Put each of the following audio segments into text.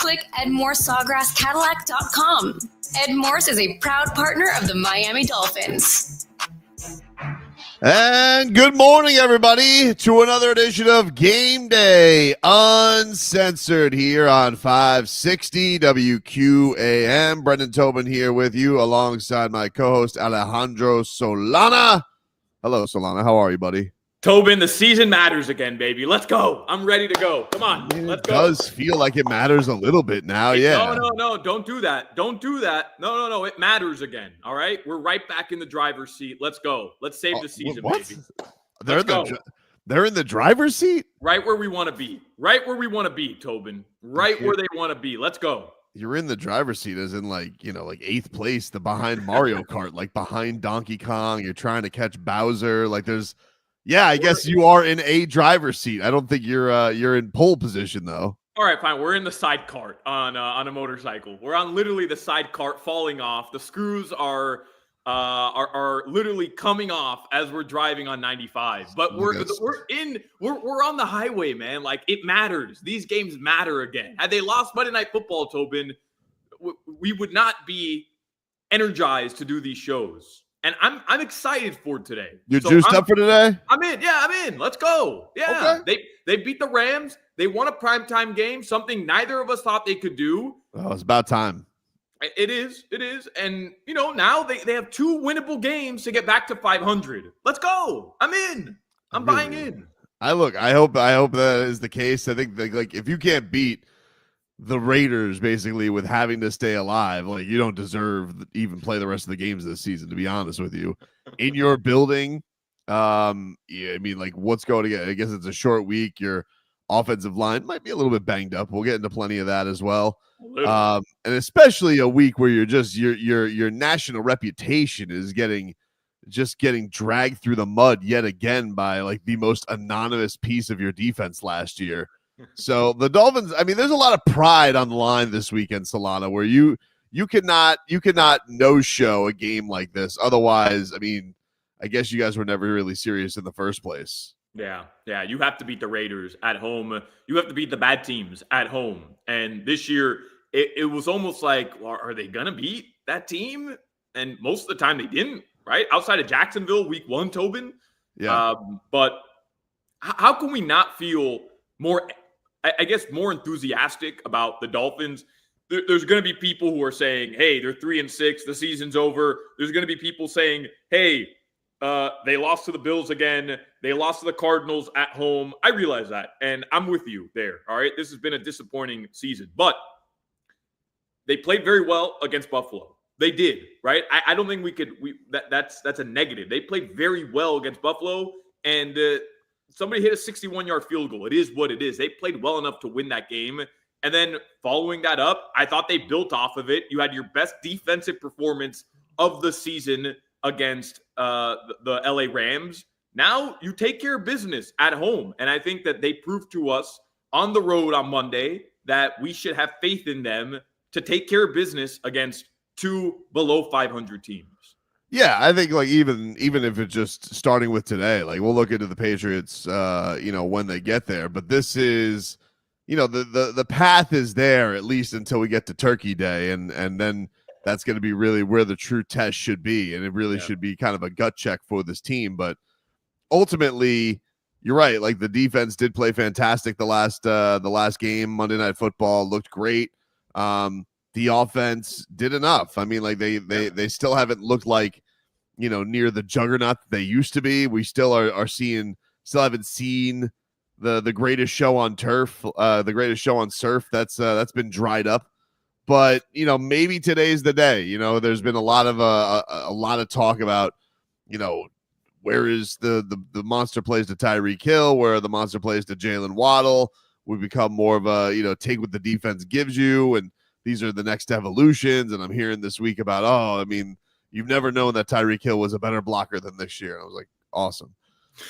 Click EdmoreSawgrassCadillac.com. Ed Morse is a proud partner of the Miami Dolphins. And good morning, everybody, to another edition of Game Day Uncensored here on 560 WQAM. Brendan Tobin here with you alongside my co-host Alejandro Solana. Hello, Solana. How are you, buddy? Tobin, the season matters again, baby. Let's go. I'm ready to go. Come on. Let's go. It does feel like it matters a little bit now, yeah. No. Don't do that. Don't do that. No. It matters again, all right? We're right back in the driver's seat. Let's go. Let's save the season, baby. They're in the driver's seat? Right where we want to be. Right where we want to be, Tobin. Right where they want to be. Let's go. You're in the driver's seat as in like 8th place, the behind Mario Kart, like behind Donkey Kong. You're trying to catch Bowser. Like there's... Yeah, I guess you are in a driver's seat. I don't think you're in pole position though. All right, fine. We're in the side cart on a motorcycle. We're on literally the side cart falling off. The screws are literally coming off as we're driving on 95. But we're on the highway, man. Like it matters. These games matter again. Had they lost Monday Night Football, Tobin, we would not be energized to do these shows. And I'm excited for today. You're juiced up for today? I'm in. Yeah, I'm in. Let's go. Yeah. Okay. They beat the Rams. They won a primetime game, something neither of us thought they could do. Oh, it's about time. It is. And, now they have 2 winnable games to get back to 500. Let's go. I'm in. I'm buying in. I hope that is the case. I think like if you can't beat the Raiders basically with having to stay alive, like you don't deserve to even play the rest of the games this season, to be honest with you. In your building, I mean, like what's going to get? I guess it's a short week. Your offensive line might be a little bit banged up. We'll get into plenty of that as well. And especially a week where you're just your national reputation is getting dragged through the mud yet again by like the most anonymous piece of your defense last year. So the Dolphins, I mean, there's a lot of pride on the line this weekend, Solana, where you cannot no-show a game like this. Otherwise, I mean, I guess you guys were never really serious in the first place. Yeah. You have to beat the Raiders at home. You have to beat the bad teams at home. And this year, it was almost like, well, are they going to beat that team? And most of the time they didn't, right? Outside of Jacksonville, week 1, Tobin. Yeah. But how can we not feel more enthusiastic about the Dolphins? There's going to be people who are saying, hey, they're 3-6, the season's over. There's going to be people saying, hey, they lost to the Bills again. They lost to the Cardinals at home. I realize that, and I'm with you there, all right? This has been a disappointing season, but they played very well against Buffalo. They did, right? I don't think that's a negative. They played very well against Buffalo, and somebody hit a 61-yard field goal. It is what it is. They played well enough to win that game. And then following that up, I thought they built off of it. You had your best defensive performance of the season against the LA Rams. Now you take care of business at home. And I think that they proved to us on the road on Monday that we should have faith in them to take care of business against 2 below 500 teams. Yeah, I think like even if it's just starting with today, like we'll look into the Patriots, when they get there. But this is, the path is there at least until we get to Turkey Day, and then that's going to be really where the true test should be, and it really should be kind of a gut check for this team. But ultimately, you're right. Like the defense did play fantastic the last game. Monday Night Football looked great. The offense did enough. I mean, like they still haven't looked like, near the juggernaut that they used to be. We still still haven't seen the greatest show on turf, the greatest show on surf. That's been dried up. But maybe today's the day. There's been a lot of talk about, where is the monster plays to Tyreek Hill, where are the monster plays to Jalen Waddle. We become more of a take what the defense gives you, and these are the next evolutions. And I'm hearing this week about, you've never known that Tyreek Hill was a better blocker than this year. And I was like, awesome.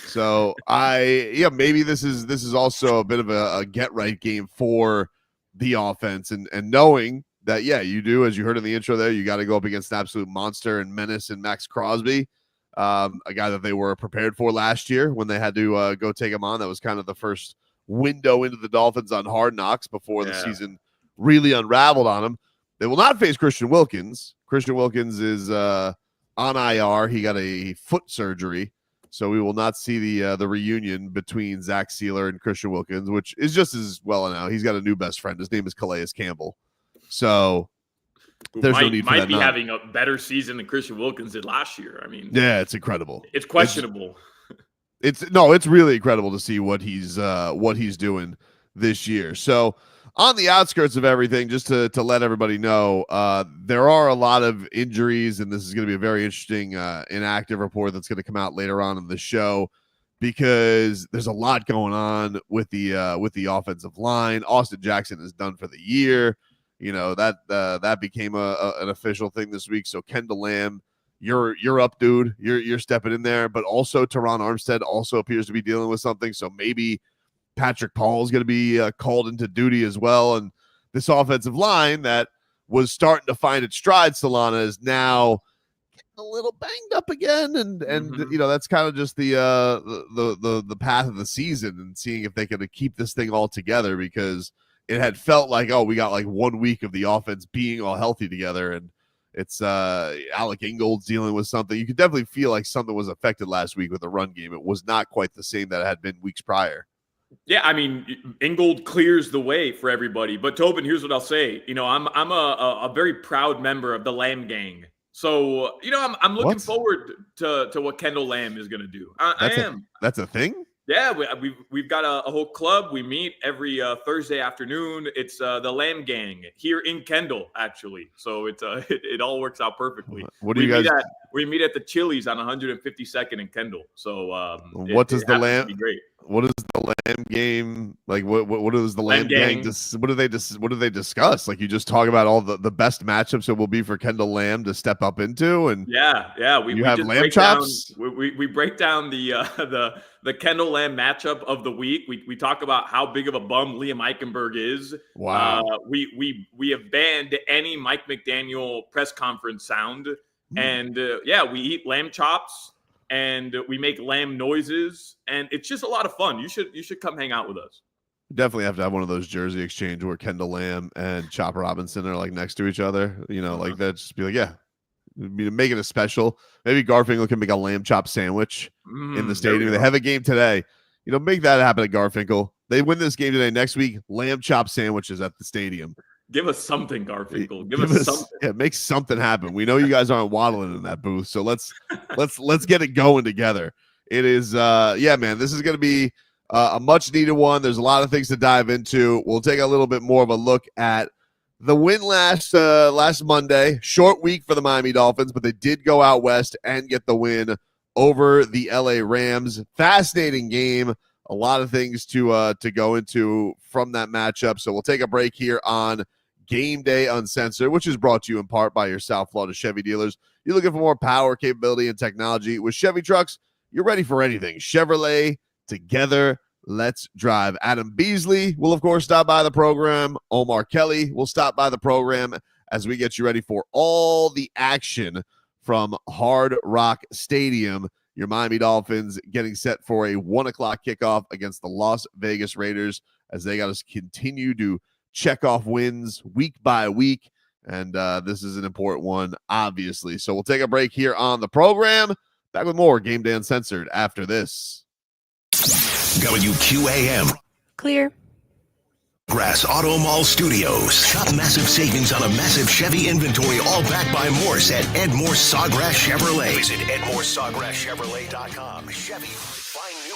So maybe this is also a bit of a get right game for the offense, and knowing that, you do, as you heard in the intro there, you got to go up against an absolute monster and menace in Max Crosby, a guy that they were prepared for last year when they had to go take him on. That was kind of the first window into the Dolphins on Hard Knocks before the season really unraveled on them. They will not face Christian Wilkins. Christian Wilkins is on IR. He got a foot surgery, so we will not see the reunion between Zach Sealer and Christian Wilkins, which is just as well now. He's got a new best friend. His name is Calais Campbell. So there's no need for that. Might be having a better season than Christian Wilkins did last year. I mean, yeah, it's incredible. It's questionable. It's really incredible to see what he's doing this year. So on the outskirts of everything, just to let everybody know, there are a lot of injuries, and this is going to be a very interesting inactive report that's going to come out later on in the show, because there's a lot going on with the offensive line. Austin Jackson is done for the year. You know, that became an official thing this week. So Kendall Lamb, you're up, dude. You're stepping in there. But also Teron Armstead also appears to be dealing with something. So maybe Patrick Paul is going to be called into duty as well. And this offensive line that was starting to find its stride, Solana, is now getting a little banged up again. And you know, that's kind of just the path of the season, and seeing if they could keep this thing all together, because it had felt like, oh, we got like 1 week of the offense being all healthy together, and it's Alec Ingold's dealing with something. You could definitely feel like something was affected last week with the run game. It was not quite the same that it had been weeks prior. Yeah, I mean, Ingold clears the way for everybody. But Tobin, here's what I'll say. You know, I'm a very proud member of the Lamb gang. So, you know, I'm looking forward to what Kendall Lamb is going to do. I am. That's a thing? Yeah, we've got a whole club. We meet every Thursday afternoon. It's the Lamb Gang here in Kendall, actually. So it all works out perfectly. What do you guys? We meet at the Chili's on 152nd in Kendall. So what does the Lamb? What is the Lamb game like? What is the Lamb gang? What do they discuss? Like, you just talk about all the best matchups it will be for Kendall Lamb to step up into, and yeah. We have lamb chops. We break down the Kendall Lamb matchup of the week. We talk about how big of a bum Liam Eichenberg is. Wow. We have banned any Mike McDaniel press conference sound, and we eat lamb chops. And we make lamb noises, and it's just a lot of fun. You should come hang out with us. Definitely have to have one of those jersey exchange where Kendall Lamb and Chop Robinson are like next to each other. You know, like that. Just be like, yeah, make it a special. Maybe Garfinkel can make a lamb chop sandwich in the stadium. They have a game today. You know, make that happen at Garfinkel. They win this game today. Next week, lamb chop sandwiches at the stadium. Give us something, Garfinkel. Give us something. Yeah, make something happen. We know you guys aren't waddling in that booth, so let's get it going together. It is, man. This is going to be a much needed one. There's a lot of things to dive into. We'll take a little bit more of a look at the win last Monday. Short week for the Miami Dolphins, but they did go out west and get the win over the LA Rams. Fascinating game. A lot of things to go into from that matchup. So we'll take a break here on Game Day Uncensored, which is brought to you in part by your South Florida Chevy dealers. You're looking for more power, capability, and technology. With Chevy trucks, you're ready for anything. Chevrolet, together, let's drive. Adam Beasley will, of course, stop by the program. Omar Kelly will stop by the program as we get you ready for all the action from Hard Rock Stadium. Your Miami Dolphins getting set for a 1 o'clock kickoff against the Las Vegas Raiders, as they got to continue to check off wins week by week. And this is an important one, obviously. So we'll take a break here on the program. Back with more Game Day Uncensored after this. WQAM. Clear. Grass Auto Mall Studios. Shop massive savings on a massive Chevy inventory, all backed by Morse at Ed Morse Sawgrass Chevrolet. Visit EdMorseSawgrassChevrolet.com. Chevy. Find new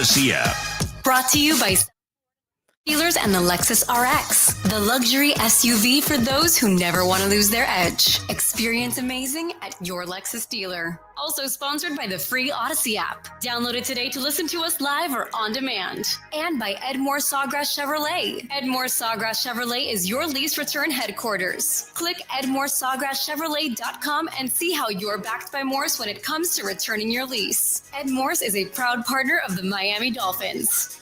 Odyssey app. Brought to you by dealers and the Lexus RX, the luxury SUV for those who never want to lose their edge. Experience amazing at your Lexus dealer. Also sponsored by the free Odyssey app. Download it today to listen to us live or on demand. And by Edmore Sawgrass Chevrolet. Edmore Sawgrass Chevrolet is your lease return headquarters. Click EdmoreSawgrassChevrolet.com and see how you're backed by Morse when it comes to returning your lease. Ed Morse is a proud partner of the Miami Dolphins.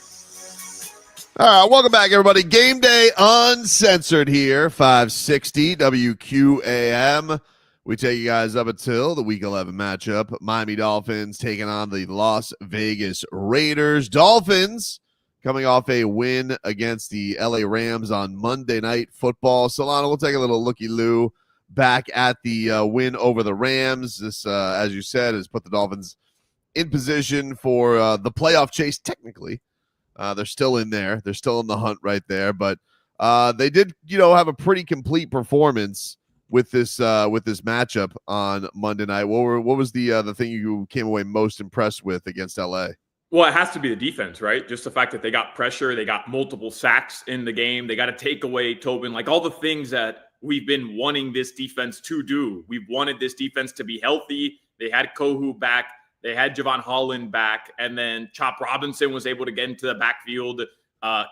All right, welcome back, everybody. Game Day Uncensored here, 560 WQAM. We take you guys up until the Week 11 matchup. Miami Dolphins taking on the Las Vegas Raiders. Dolphins coming off a win against the LA Rams on Monday Night Football. Solana, we'll take a little looky-loo back at the win over the Rams. This, as you said, has put the Dolphins in position for the playoff chase, technically. They're still in there. They're still in the hunt right there. But they did, have a pretty complete performance with this matchup on Monday night. What was the thing you came away most impressed with against LA? Well, it has to be the defense, right? Just the fact that they got pressure, they got multiple sacks in the game, they got a takeaway, Tobin, like all the things that we've been wanting this defense to do. We've wanted this defense to be healthy. They had Kohu back. They had Javon Holland back, and then Chop Robinson was able to get into the backfield.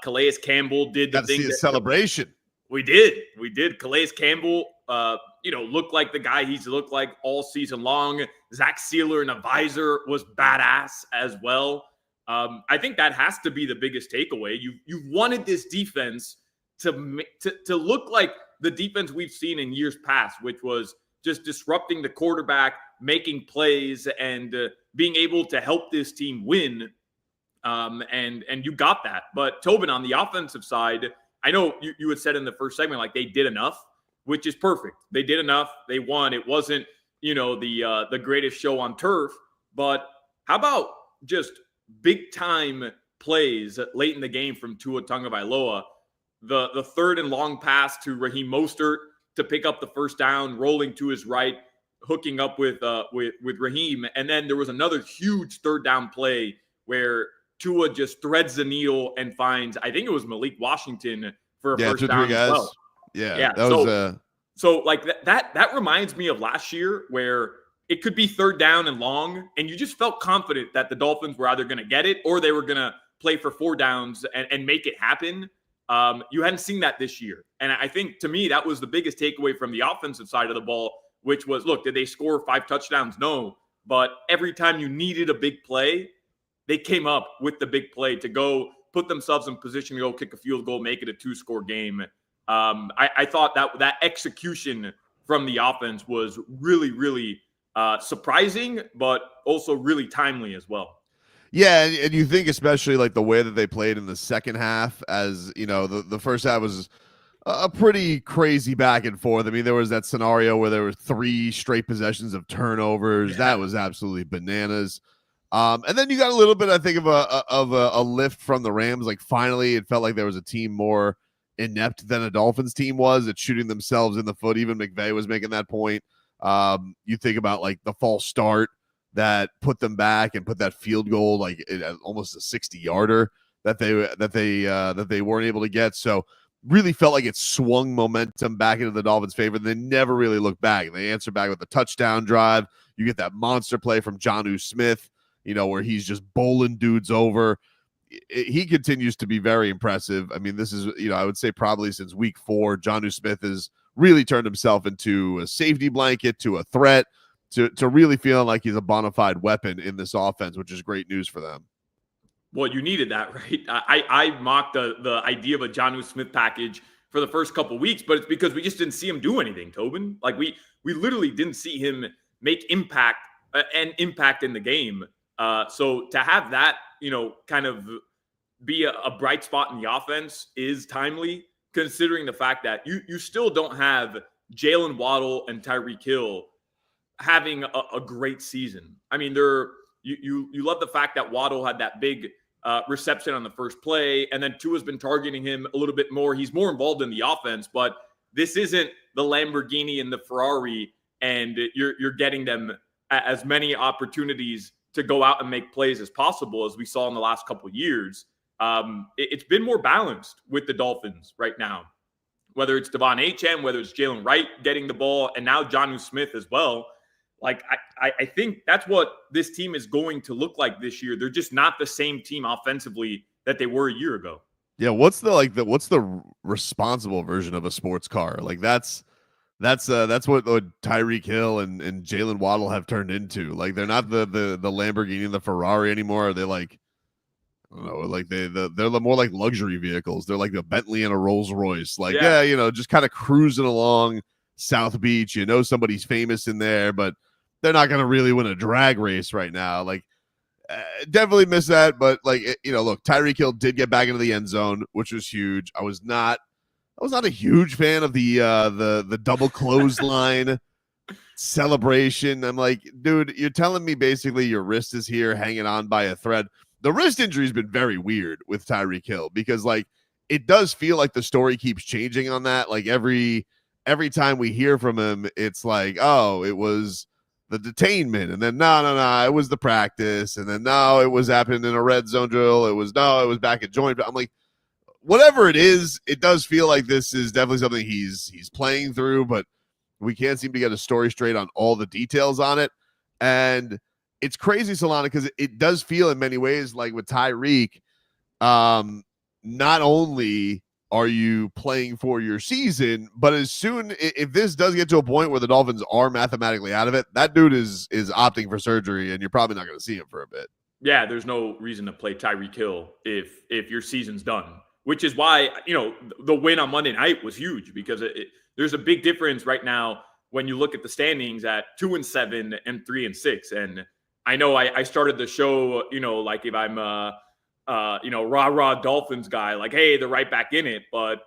Calais Campbell did the thing. Celebration. We did. Calais Campbell, looked like the guy he's looked like all season long. Zach Sealer in a visor was badass as well. I think that has to be the biggest takeaway. You wanted this defense to look like the defense we've seen in years past, which was just disrupting the quarterback, making plays, and being able to help this team win. And you got that. But Tobin, on the offensive side, I know you had said in the first segment, like they did enough, which is perfect. They did enough. They won. It wasn't, the greatest show on turf. But how about just big time plays late in the game from Tua Tagovailoa? The third and long pass to Raheem Mostert to pick up the first down, rolling to his right, hooking up with Raheem. And then there was another huge third down play where Tua just threads the needle and finds, I think it was Malik Washington for a first down as well. Yeah. So like that reminds me of last year where it could be third down and long, and you just felt confident that the Dolphins were either going to get it or they were going to play for four downs and make it happen. You hadn't seen that this year. And I think, to me, that was the biggest takeaway from the offensive side of the ball, which was, look, did they score 5 touchdowns? No. But every time you needed a big play, they came up with the big play to go put themselves in position to go kick a field goal, make it a 2-score game. I thought that execution from the offense was really, really surprising, but also really timely as well. Yeah, and you think especially like the way that they played in the second half, as the first half was a pretty crazy back and forth. I mean, there was that scenario where there were 3 straight possessions of turnovers. Yeah. That was absolutely bananas. And then you got a little bit, I think, of a lift from the Rams. Like finally, it felt like there was a team more inept than a Dolphins team was at shooting themselves in the foot. Even McVay was making that point. You think about like the false start that put them back and put that field goal like almost a 60-yarder that they weren't able to get. So really felt like it swung momentum back into the Dolphins' favor. They never really looked back. They answered back with a touchdown drive. You get that monster play from Jonnu Smith, where he's just bowling dudes over. He continues to be very impressive. I mean, this is, I would say probably since week 4, Jonnu Smith has really turned himself into a safety blanket, to a threat, to really feeling like he's a bona fide weapon in this offense, which is great news for them. Well, you needed that, right? I mocked the idea of a Jonnu Smith package for the first couple of weeks, but it's because we just didn't see him do anything, Tobin. Like we literally didn't see him make impact in the game. So to have that, kind of be a bright spot in the offense is timely, considering the fact that you still don't have Jalen Waddle and Tyreek Hill having a great season. I mean, you love the fact that Waddle had that big reception on the first play, and then Tua's been targeting him a little bit more. He's more involved in the offense, but this isn't the Lamborghini and the Ferrari, and you're getting them as many opportunities to go out and make plays as possible, as we saw in the last couple of years. It's been more balanced with the Dolphins right now, whether it's Devon Achane, whether it's Jalen Wright getting the ball, and now Jonnu Smith as well. Like, I think that's what this team is going to look like this year. They're just not the same team offensively that they were a year ago. Yeah, what's the responsible version of a sports car? Like that's what Tyreek Hill and Jalen Waddle have turned into. Like, they're not the Lamborghini and the Ferrari anymore. They're like, I don't know, like they're more like luxury vehicles. They're like the Bentley and a Rolls Royce. Like, yeah, just kind of cruising along South Beach. Somebody's famous in there, but they're not going to really win a drag race right now. Like, definitely miss that. But like, look, Tyreek Hill did get back into the end zone, which was huge. I was not a huge fan of the double clothesline celebration. I'm like, dude, you're telling me basically your wrist is here hanging on by a thread. The wrist injury has been very weird with Tyreek Hill, because like, it does feel like the story keeps changing on that. Like, every time we hear from him, it's like, oh, it was the detainment, and then no, it was the practice, and then no, it was happening in a red zone drill. It was back at joint. I'm like, whatever it is, it does feel like this is definitely something he's playing through, but we can't seem to get a story straight on all the details on it. And it's crazy, Solana, because it does feel in many ways like with Tyreek, not only are you playing for your season, but if this does get to a point where the Dolphins are mathematically out of it, that dude is opting for surgery, and you're probably not going to see him for a bit. Yeah, there's no reason to play Tyreek Hill if your season's done, which is why, the win on Monday night was huge, because there's a big difference right now when you look at the standings at 2-7 and 3-6. And I know I started the show, like, if I'm rah Dolphins guy, like, hey, they're right back in it. But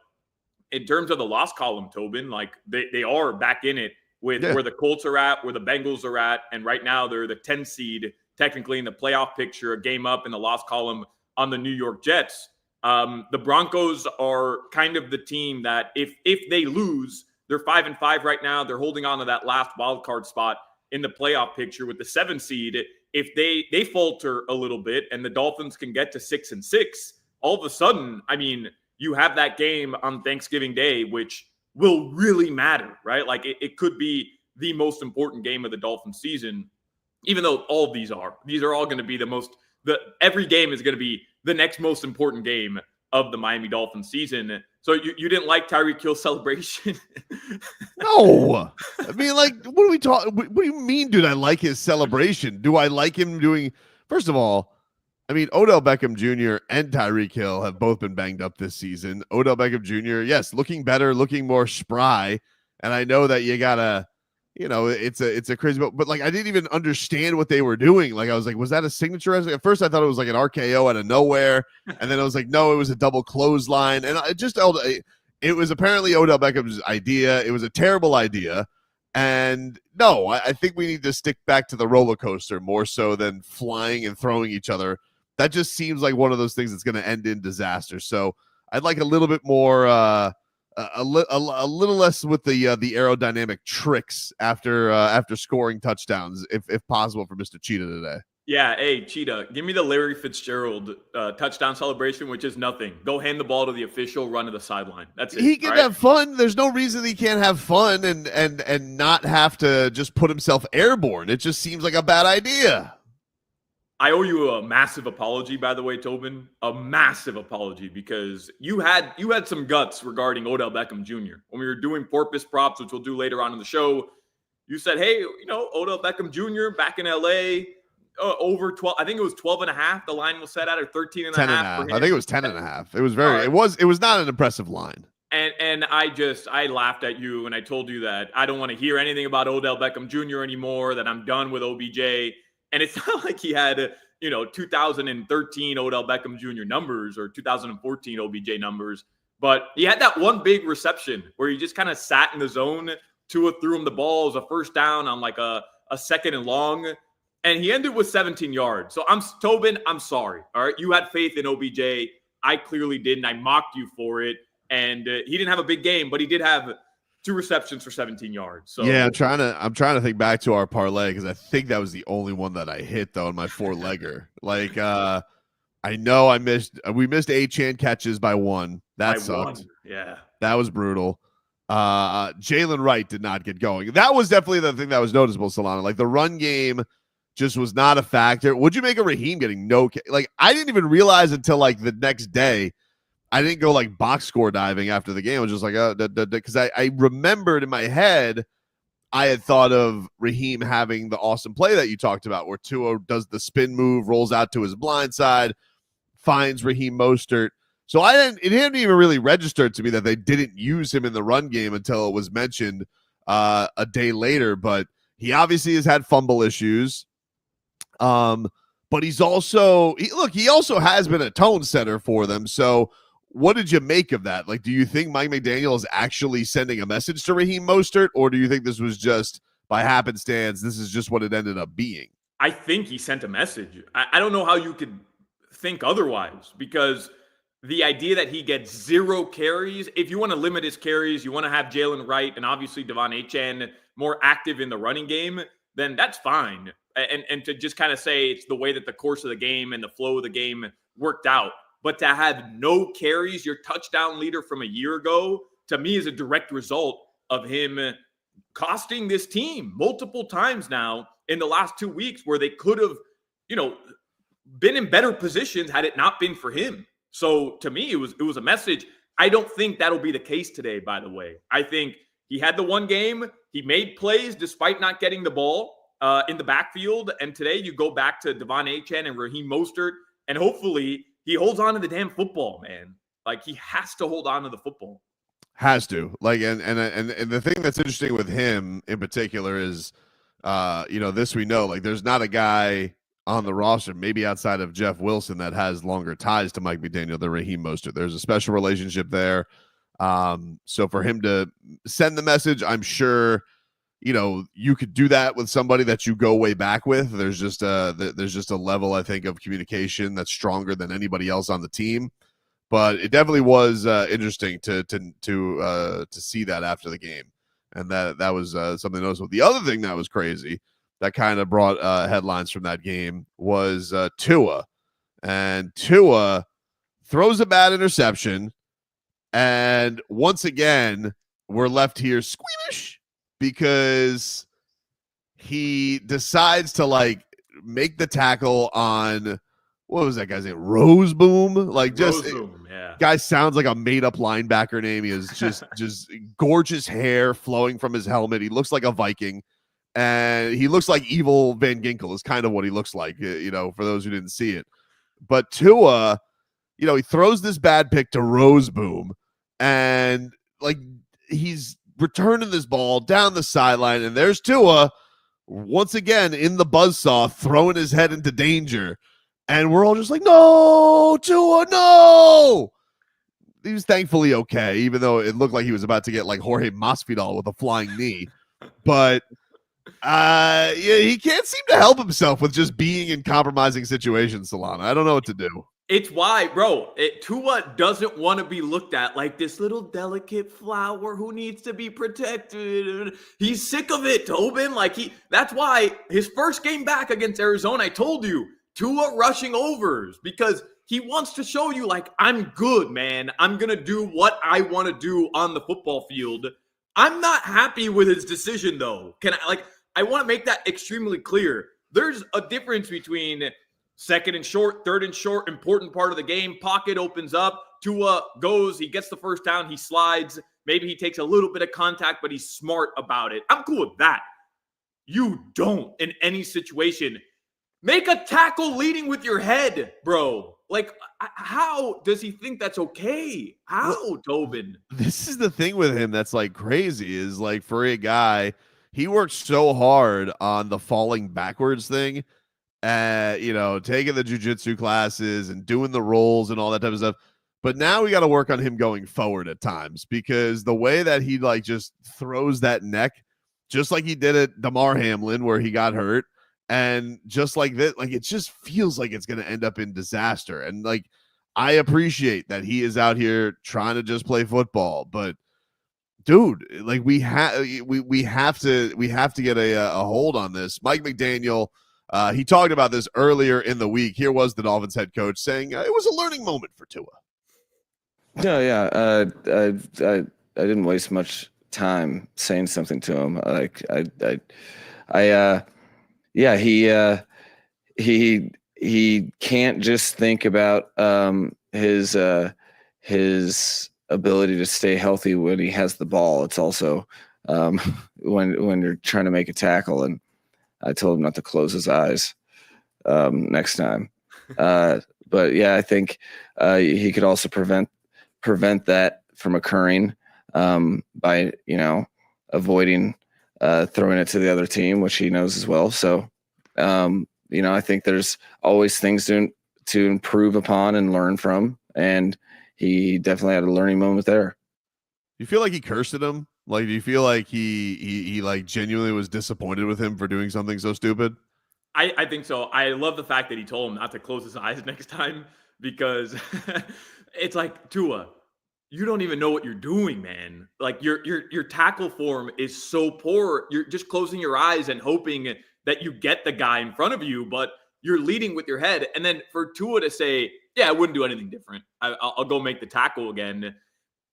in terms of the loss column, Tobin, like, they are back in it with where the Colts are at, where the Bengals are at. And right now they're the 10 seed, technically in the playoff picture, a game up in the loss column on the New York Jets. The Broncos are kind of the team that if they lose, they're 5-5 right now. They're holding on to that last wild card spot in the playoff picture with the 7 seed. If they falter a little bit and the Dolphins can get to 6-6, all of a sudden, I mean, you have that game on Thanksgiving Day, which will really matter, right? Like, it could be the most important game of the Dolphins season, even though all of these are all going to be every game is going to be the next most important game of the Miami Dolphins season. So you didn't like Tyreek Hill's celebration? No. I mean, like, what are we talking? What do you mean, dude? I like his celebration. Do I like him doing? First of all, I mean, Odell Beckham Jr. and Tyreek Hill have both been banged up this season. Odell Beckham Jr., yes, looking better, looking more spry. And I know that you gotta, it's a crazy, but like, I didn't even understand what they were doing. Like, I was like, was that a signature? At first I thought it was like an RKO out of nowhere. And then I was like, no, it was a double clothesline. And it was apparently Odell Beckham's idea. It was a terrible idea. And no, I think we need to stick back to the roller coaster more so than flying and throwing each other. That just seems like one of those things that's going to end in disaster. So I'd like a little bit more, a little less with the aerodynamic tricks after scoring touchdowns, if possible, for Mr. Cheetah today. Yeah, hey, Cheetah, give me the Larry Fitzgerald touchdown celebration, which is nothing. Go hand the ball to the official, run to the sideline. That's it. He can have fun. There's no reason he can't have fun and not have to just put himself airborne. It just seems like a bad idea. I owe you a massive apology, by the way, Tobin. A massive apology, because you had some guts regarding Odell Beckham Jr. When we were doing porpoise props, which we'll do later on in the show, you said, hey, Odell Beckham Jr. back in LA, over 12. I think it was 12.5. The line was set at, or 13.5. 10.5. I think it was 10.5. It was very. Right. It was not an impressive line. And I laughed at you and I told you that I don't want to hear anything about Odell Beckham Jr. anymore. That I'm done with OBJ. And it's not like he had 2013 Odell Beckham Jr. numbers or 2014 OBJ numbers, but he had that one big reception where he just kind of sat in the zone. Tua threw him the ball as a first down on like a 2nd and long. And he ended with 17 yards. So Tobin, I'm sorry. All right. You had faith in OBJ. I clearly didn't. I mocked you for it. And he didn't have a big game, but he did have 2 receptions for 17 yards. So yeah, I'm trying to think back to our parlay because I think that was the only one that I hit though in my 4-legger. Like I know we missed Achane catches by 1. That sucked. 1. Yeah. That was brutal. Jalen Wright did not get going. That was definitely the thing that was noticeable, Solana. Like the run game just was not a factor. Would you make a Raheem getting like I didn't even realize until like the next day. I didn't go like box score diving after the game. I was just like, because I remembered in my head, I had thought of Raheem having the awesome play that you talked about where Tua does the spin move, rolls out to his blind side, finds Raheem Mostert. So it hadn't even really registered to me that they didn't use him in the run game until it was mentioned a day later. But he obviously has had fumble issues. But he also has been a tone setter for them. So what did you make of that? Like, do you think Mike McDaniel is actually sending a message to Raheem Mostert, or do you think this was just by happenstance? This is just what it ended up being. I think he sent a message. I don't know how you could think otherwise, because the idea that he gets 0 carries, if you want to limit his carries, you want to have Jalen Wright and obviously Devon Achane more active in the running game, then that's fine. And to just kind of say it's the way that the course of the game and the flow of the game worked out. But to have no carries, your touchdown leader from a year ago, to me is a direct result of him costing this team multiple times now in the last 2 weeks where they could have, been in better positions had it not been for him. So to me, it was a message. I don't think that'll be the case today, by the way. I think he had the one game. He made plays despite not getting the ball in the backfield. And today you go back to Devon Achane and Raheem Mostert, and hopefully he holds on to the damn football, man. Like, he has to hold on to the football. Has to. Like, and the thing that's interesting with him in particular is, this we know, like, there's not a guy on the roster, maybe outside of Jeff Wilson, that has longer ties to Mike McDaniel than Raheem Mostert. There's a special relationship there. So for him to send the message, I'm sure, you could do that with somebody that you go way back with. There's just a level, I think, of communication that's stronger than anybody else on the team. But it definitely was interesting to see that after the game, and that was something noticeable. The other thing that was crazy that kind of brought headlines from that game was Tua, and Tua throws a bad interception, and once again we're left here squeamish because he decides to make the tackle on, what was that guy's name? Roseboom? Yeah. Guy sounds like a made-up linebacker name. He has just gorgeous hair flowing from his helmet. He looks like a Viking, and he looks like evil Van Ginkel is kind of what he looks like, for those who didn't see it. But Tua, he throws this bad pick to Roseboom, and he's returning this ball down the sideline, and there's Tua once again in the buzzsaw throwing his head into danger. And we're all just like, no, Tua, no. He was thankfully okay, even though it looked like he was about to get like Jorge Masvidal with a flying knee. But he can't seem to help himself with just being in compromising situations, Solana. I don't know what to do. It's why, bro, Tua doesn't want to be looked at like this little delicate flower who needs to be protected. He's sick of it, Tobin. That's why his first game back against Arizona, I told you, Tua rushing overs, because he wants to show you, I'm good, man. I'm going to do what I want to do on the football field. I'm not happy with his decision, though. I want to make that extremely clear. There's a difference between second and short, third and short, important part of the game. Pocket opens up. Tua goes. He gets the first down. He slides. Maybe he takes a little bit of contact, but he's smart about it. I'm cool with that. You don't, in any situation, make a tackle leading with your head, bro. How does he think that's okay? How, Tobin? This is the thing with him that's crazy is for a guy, he worked so hard on the falling backwards thing, taking the jiu-jitsu classes and doing the rolls and all that type of stuff. But now we got to work on him going forward at times, because the way that he just throws that neck, just like he did at Damar Hamlin where he got hurt, and just like that, it just feels like it's going to end up in disaster. And I appreciate that he is out here trying to just play football, but dude, like we have to get a hold on this. Mike McDaniel, he talked about this earlier in the week. Here was the Dolphins head coach saying it was a learning moment for Tua. No, yeah, I didn't waste much time saying something to him. He can't just think about his ability to stay healthy when he has the ball. It's also when you're trying to make a tackle. And I told him not to close his eyes next time. But yeah, I think he could also prevent that from occurring by avoiding throwing it to the other team, which he knows as well. So I think there's always things to improve upon and learn from, and he definitely had a learning moment there. Do you feel like he cursed at him? Like, do you feel like he like genuinely was disappointed with him for doing something so stupid? I think so. I love the fact that he told him not to close his eyes next time, because it's like, Tua, you don't even know what you're doing, man. Like your tackle form is so poor. You're just closing your eyes and hoping that you get the guy in front of you, but you're leading with your head. And then for Tua to say, yeah, I wouldn't do anything different. I'll go make the tackle again.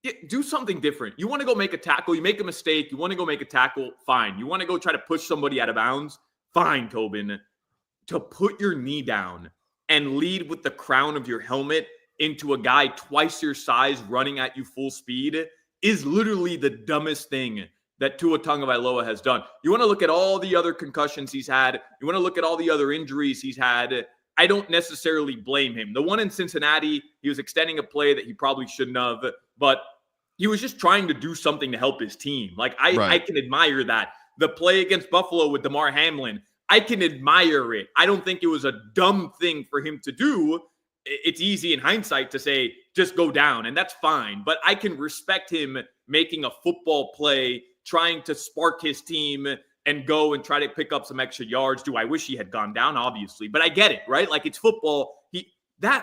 Yeah, do something different. You want to go make a tackle, you make a mistake, you want to go make a tackle, fine. You want to go try to push somebody out of bounds, fine, Tobin. To put your knee down and lead with the crown of your helmet into a guy twice your size running at you full speed is literally the dumbest thing that Tua Tagovailoa has done. You want to look at all the other concussions he's had. You want to look at all the other injuries he's had. I don't necessarily blame him. The one in Cincinnati, he was extending a play that he probably shouldn't have, but he was just trying to do something to help his team. Like, I can admire that. The play against Buffalo with Damar Hamlin, I can admire it. I don't think it was a dumb thing for him to do. It's easy in hindsight to say, just go down, and that's fine. But I can respect him making a football play, trying to spark his team and go and try to pick up some extra yards. Do I wish he had gone down? Obviously. But I get it, right? Like, it's football.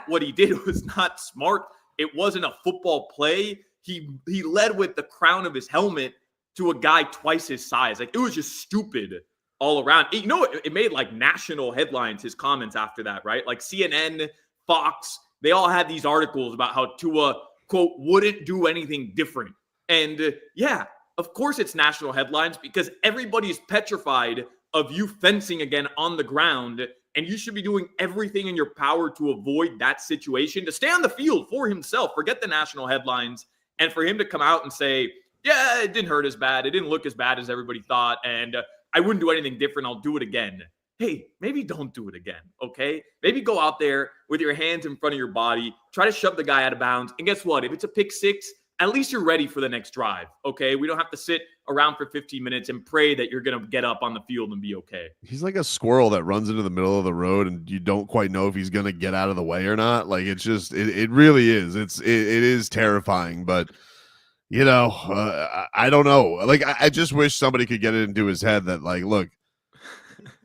What he did was not smart. It wasn't a football play. He led with the crown of his helmet to a guy twice his size. Like, it was just stupid all around. It made like national headlines, his comments after that, right? Like CNN, Fox, they all had these articles about how Tua, quote, wouldn't do anything different. And yeah, of course it's national headlines because everybody's petrified of you fencing again on the ground, and you should be doing everything in your power to avoid that situation, to stay on the field for himself. Forget the national headlines. And for him to come out and say, yeah, it didn't hurt as bad. It didn't look as bad as everybody thought. And I wouldn't do anything different. I'll do it again. Hey, maybe don't do it again, okay? Maybe go out there with your hands in front of your body, try to shove the guy out of bounds. And guess what? If it's a pick six, at least you're ready for the next drive, okay? We don't have to sit around for 15 minutes and pray that you're going to get up on the field and be okay. He's like a squirrel that runs into the middle of the road and you don't quite know if he's going to get out of the way or not. Like, it's just, it really is. It is terrifying, but I don't know. Like, I just wish somebody could get it into his head that, like, look,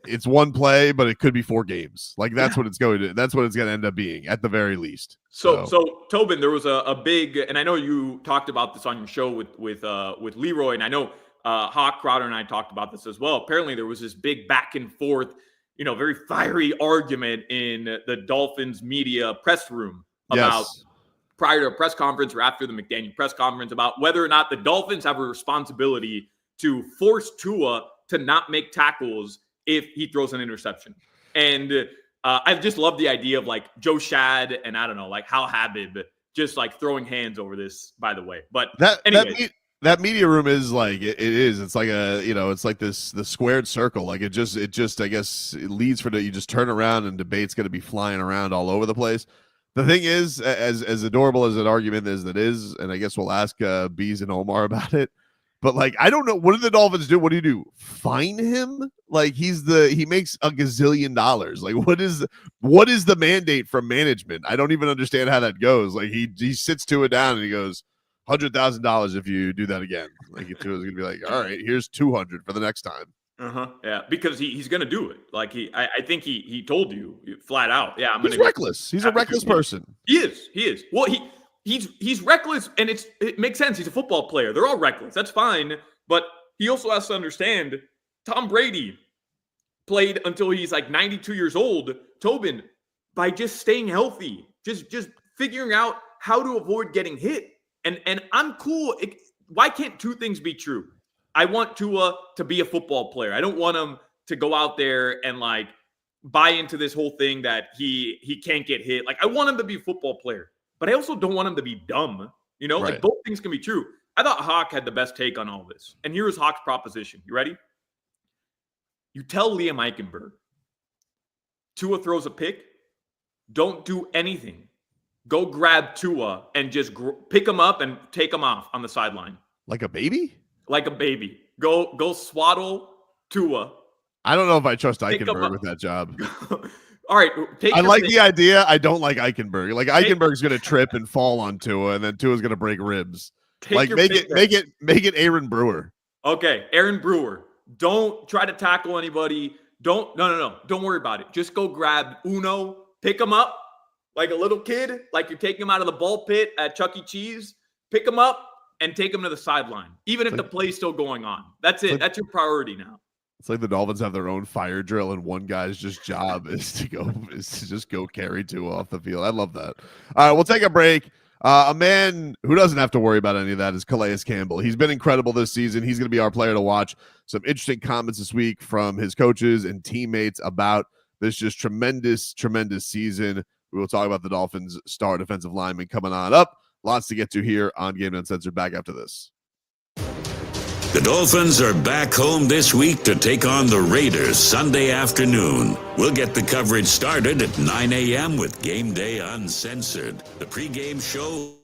it's one play, but it could be 4 games. Like, that's what it's going to end up being at the very least. So Tobin, there was a big, and I know you talked about this on your show with Leroy, and I know Hawk Crowder and I talked about this as well. Apparently there was this big back and forth, very fiery argument in the Dolphins media press room about prior to a press conference or after the McDaniel press conference about whether or not the Dolphins have a responsibility to force Tua to not make tackles if he throws an interception. And I just love the idea of like Joe Shad and I don't know, like Hal Habib just like throwing hands over this, by the way. But that media room is like, it's like it's like the squared circle. Like it just, I guess it leads for you just turn around and debate's going to be flying around all over the place. The thing is, as adorable as an argument as that is, and I guess we'll ask Bees and Omar about it, but like, I don't know, what do the Dolphins do? What do you do? Fine him? Like he makes $1 gazillion. Like what is the mandate from management? I don't even understand how that goes. Like he sits Tua down and he goes, $100,000 if you do that again. Like Tua's gonna be like, all right, here's 200 for the next time. Yeah, because he's gonna do it. Like I think he told you flat out. Yeah, He's reckless. He's a reckless person. He is. Well, he's reckless, and it makes sense. He's a football player. They're all reckless. That's fine. But he also has to understand Tom Brady played until he's like 92 years old, Tobin, by just staying healthy, just figuring out how to avoid getting hit. And I'm cool. Why can't two things be true? I want Tua to be a football player. I don't want him to go out there and like buy into this whole thing that he can't get hit. Like, I want him to be a football player, but I also don't want him to be dumb. You know, Right. like both things can be true. I thought Hawk had the best take on all this. And here was Hawk's proposition. You ready? You tell Liam Eichenberg, Tua throws a pick, don't do anything. Go grab Tua and just pick him up and take him off on the sideline. Like a baby? Like a baby. Go swaddle Tua. I don't know if I trust Pick him Eichenberg up. with that job. All right. I like the idea. I don't like Eichenberg. Like, Eichenberg's going to trip and fall on Tua, and then Tua's going to break ribs. Like, make it Aaron Brewer. Okay, Aaron Brewer. Don't try to tackle anybody. No. Don't worry about it. Just go grab Uno, pick him up like a little kid, like you're taking him out of the ball pit at Chuck E. Cheese. Pick him up and take him to the sideline, even if the play's still going on. That's it. That's your priority now. It's like the Dolphins have their own fire drill, and one guy's job is to just go carry Tua off the field. I love that. All right, we'll take a break. A man who doesn't have to worry about any of that is Calais Campbell. He's been incredible this season. He's going to be our player to watch. Some interesting comments this week from his coaches and teammates about this just tremendous season. We will talk about the Dolphins' star defensive lineman coming on up. Lots to get to here on Game Uncensored. Back after this. The Dolphins are back home this week to take on the Raiders Sunday afternoon. We'll get the coverage started at 9 a.m. with Gameday Uncensored, the pregame show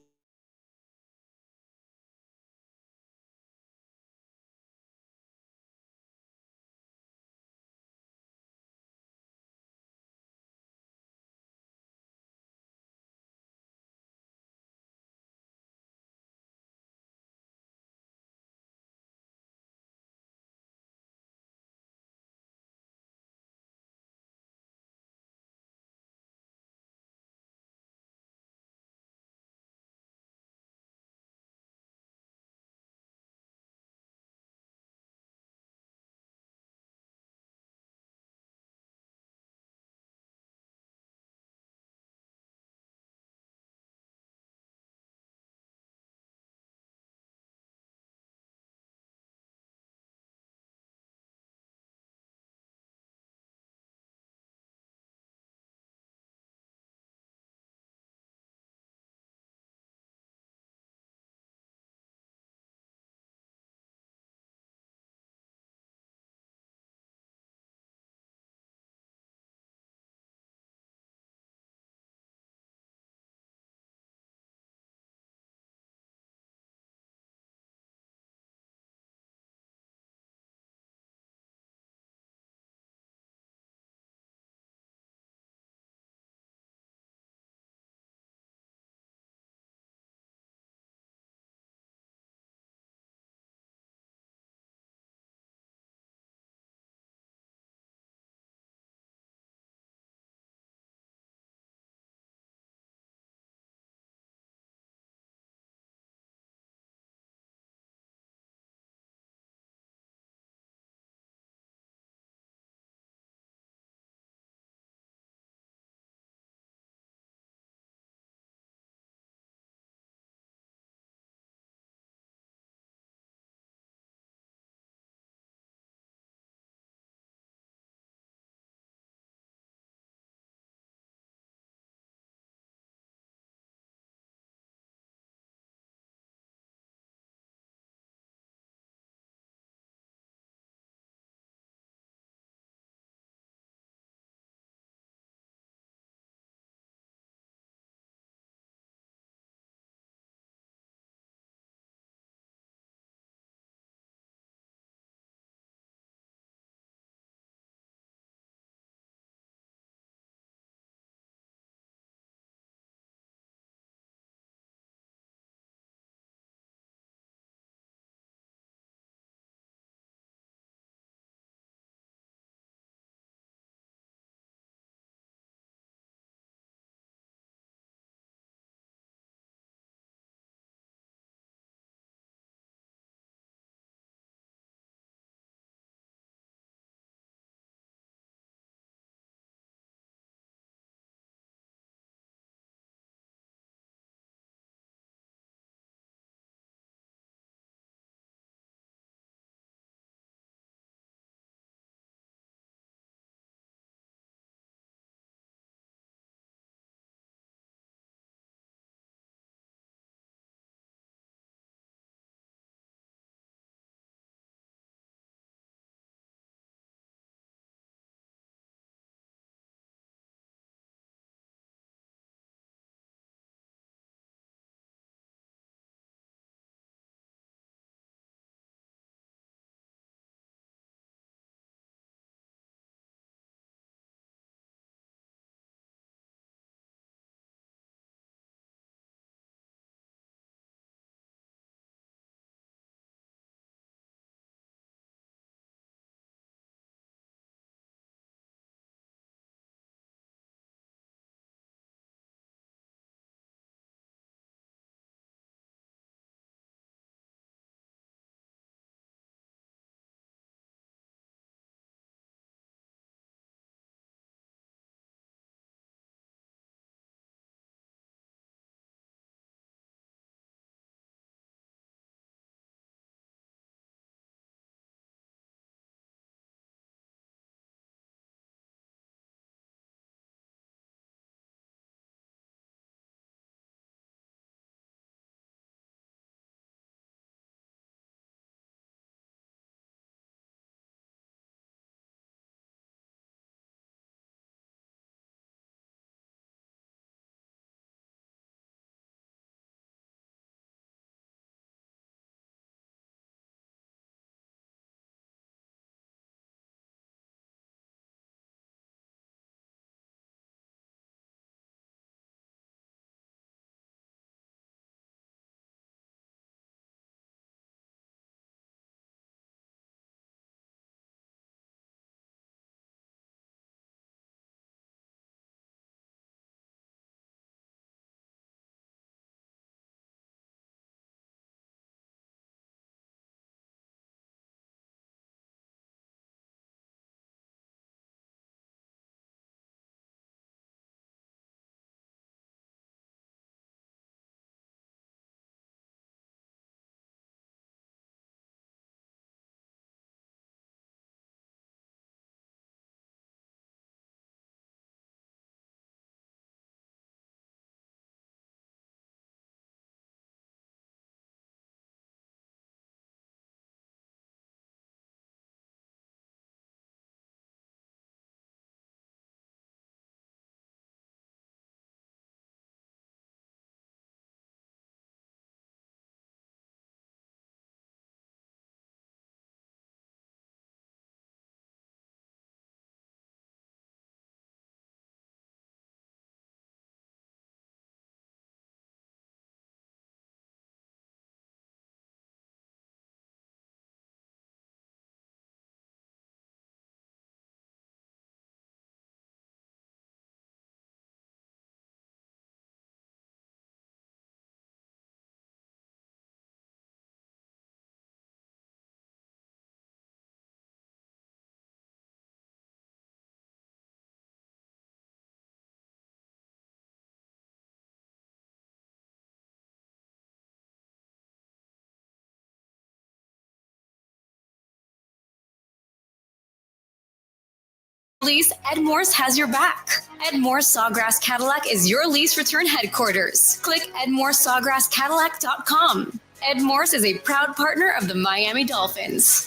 Lease, Ed Morse has your back. Ed Morse Sawgrass Cadillac is your lease return headquarters. Click edmorsesawgrasscadillac.com. Ed Morse is a proud partner of the Miami Dolphins.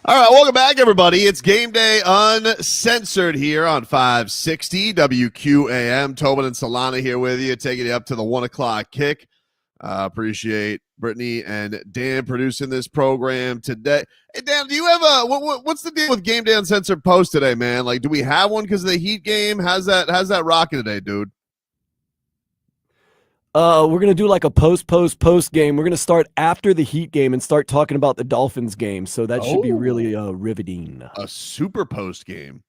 All right, welcome back, everybody. It's Game Day Uncensored here on 560 WQAM. Tobin and Solana here with you, taking you up to the 1 o'clock kick. Appreciate Brittany and Dan producing this program today. Hey, Dan, do you have what's the deal with Game Day Uncensored post today, man? Like, do we have one because of the Heat game? How's that rocking today, dude? We're gonna do like a post game. We're gonna start after the Heat game and start talking about the Dolphins game. So that should be really riveting. A super post game.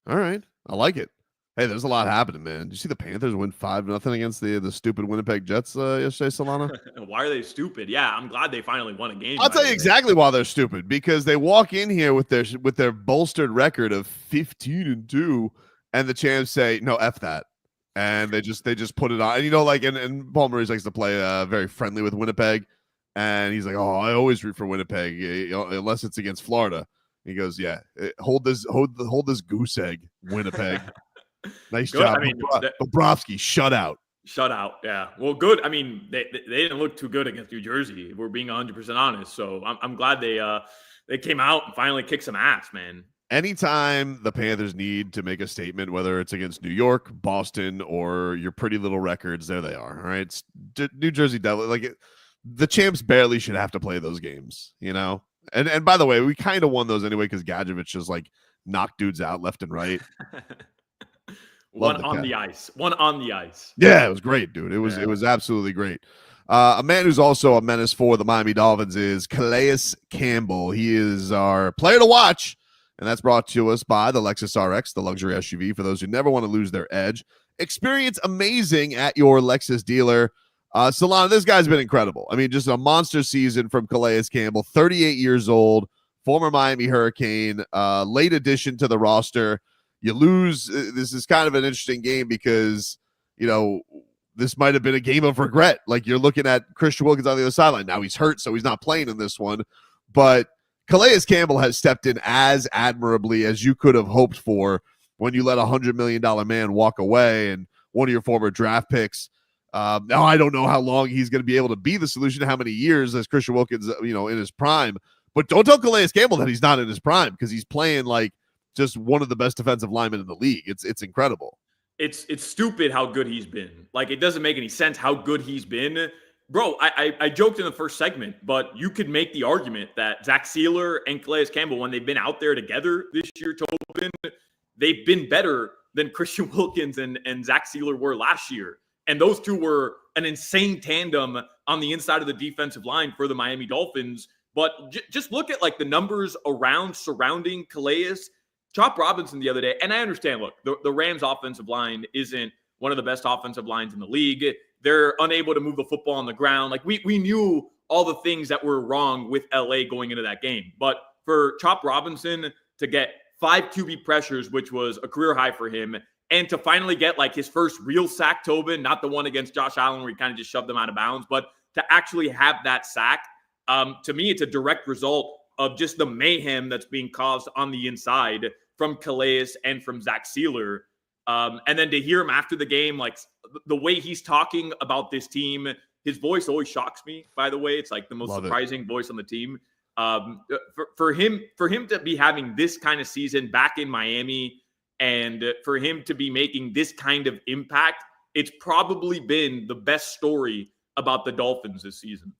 All right, I like it. Hey, there's a lot happening, man. Did you see the Panthers win 5-0 against the stupid Winnipeg Jets yesterday, Solana? Why are they stupid? Yeah, I'm glad they finally won a game. I'll tell you exactly why they're stupid. Because they walk in here with their bolstered record of 15-2, and the champs say, "No, F that," and they just put it on. And and Paul Maurice likes to play very friendly with Winnipeg, and he's like, "Oh, I always root for Winnipeg, unless it's against Florida." He goes, "Yeah, hold this goose egg, Winnipeg." Nice good. job. I mean, Bobrovsky, shutout. Yeah. Well, good. I mean, they didn't look too good against New Jersey, if we're being 100% honest. So I'm glad they came out and finally kicked some ass, man. Anytime the Panthers need to make a statement, whether it's against New York, Boston, or your pretty little records, there they are. All right. New Jersey Devil, the champs barely should have to play those games, And by the way, we kind of won those anyway because Gadjevich just knocked dudes out left and right. One on the ice. Yeah, it was great, dude. It was absolutely great. A man who's also a menace for the Miami Dolphins is Calais Campbell. He is our player to watch, and that's brought to us by the Lexus RX, the luxury SUV for those who never want to lose their edge. Experience amazing at your Lexus dealer. Solana, this guy's been incredible. I mean, just a monster season from Calais Campbell, 38 years old, former Miami Hurricane, late addition to the roster. You lose. This is kind of an interesting game because, this might have been a game of regret. Like, you're looking at Christian Wilkins on the other sideline. Now he's hurt, so he's not playing in this one. But Calais Campbell has stepped in as admirably as you could have hoped for when you let a $100 million man walk away and one of your former draft picks. Now, I don't know how long he's going to be able to be the solution, how many years as Christian Wilkins, in his prime. But don't tell Calais Campbell that he's not in his prime because he's playing just one of the best defensive linemen in the league. It's incredible. It's stupid how good he's been. It doesn't make any sense how good he's been. Bro, I joked in the first segment, but you could make the argument that Zach Sealer and Calais Campbell, when they've been out there together this year, Tobin, they've been better than Christian Wilkins and Zach Sealer were last year. And those two were an insane tandem on the inside of the defensive line for the Miami Dolphins. But just look at the numbers surrounding Calais. Chop Robinson the other day, and I understand, look, the Rams offensive line isn't one of the best offensive lines in the league. They're unable to move the football on the ground. We knew all the things that were wrong with LA going into that game. But for Chop Robinson to get 5 QB pressures, which was a career high for him, and to finally get his first real sack, Tobin, not the one against Josh Allen where he kind of just shoved him out of bounds, but to actually have that sack, to me, it's a direct result of just the mayhem that's being caused on the inside from Calais and from Zach Sealer. And then to hear him after the game, the way he's talking about this team, his voice always shocks me, by the way. It's the most surprising voice on the team. For him to be having this kind of season back in Miami and for him to be making this kind of impact, it's probably been the best story about the Dolphins this season.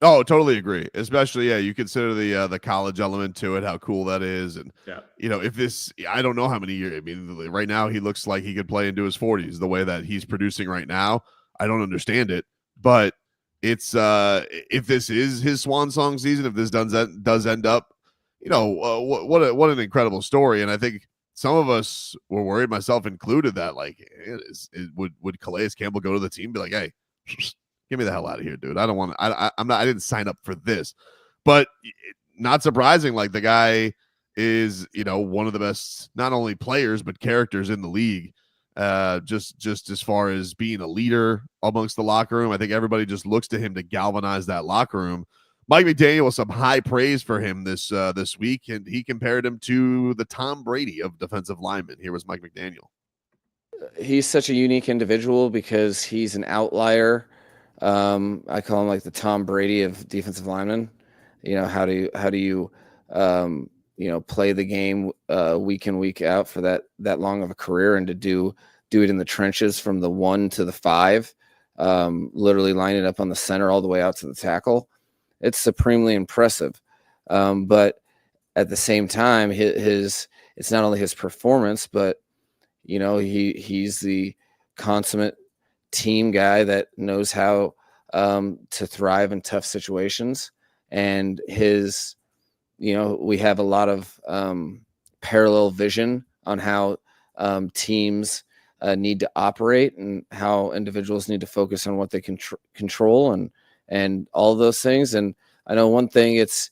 Oh, totally agree. Especially, you consider the college element to it, how cool that is. And, if this, I don't know how many years, I mean, right now he looks like he could play into his 40s the way that he's producing right now. I don't understand it, but it's, if this is his swan song season, if this does end up, what an incredible story. And I think some of us were worried, myself included, that would Calais Campbell go to the team and be like, hey, get me the hell out of here, dude. I don't want to, I didn't sign up for this. But not surprising, the guy is, one of the best, not only players, but characters in the league. Just as far as being a leader amongst the locker room. I think everybody just looks to him to galvanize that locker room, Mike McDaniel was some high praise for him this week, and he compared him to the Tom Brady of defensive linemen. Here was Mike McDaniel. He's such a unique individual because he's an outlier. I call him like the Tom Brady of defensive linemen. How do you play the game week in, week out for that long of a career, and to do it in the trenches from the 1 to the 5, literally lining up on the center all the way out to the tackle. It's supremely impressive. But at the same time, it's not only his performance, but he's the consummate team guy that knows how to thrive in tough situations. And we have a lot of parallel vision on how teams need to operate and how individuals need to focus on what they can control and all of those things. And I know one thing, it's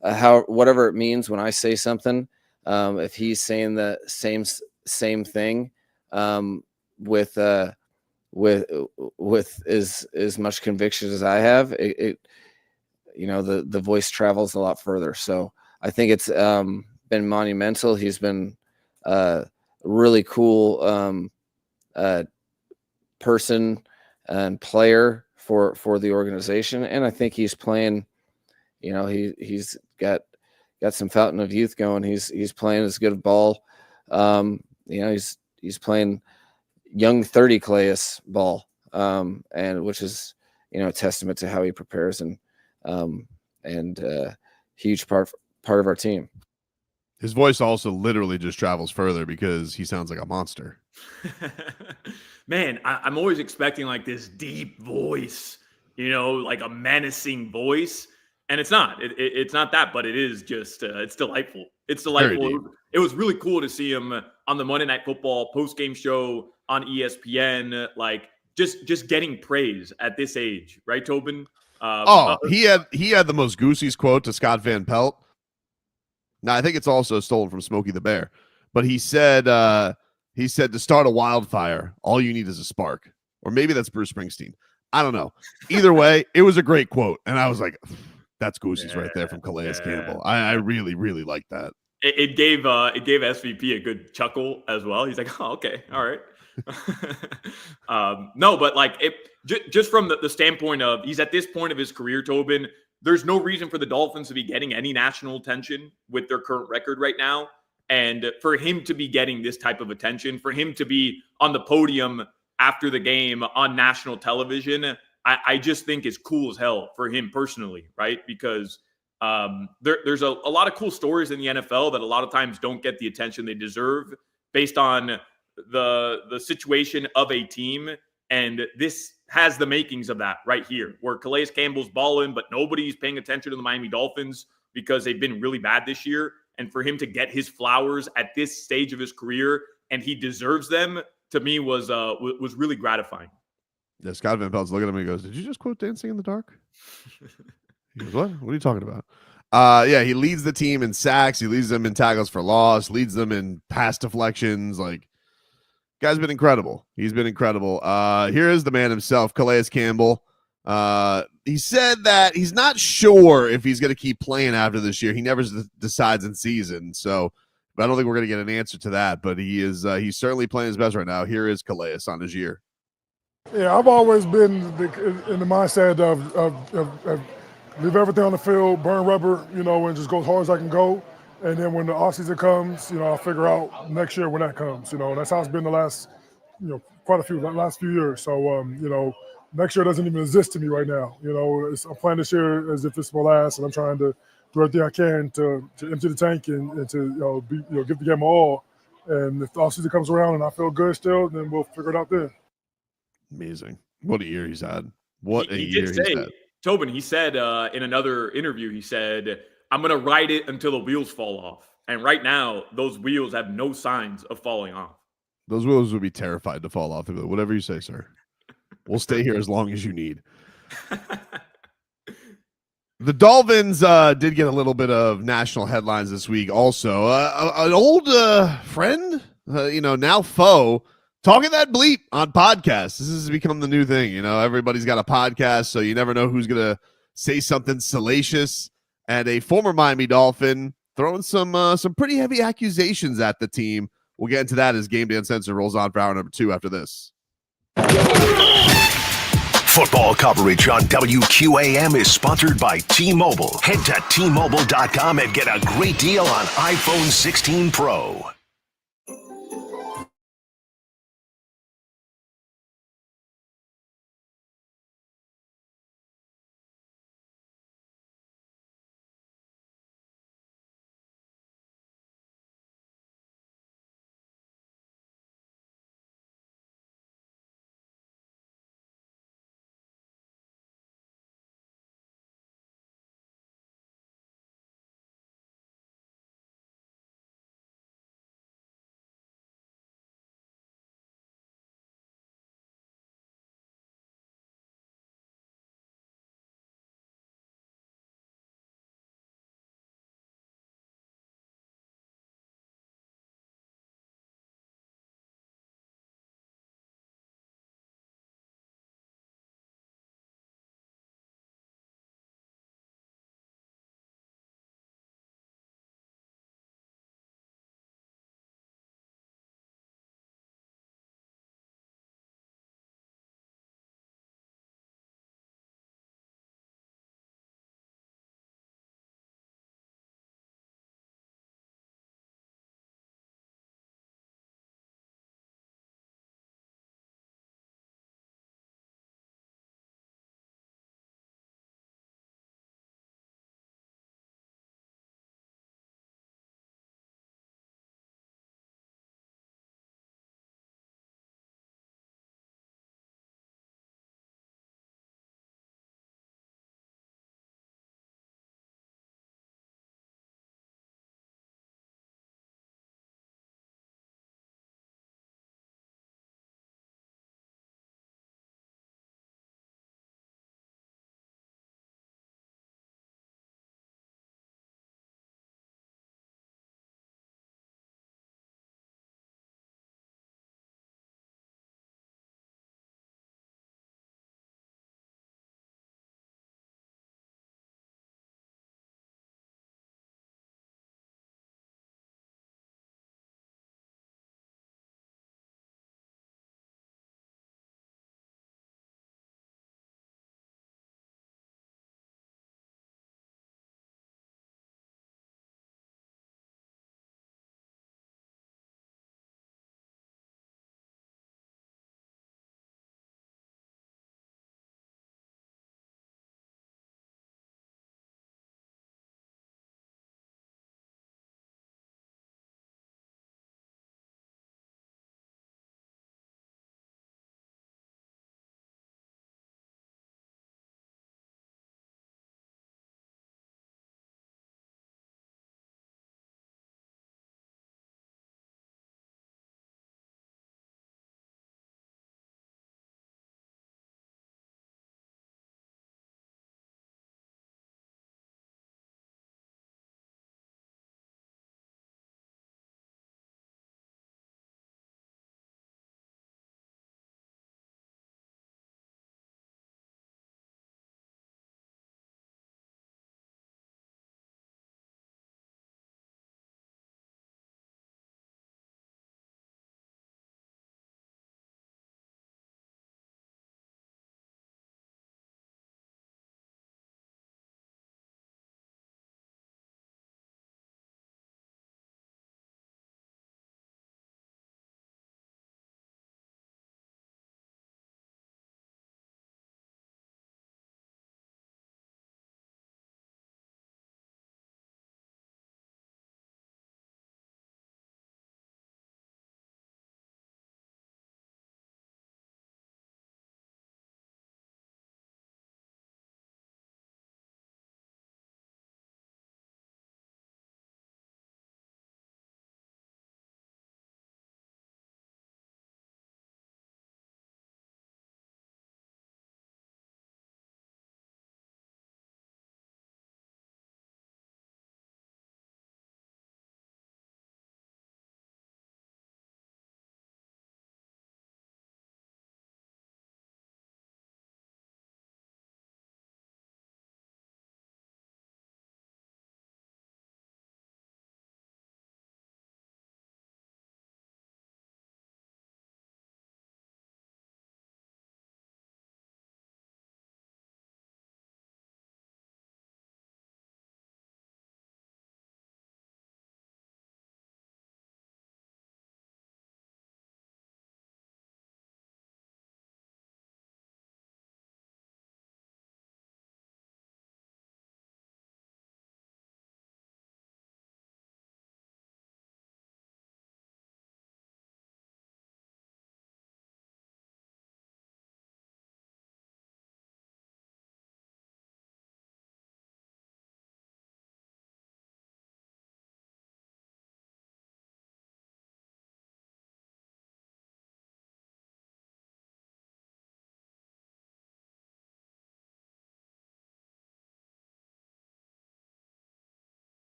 whatever it means when I say something, if he's saying the same thing with as much conviction as I have, the voice travels a lot further. So I think it's been monumental. He's been a really cool person and player for the organization, and I think he's playing. He's got some fountain of youth going. He's playing as good a ball. He's playing young 30 Calais ball, and which is a testament to how he prepares and huge part of our team. His voice also literally just travels further because he sounds like a monster. Man, I'm always expecting like this deep voice, like a menacing voice. And it's not. It's not that, but it is just, it's delightful. It's delightful. It was really cool to see him on the Monday Night Football post-game show on ESPN, like just getting praise at this age, right, Tobin? He had the most Goosey's quote to Scott Van Pelt. Now, I think it's also stolen from Smokey the Bear, but he said to start a wildfire, all you need is a spark. Or maybe that's Bruce Springsteen. I don't know. Either way, it was a great quote. And I was like, that's Goosey's right there from Calais Campbell. I really, really like that. It gave SVP a good chuckle as well. He's like, oh, okay. All right. No, but like just from the standpoint of he's at this point of his career, Tobin, there's no reason for the Dolphins to be getting any national attention with their current record right now. And for him to be getting this type of attention, for him to be on the podium after the game on national television, I just think is cool as hell for him personally, right? Because there's a lot of cool stories in the NFL that a lot of times don't get the attention they deserve based on the situation of a team. And this has the makings of that right here, where Calais Campbell's balling, but nobody's paying attention to the Miami Dolphins because they've been really bad this year. And for him to get his flowers at this stage of his career, and he deserves them, to me was really gratifying. Yeah, Scott Van Pelt's looking at me and goes, did you just quote Dancing in the Dark? He goes, what? What are you talking about? Yeah, he leads the team in sacks. He leads them in tackles for loss, leads them in pass deflections. Like, guy's been incredible. He's been incredible. Here is the man himself, Calais Campbell. He said that he's not sure if he's going to keep playing after this year. He never decides in season. So, but I don't think we're going to get an answer to that. But he's certainly playing his best right now. Here is Calais on his year. Yeah, I've always been in the mindset of leave everything on the field, burn rubber, and just go as hard as I can go. And then when the offseason comes, I'll figure out next year when that comes. That's how it's been the last, last few years. So, next year doesn't even exist to me right now. I'm playing this year as if it's my last, and I'm trying to do everything I can to empty the tank and to give the game my all. And if the offseason comes around and I feel good still, then we'll figure it out then. Amazing. What a year he's had. Tobin, he said in another interview, he said, I'm going to ride it until the wheels fall off. And right now, those wheels have no signs of falling off. Those wheels would be terrified to fall off. Whatever you say, sir. We'll stay here as long as you need. The Dolphins did get a little bit of national headlines this week also. An old friend, now foe, talking that bleep on podcasts. This has become the new thing. Everybody's got a podcast, so you never know who's going to say something salacious, and a former Miami Dolphin throwing some pretty heavy accusations at the team. We'll get into that as Gameday Uncensored rolls on for hour number 2 after this. Football coverage on WQAM is sponsored by T-Mobile. Head to T-Mobile.com and get a great deal on iPhone 16 Pro.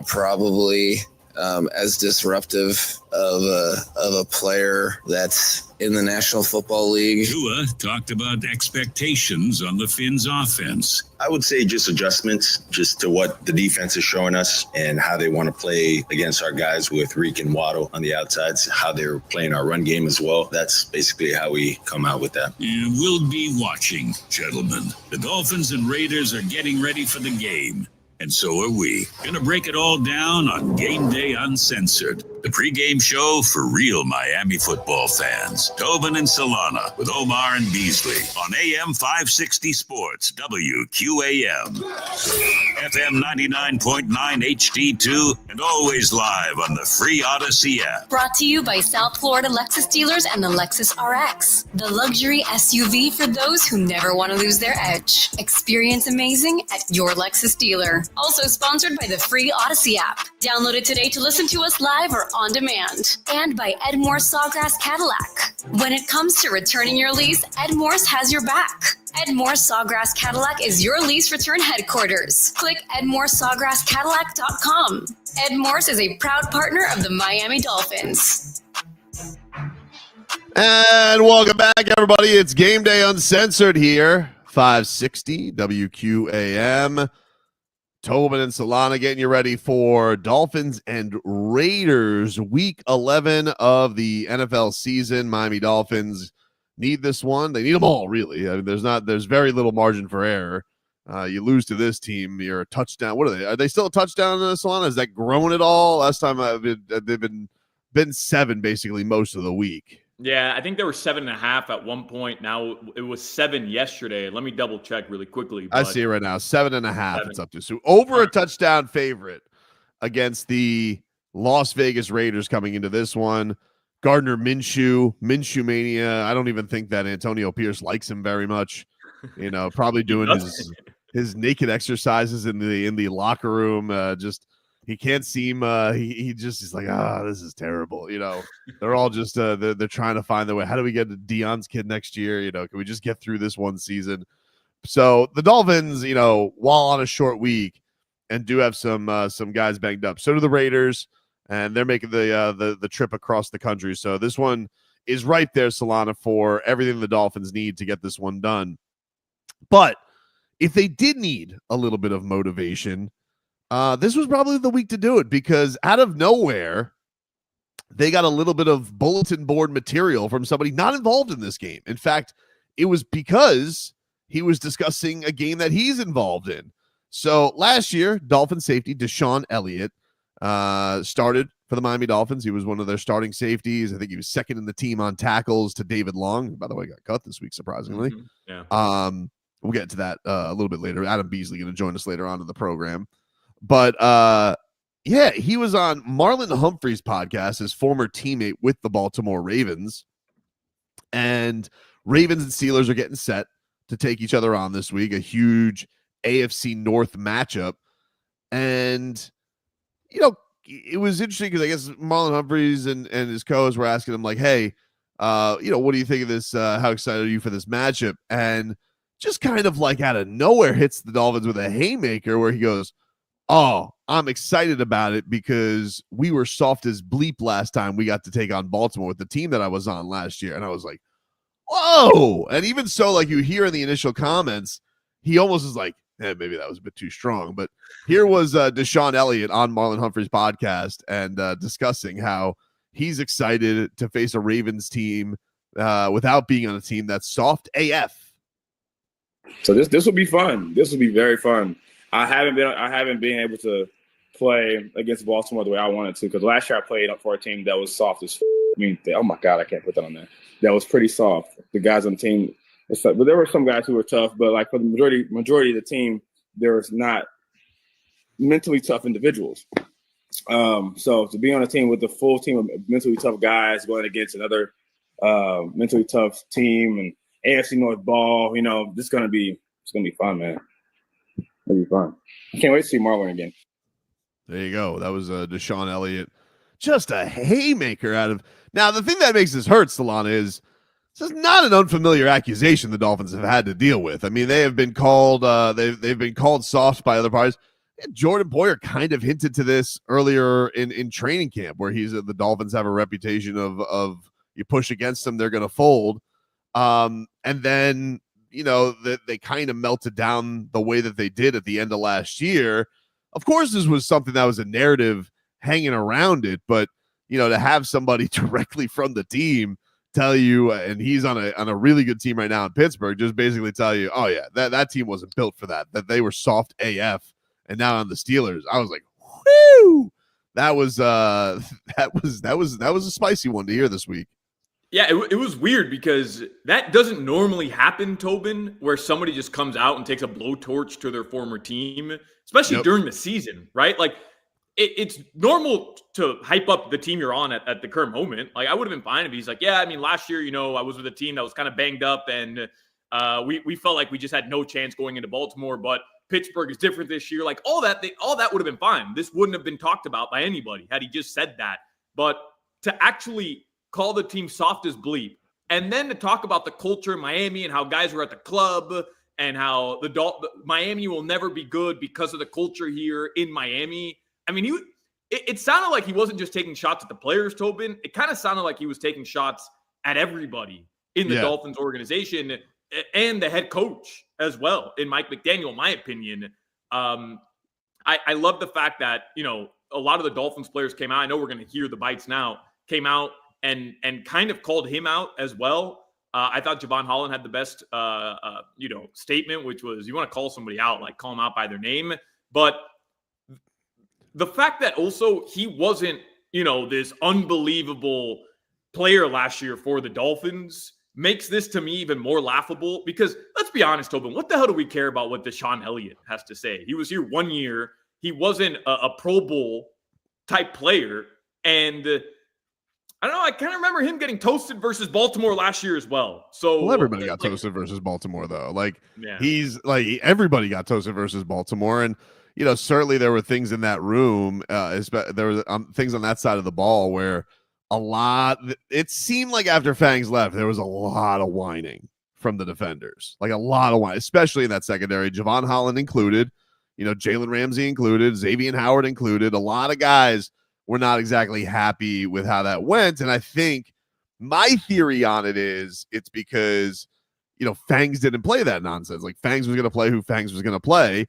Probably as disruptive of a player that's in the National Football League. Tua talked about expectations on the Finns offense. I would say just adjustments just to what the defense is showing us and how they want to play against our guys with Reek and Waddle on the outsides, how they're playing our run game as well. That's basically how we come out with that. And we'll be watching, gentlemen. The Dolphins and Raiders are getting ready for the game. And so are we. Gonna break it all down on Game Day Uncensored, the pregame show for real Miami football fans. Tobin and Solana with Omar and Beasley on AM 560 Sports, WQAM. FM 99.9 HD2, and always live on the free Odyssey app. Brought to you by South Florida Lexus dealers and the Lexus RX, the luxury SUV for those who never want to lose their edge. Experience amazing at your Lexus dealer. Also sponsored by the free Odyssey app. Download it today to listen to us live or on demand. And by Edmore Sawgrass Cadillac. When it comes to returning your lease, Edmore's has your back. Edmore Sawgrass Cadillac is your lease return headquarters. Click EdmoreSawgrassCadillac.com. Edmore's is a proud partner of the Miami Dolphins. And welcome back, everybody. It's Game Day Uncensored here, 560 WQAM. Tobin and Solana getting you ready for Dolphins and Raiders, Week 11 of the NFL season. Miami Dolphins need this one. They need them all, really. I mean, there's very little margin for error. You lose to this team, you're a touchdown. What are they? Are they still a touchdown, Solana? Has that grown at all? Last time they've been 7 basically most of the week. Yeah, I think there were 7.5 at one point. Now it was 7 yesterday. Let me double check really quickly. I see it right now. 7.5 it's up to. So over a touchdown favorite against the Las Vegas Raiders coming into this one. Gardner Minshew mania. I don't even think that Antonio Pierce likes him very much. Probably doing his naked exercises in the locker room. He can't seem he's like, this is terrible. They're all just they're trying to find their way. How do we get to Deion's kid next year? Can we just get through this one season? So the Dolphins, while on a short week and do have some guys banged up. So do the Raiders, and they're making the trip across the country. So this one is right there, Solana, for everything the Dolphins need to get this one done. But if they did need a little bit of motivation, this was probably the week to do it, because out of nowhere, they got a little bit of bulletin board material from somebody not involved in this game. In fact, it was because he was discussing a game that he's involved in. So last year, Dolphin safety Deshaun Elliott started for the Miami Dolphins. He was one of their starting safeties. I think he was second in the team on tackles to David Long, who, by the way, got cut this week, surprisingly. Yeah. We'll get to that a little bit later. Adam Beasley going to join us later on in the program. But he was on Marlon Humphrey's podcast, his former teammate with the Baltimore Ravens. And Ravens and Steelers are getting set to take each other on this week, a huge AFC North matchup. And, it was interesting because I guess Marlon Humphreys and his co-hosts were asking him, like, hey, what do you think of this? How excited are you for this matchup? And just kind of like out of nowhere hits the Dolphins with a haymaker where he goes, oh, I'm excited about it because we were soft as bleep last time we got to take on Baltimore with the team that I was on last year. And I was like, whoa. And even so, like you hear in the initial comments, he almost is like, maybe that was a bit too strong. But here was Deshaun Elliott on Marlon Humphrey's podcast and discussing how he's excited to face a Ravens team without being on a team that's soft AF. So this will be fun. This will be very fun. I haven't been able to play against Baltimore the way I wanted to, because last year I played up for a team that was soft as oh my God, I can't put that on there. That was pretty soft. The guys on the team, but there were some guys who were tough, but like for the majority of the team, there was not mentally tough individuals. So to be on a team with the full team of mentally tough guys going against another mentally tough team and AFC North ball, this is gonna be fun, man. It'll be fun. I can't wait to see Marlon again. There you go. That was Deshaun Elliott. Just a haymaker out of. Now, the thing that makes this hurt, Solana, is this is not an unfamiliar accusation the Dolphins have had to deal with. I mean, they have been called they've been called soft by other parties. Jordan Boyer kind of hinted to this earlier in training camp, where the Dolphins have a reputation of you push against them, they're going to fold. And then, they kind of melted down the way that they did at the end of last year. Of course, this was something that was a narrative hanging around it, but, to have somebody directly from the team tell you, and he's on a really good team right now in Pittsburgh, just basically tell you, oh yeah, that team wasn't built for that they were soft AF. And now on the Steelers, I was like, whoo, that was a spicy one to hear this week. Yeah, it was weird because that doesn't normally happen, Tobin, where somebody just comes out and takes a blowtorch to their former team, especially during the season, right? Like, it's normal to hype up the team you're on at the current moment. Like, I would have been fine if he's like, yeah, I mean, last year, I was with a team that was kind of banged up, and we felt like we just had no chance going into Baltimore, but Pittsburgh is different this year. Like, all that would have been fine. This wouldn't have been talked about by anybody had he just said that. But to actually call the team soft as bleep, and then to talk about the culture in Miami and how guys were at the club and how Miami will never be good because of the culture here in Miami. I mean, it sounded like he wasn't just taking shots at the players, Tobin. It kind of sounded like he was taking shots at everybody in the Dolphins organization and the head coach as well, in Mike McDaniel, in my opinion. I love the fact that, a lot of the Dolphins players came out. I know we're going to hear the bites now, came out and kind of called him out as well. I thought Javon Holland had the best, statement, which was, you want to call somebody out, like call them out by their name. But the fact that also he wasn't, this unbelievable player last year for the Dolphins makes this to me even more laughable, because let's be honest, Tobin, what the hell do we care about what Deshaun Elliott has to say? He was here 1 year. He wasn't a Pro Bowl type player. And I don't know, I kind of remember him getting toasted versus Baltimore last year as well. So everybody got toasted versus Baltimore, though. He's like, everybody got toasted versus Baltimore. And, certainly there were things in that room. There were things on that side of the ball where it seemed like after Fangs left, there was a lot of whining from the defenders, like a lot of whining, especially in that secondary. Javon Holland included, Jalen Ramsey included, Xavier Howard included. A lot of guys were not exactly happy with how that went. And I think my theory on it is it's because, Fangs didn't play that nonsense. Like, Fangs was going to play who Fangs was going to play.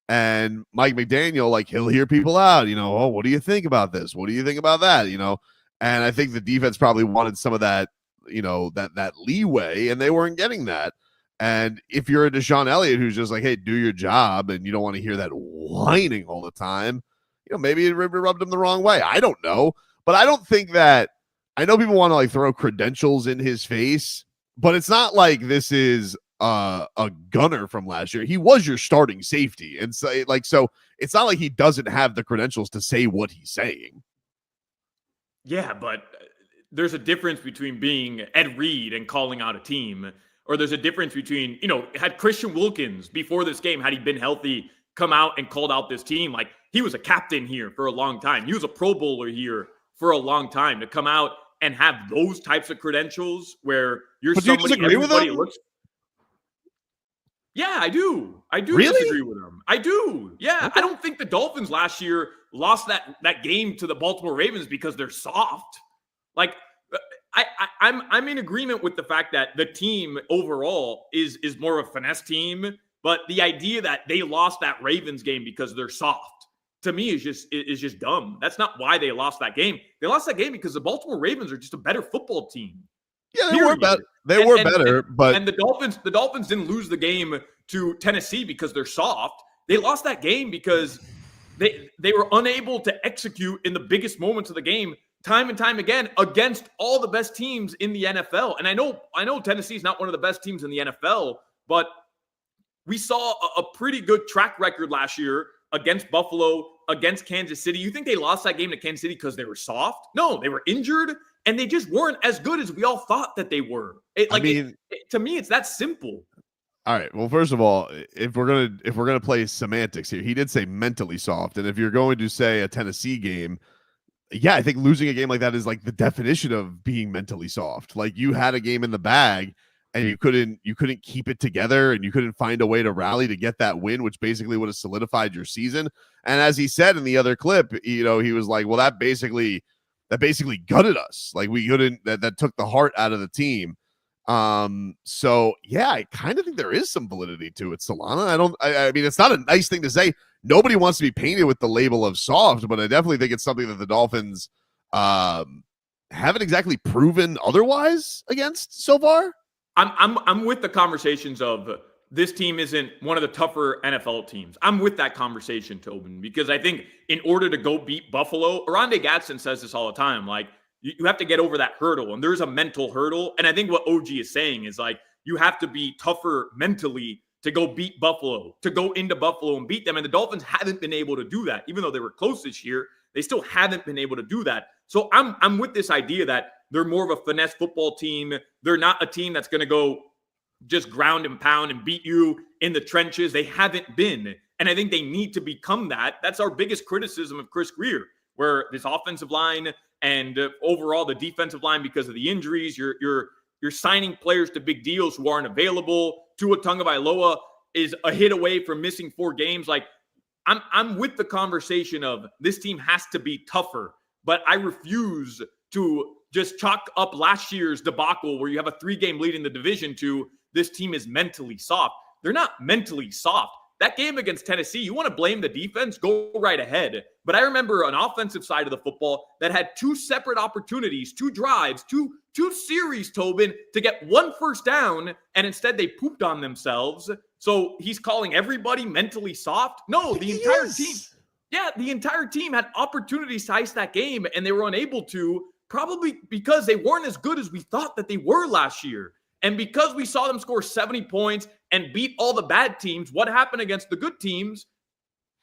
And Mike McDaniel, he'll hear people out, oh, what do you think about this? What do you think about that? And I think the defense probably wanted some of that, that leeway, and they weren't getting that. And if you're a Deshaun Elliott who's just like, hey, do your job, and you don't want to hear that whining all the time, maybe it rubbed him the wrong way. I don't know. But I don't think that – I know people want to, throw credentials in his face, but it's not like this is a gunner from last year. He was your starting safety. And so it's not like he doesn't have the credentials to say what he's saying. Yeah, but there's a difference between being Ed Reed and calling out a team, or there's a difference between, had Christian Wilkins before this game, had he been healthy, come out and called out this team. Like, he was a captain here for a long time. He was a Pro Bowler here for a long time. To come out and have those types of credentials where you're but somebody, do you disagree with him? Yeah, I do. I do really? disagree with him. I do. Yeah, okay. I don't think the Dolphins last year lost that game to the Baltimore Ravens because they're soft. Like, I'm in agreement with the fact that the team overall is more of a finesse team, but the idea that they lost that Ravens game because they're soft, to me, is just dumb. That's not why they lost that game. They lost that game because the Baltimore Ravens are just a better football team. Yeah, they were better. They were better, but the Dolphins didn't lose the game to Tennessee because they're soft. They lost that game because they were unable to execute in the biggest moments of the game time and time again against all the best teams in the NFL. And I know Tennessee's not one of the best teams in the NFL, but we saw a pretty good track record last year against Buffalo, against Kansas City. You think they lost that game to Kansas City because they were soft? No, they were injured. And they just weren't as good as we all thought that they were. To me, it's that simple. All right. Well, first of all, if we're gonna play semantics here, he did say mentally soft, and if you're going to say a Tennessee game, yeah, I think losing a game like that is like the definition of being mentally soft. Like, you had a game in the bag, and you couldn't keep it together, and you couldn't find a way to rally to get that win, which basically would have solidified your season. And as he said in the other clip, he was like, well, that basically gutted us. Like we couldn't, that took the heart out of the team. So yeah, I kind of think there is some validity to it, Solana. I mean, it's not a nice thing to say. Nobody wants to be painted with the label of soft, but I definitely think it's something that the Dolphins haven't exactly proven otherwise against so far. I'm with the conversations of this team isn't one of the tougher NFL teams. I'm with that conversation, Tobin, because I think in order to go beat Buffalo, Oronde Gadsden says this all the time, like you have to get over that hurdle, and there's a mental hurdle. And I think what OG is saying is like you have to be tougher mentally to go beat Buffalo, to go into Buffalo and beat them. And the Dolphins haven't been able to do that. Even though they were close this year, they still haven't been able to do that. So I'm with this idea that they're more of a finesse football team. They're not a team that's going to go just ground and pound and beat you in the trenches. They haven't been. And I think they need to become that. That's our biggest criticism of Chris Grier, where this offensive line and overall the defensive line, because of the injuries, you're signing players to big deals who aren't available. Tua Tagovailoa is a hit away from missing 4 games. Like I'm with the conversation of this team has to be tougher, but I refuse to just chalk up last year's debacle where you have a 3-game lead in the division to this team is mentally soft. They're not mentally soft. That game against Tennessee, you want to blame the defense? Go right ahead. But I remember an offensive side of the football that had 2 separate opportunities, 2 drives, two series, Tobin, to get 1 first down, and instead they pooped on themselves. So he's calling everybody mentally soft? No, the entire team. Yeah, the entire team had opportunities to ice that game, and they were unable to, probably because they weren't as good as we thought that they were last year. And because we saw them score 70 points and beat all the bad teams, what happened against the good teams?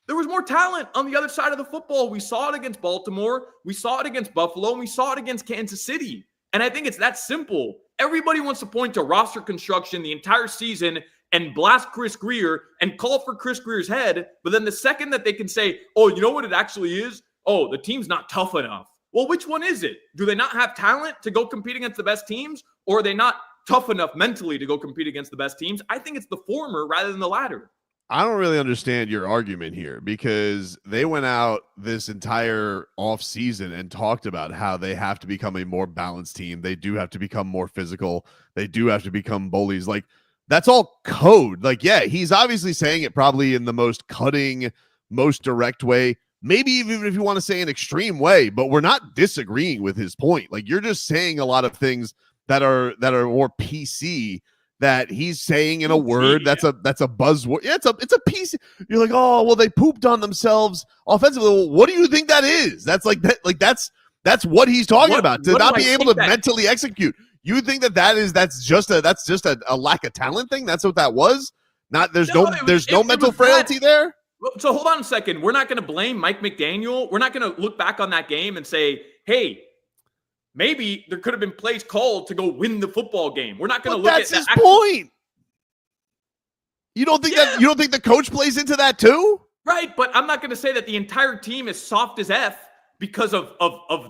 There was more talent on the other side of the football. We saw it against Baltimore. We saw it against Buffalo. And we saw it against Kansas City. And I think it's that simple. Everybody wants to point to roster construction the entire season and blast Chris Grier and call for Chris Grier's head. But then the second that they can say, oh, you know what it actually is? Oh, the team's not tough enough. Well, which one is it? Do they not have talent to go compete against the best teams? Or are they not tough enough mentally to go compete against the best teams? I think it's the former rather than the latter. I don't really understand your argument here, because they went out this entire offseason and talked about how they have to become a more balanced team. They do have to become more physical. They do have to become bullies. Like, that's all code. Like, yeah, he's obviously saying it probably in the most cutting, most direct way, maybe even if you want to say an extreme way, but we're not disagreeing with his point. Like, you're just saying a lot of things that are more PC that he's saying in a word that's a buzzword. Yeah, it's a PC. You're like, oh, well, they pooped on themselves offensively. Well, what do you think that is? That's like that. Like that's what he's talking about. To not be able to mentally execute. You think that's just a lack of talent thing? That's what that was. Not there's no mental frailty there. So hold on a second. We're not going to blame Mike McDaniel. We're not going to look back on that game and say, hey, maybe there could have been plays called to go win the football game. We're not going to look at that. That's his point. You don't think that? You don't think the coach plays into that too? Right, but I'm not going to say that the entire team is soft as F because of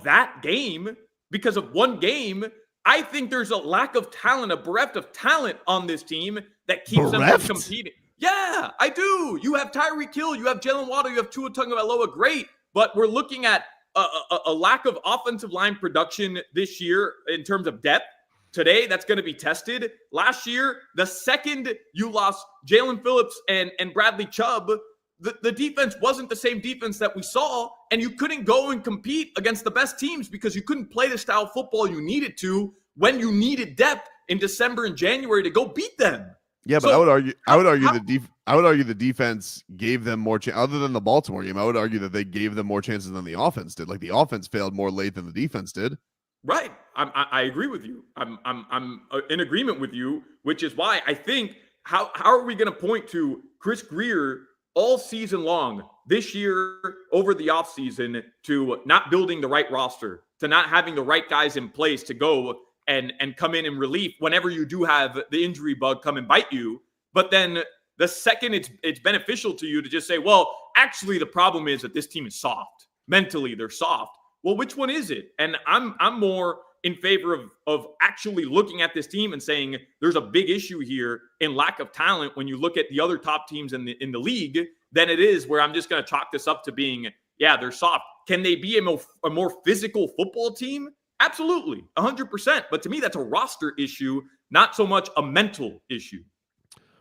that game, because of one game. I think there's a lack of talent, a bereft of talent on this team that keeps them from competing. Yeah, I do. You have Tyreek Hill, you have Jalen Waddle, you have Tua Tagovailoa, great, but we're looking at a lack of offensive line production this year in terms of depth. Today, that's going to be tested. Last year, the second you lost Jalen Phillips and Bradley Chubb, the defense wasn't the same defense that we saw, and you couldn't go and compete against the best teams because you couldn't play the style of football you needed to when you needed depth in December and January to go beat them. Yeah, but so, I would argue the defense gave them more other than the Baltimore game. I would argue that they gave them more chances than the offense did. Like the offense failed more late than the defense did. Right. I agree with you. I'm in agreement with you, which is why I think how are we going to point to Chris Grier all season long this year over the offseason to not building the right roster, to not having the right guys in place to go and come in relief whenever you do have the injury bug come and bite you. But then the second it's beneficial to you to just say, well, actually the problem is that this team is soft. Mentally, they're soft. Well, which one is it? And I'm more in favor of actually looking at this team and saying there's a big issue here in lack of talent when you look at the other top teams in the league than it is where I'm just going to chalk this up to being, yeah, they're soft. Can they be a more physical football team? Absolutely, 100%. But to me, that's a roster issue, not so much a mental issue.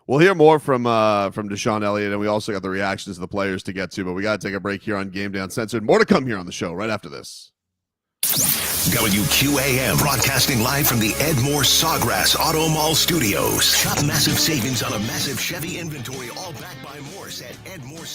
We'll hear more from Deshaun Elliott, and we also got the reactions of the players to get to, but we got to take a break here on Gameday Uncensored. More to come here on the show right after this. WQAM broadcasting live from the Ed Moore Sawgrass Auto Mall Studios. Shop massive savings on a massive Chevy inventory, all backed by Morse at Ed Moore.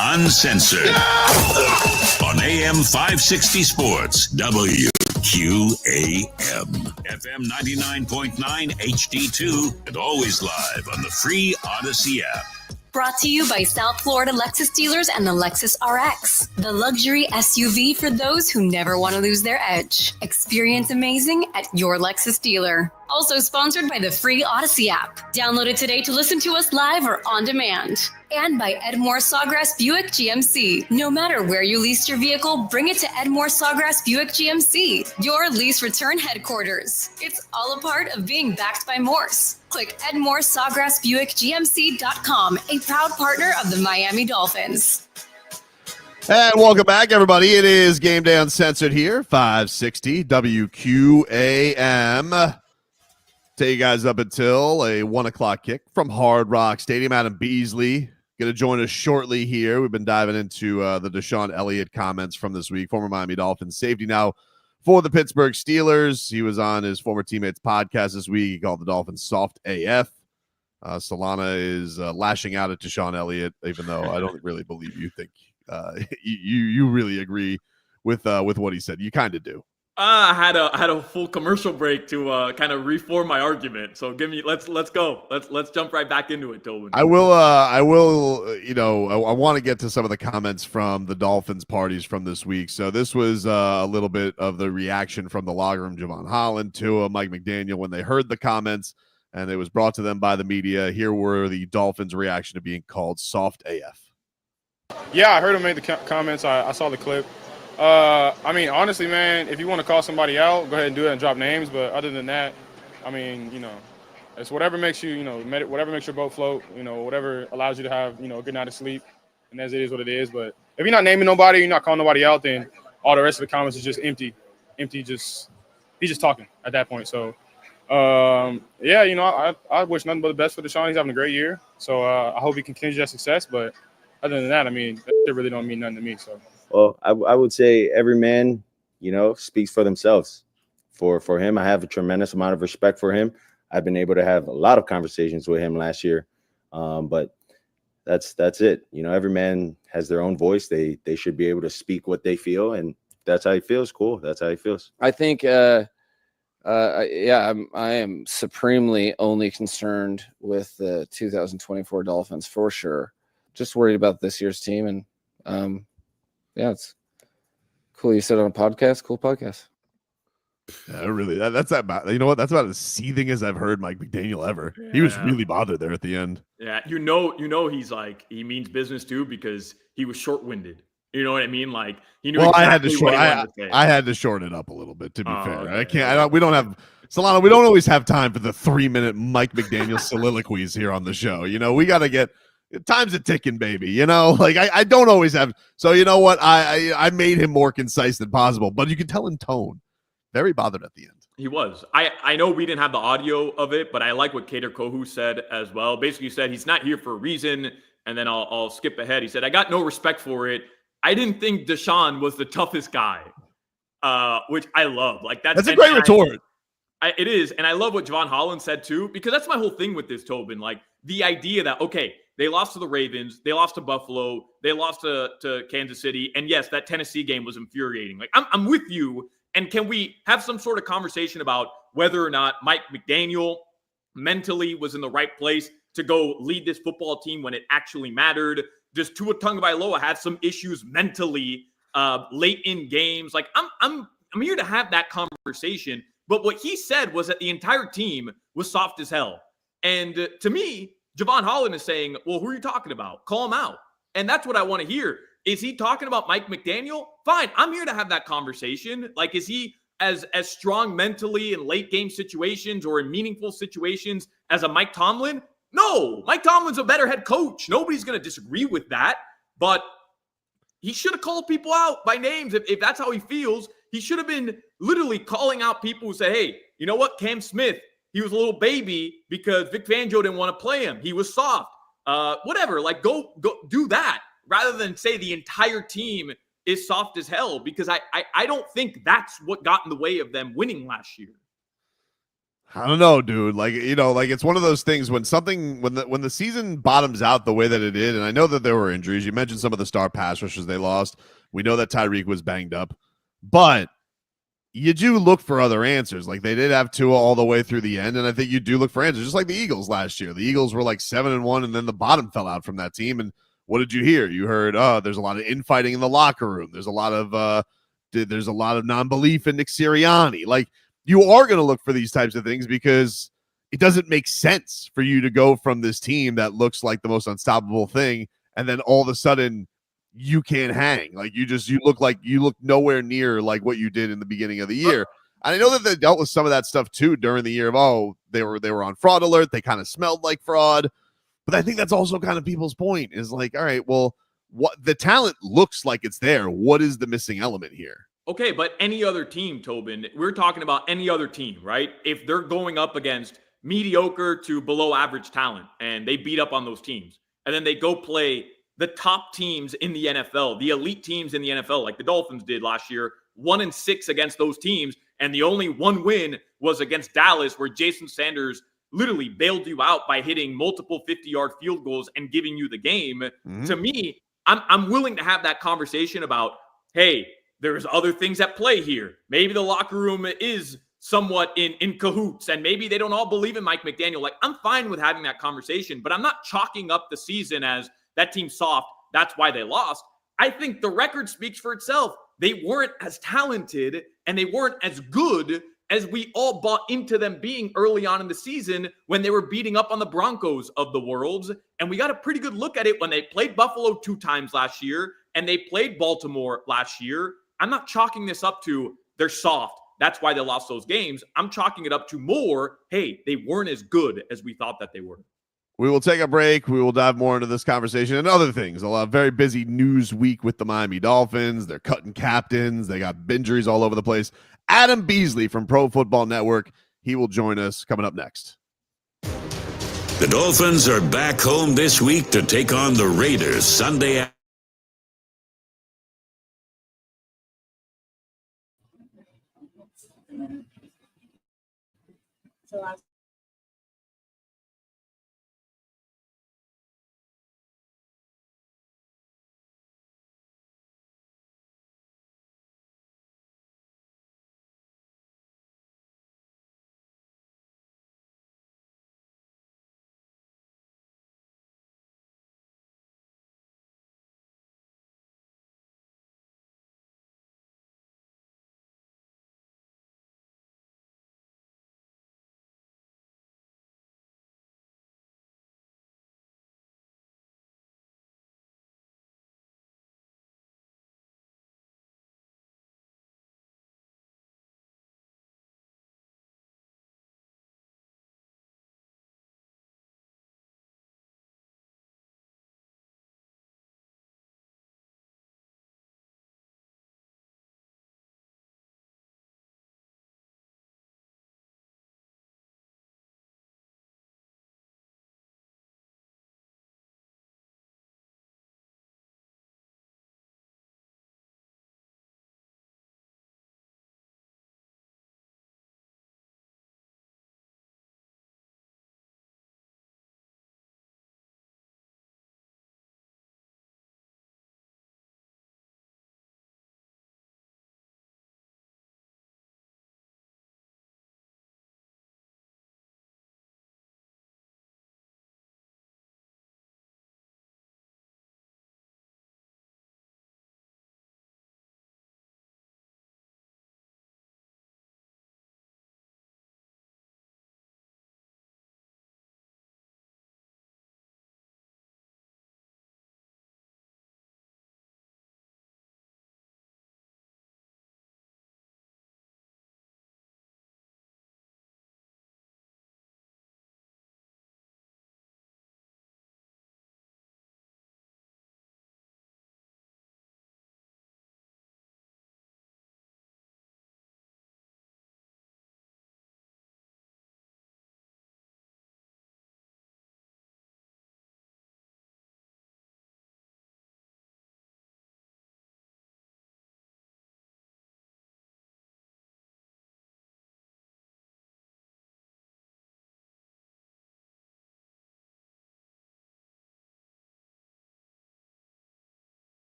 Uncensored. On AM 560 Sports, WQAM. FM 99.9 HD2, and always live on the free Odyssey app. Brought to you by South Florida Lexus dealers and the Lexus RX, the luxury SUV for those who never want to lose their edge. Experience amazing at your Lexus dealer. Also sponsored by the free Odyssey app. Download it today to listen to us live or on demand. And by Edmore Sawgrass Buick GMC. No matter where you lease your vehicle, bring it to Edmore Sawgrass Buick GMC, your lease return headquarters. It's all a part of being backed by Morse. Click EdmoreSawgrassBuickGMC.com, a proud partner of the Miami Dolphins. And welcome back, everybody. It is Game Day Uncensored here, 560 WQAM. Take you guys up until a 1 o'clock kick from Hard Rock Stadium. Adam Beasley going to join us shortly here. We've been diving into the Deshaun Elliott comments from this week. Former Miami Dolphins safety now for the Pittsburgh Steelers. He was on his former teammates' podcast this week. He called the Dolphins soft AF. Solana is lashing out at Deshaun Elliott, even though I don't really believe you think you really agree with what he said. You kind of do. I had a full commercial break to kind of reform my argument. So let's go. Let's jump right back into it, Tobin. I will, I want to get to some of the comments from the Dolphins parties from this week. So this was a little bit of the reaction from the locker room, Javon Holland, to Mike McDaniel when they heard the comments, and it was brought to them by the media. Here were the Dolphins' reaction to being called soft AF. Yeah, I heard him make the comments. I saw the clip. I mean, honestly, man, if you want to call somebody out, go ahead and do it and drop names. But other than that, I mean, it's whatever makes you, whatever makes your boat float, whatever allows you to have, a good night of sleep. And as it is what it is. But if you're not naming nobody, you're not calling nobody out, then all the rest of the comments is just empty. He's just talking at that point. So, yeah, I wish nothing but the best for Deshaun. He's having a great year. So I hope he continues that success. But other than that, I mean, it really don't mean nothing to me. So. Well, I would say every man, speaks for themselves. For him, I have a tremendous amount of respect for him. I've been able to have a lot of conversations with him last year, but that's it. Every man has their own voice. They should be able to speak what they feel, and that's how he feels. Cool. That's how he feels. I think, I am supremely only concerned with the 2024 Dolphins for sure. Just worried about this year's team, and yeah, it's cool. You said on a podcast, cool podcast. Yeah, really. That's about. You know what? That's about as seething as I've heard Mike McDaniel ever. Yeah. He was really bothered there at the end. Yeah, he means business too because he was short-winded. You know what I mean? Like he knew. Well, exactly I had to shorten it up a little bit. To be fair, okay. We don't have Solana. We don't always have time for the 3-minute Mike McDaniel soliloquies here on the show. We got to get. Time's a ticking, baby. I don't always have. So you know what? I made him more concise than possible, but you can tell in tone, very bothered at the end. He was. I know we didn't have the audio of it, but I like what Kader Kohu said as well. Basically, he said he's not here for a reason, and then I'll skip ahead. He said, "I got no respect for it. I didn't think Deshaun was the toughest guy," which I love. That's a great retort. It is, and I love what Javon Holland said too, because that's my whole thing with this, Tobin. Like the idea that they lost to the Ravens, they lost to Buffalo, they lost to Kansas City, and yes, that Tennessee game was infuriating. Like I'm with you, and can we have some sort of conversation about whether or not Mike McDaniel mentally was in the right place to go lead this football team when it actually mattered? Does Tua Tagovailoa have some issues mentally late in games? Like I'm here to have that conversation. But what he said was that the entire team was soft as hell. And to me, Javon Holland is saying, well, who are you talking about? Call him out. And that's what I want to hear. Is he talking about Mike McDaniel? Fine. I'm here to have that conversation. Like, is he as strong mentally in late game situations or in meaningful situations as a Mike Tomlin? No. Mike Tomlin's a better head coach. Nobody's going to disagree with that. But he should have called people out by names if that's how he feels. He should have been literally calling out people who say, hey, you know what? Cam Smith, he was a little baby because Vic Fangio didn't want to play him. He was soft. Whatever. Like, go do that rather than say the entire team is soft as hell, because I don't think that's what got in the way of them winning last year. I don't know, dude. Like, like it's one of those things when when the season bottoms out the way that it did, and I know that there were injuries. You mentioned some of the star pass rushers they lost. We know that Tyreek was banged up, but you do look for other answers. Like they did have Tua all the way through the end, and I think you do look for answers, just like the Eagles last year. The Eagles were like 7-1, and then the bottom fell out from that team. And what did you hear? You heard, there's a lot of infighting in the locker room. There's a lot of non-belief in Nick Sirianni. Like you are going to look for these types of things because it doesn't make sense for you to go from this team that looks like the most unstoppable thing, and then all of a sudden you can't hang. Like you look nowhere near like what you did in the beginning of the year. And I know that they dealt with some of that stuff too during the year of, they were on fraud alert. They kind of smelled like fraud. But I think that's also kind of people's point is like, all right, well, what the talent looks like it's there. What is the missing element here? Okay, but any other team, Tobin, we're talking about any other team, right? If they're going up against mediocre to below average talent and they beat up on those teams, and then they go play the top teams in the NFL, the elite teams in the NFL, like the Dolphins did last year, 1-6 against those teams, and the only one win was against Dallas, where Jason Sanders literally bailed you out by hitting multiple 50-yard field goals and giving you the game. Mm-hmm. To me, I'm willing to have that conversation about, hey, there's other things at play here. Maybe the locker room is somewhat in cahoots, and maybe they don't all believe in Mike McDaniel. Like, I'm fine with having that conversation, but I'm not chalking up the season as that team's soft, that's why they lost. I think the record speaks for itself. They weren't as talented and they weren't as good as we all bought into them being early on in the season when they were beating up on the Broncos of the world. And we got a pretty good look at it when they played Buffalo 2 times last year and they played Baltimore last year. I'm not chalking this up to they're soft, that's why they lost those games. I'm chalking it up to more, hey, they weren't as good as we thought that they were. We will take a break. We will dive more into this conversation and other things. A very busy news week with the Miami Dolphins. They're cutting captains. They got injuries all over the place. Adam Beasley from Pro Football Network. He will join us coming up next. The Dolphins are back home this week to take on the Raiders Sunday.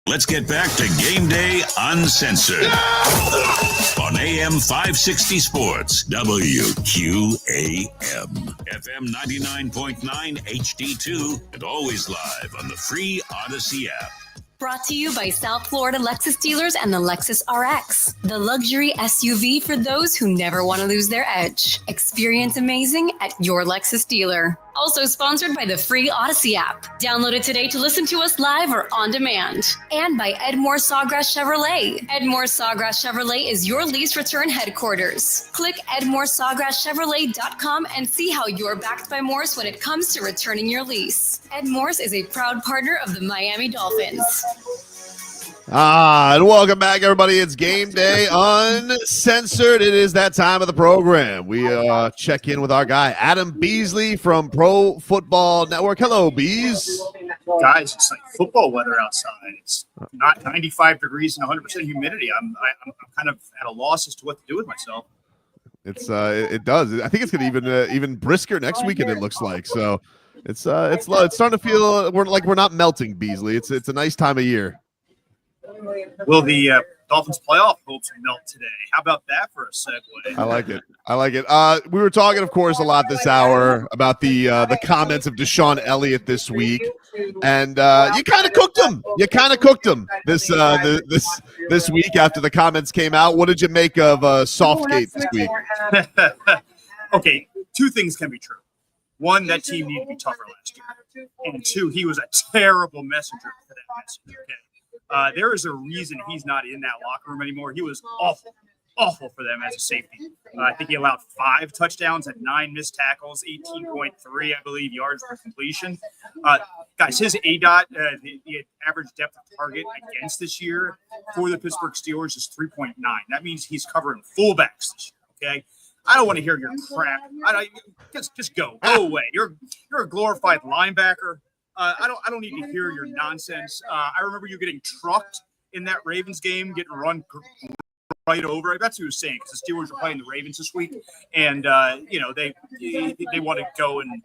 Let's get back to Game Day Uncensored on AM 560 Sports, WQAM, FM 99.9 HD2, and always live on the free Odyssey app. Brought to you by South Florida Lexus dealers and the Lexus RX, the luxury SUV for those who never want to lose their edge. Experience amazing at your Lexus dealer. Also sponsored by the free Odyssey app. Download it today to listen to us live or on demand. And by Edmore Sawgrass Chevrolet. Edmore Sawgrass Chevrolet is your lease return headquarters. Click EdmoreSawgrassChevrolet.com and see how you're backed by Morse when it comes to returning your lease. Ed Morse is a proud partner of the Miami Dolphins. And welcome back, everybody. It's Game Day Uncensored. It is that time of the program. We check in with our guy, Adam Beasley from Pro Football Network. Hello, Bees. Guys, it's like football weather outside. It's not 95 degrees and 100% humidity. I'm kind of at a loss as to what to do with myself. It does. I think it's going to even brisker next weekend, it looks like. So it's starting to feel we're not melting, Beasley. It's a nice time of year. Will the Dolphins playoff hopes melt today? How about that for a segue? I like it. We were talking, of course, a lot this hour about the comments of Deshaun Elliott this week, and you kind of cooked him. This week after the comments came out. What did you make of Softgate this week? Okay, two things can be true. One, that team needed to be tougher last year, and two, he was a terrible messenger for that message. Okay. There is a reason he's not in that locker room anymore. He was awful for them as a safety. I think he allowed 5 touchdowns and 9 missed tackles, 18.3, I believe, yards per completion. Guys, his ADOT, the average depth of target against this year for the Pittsburgh Steelers is 3.9. That means he's covering fullbacks this year, okay? I don't want to hear your crap. Just go away. You're a glorified linebacker. I don't need to hear your nonsense. I remember you getting trucked in that Ravens game, getting run right over. That's what he was saying, because the Steelers were playing the Ravens this week, and they want to go and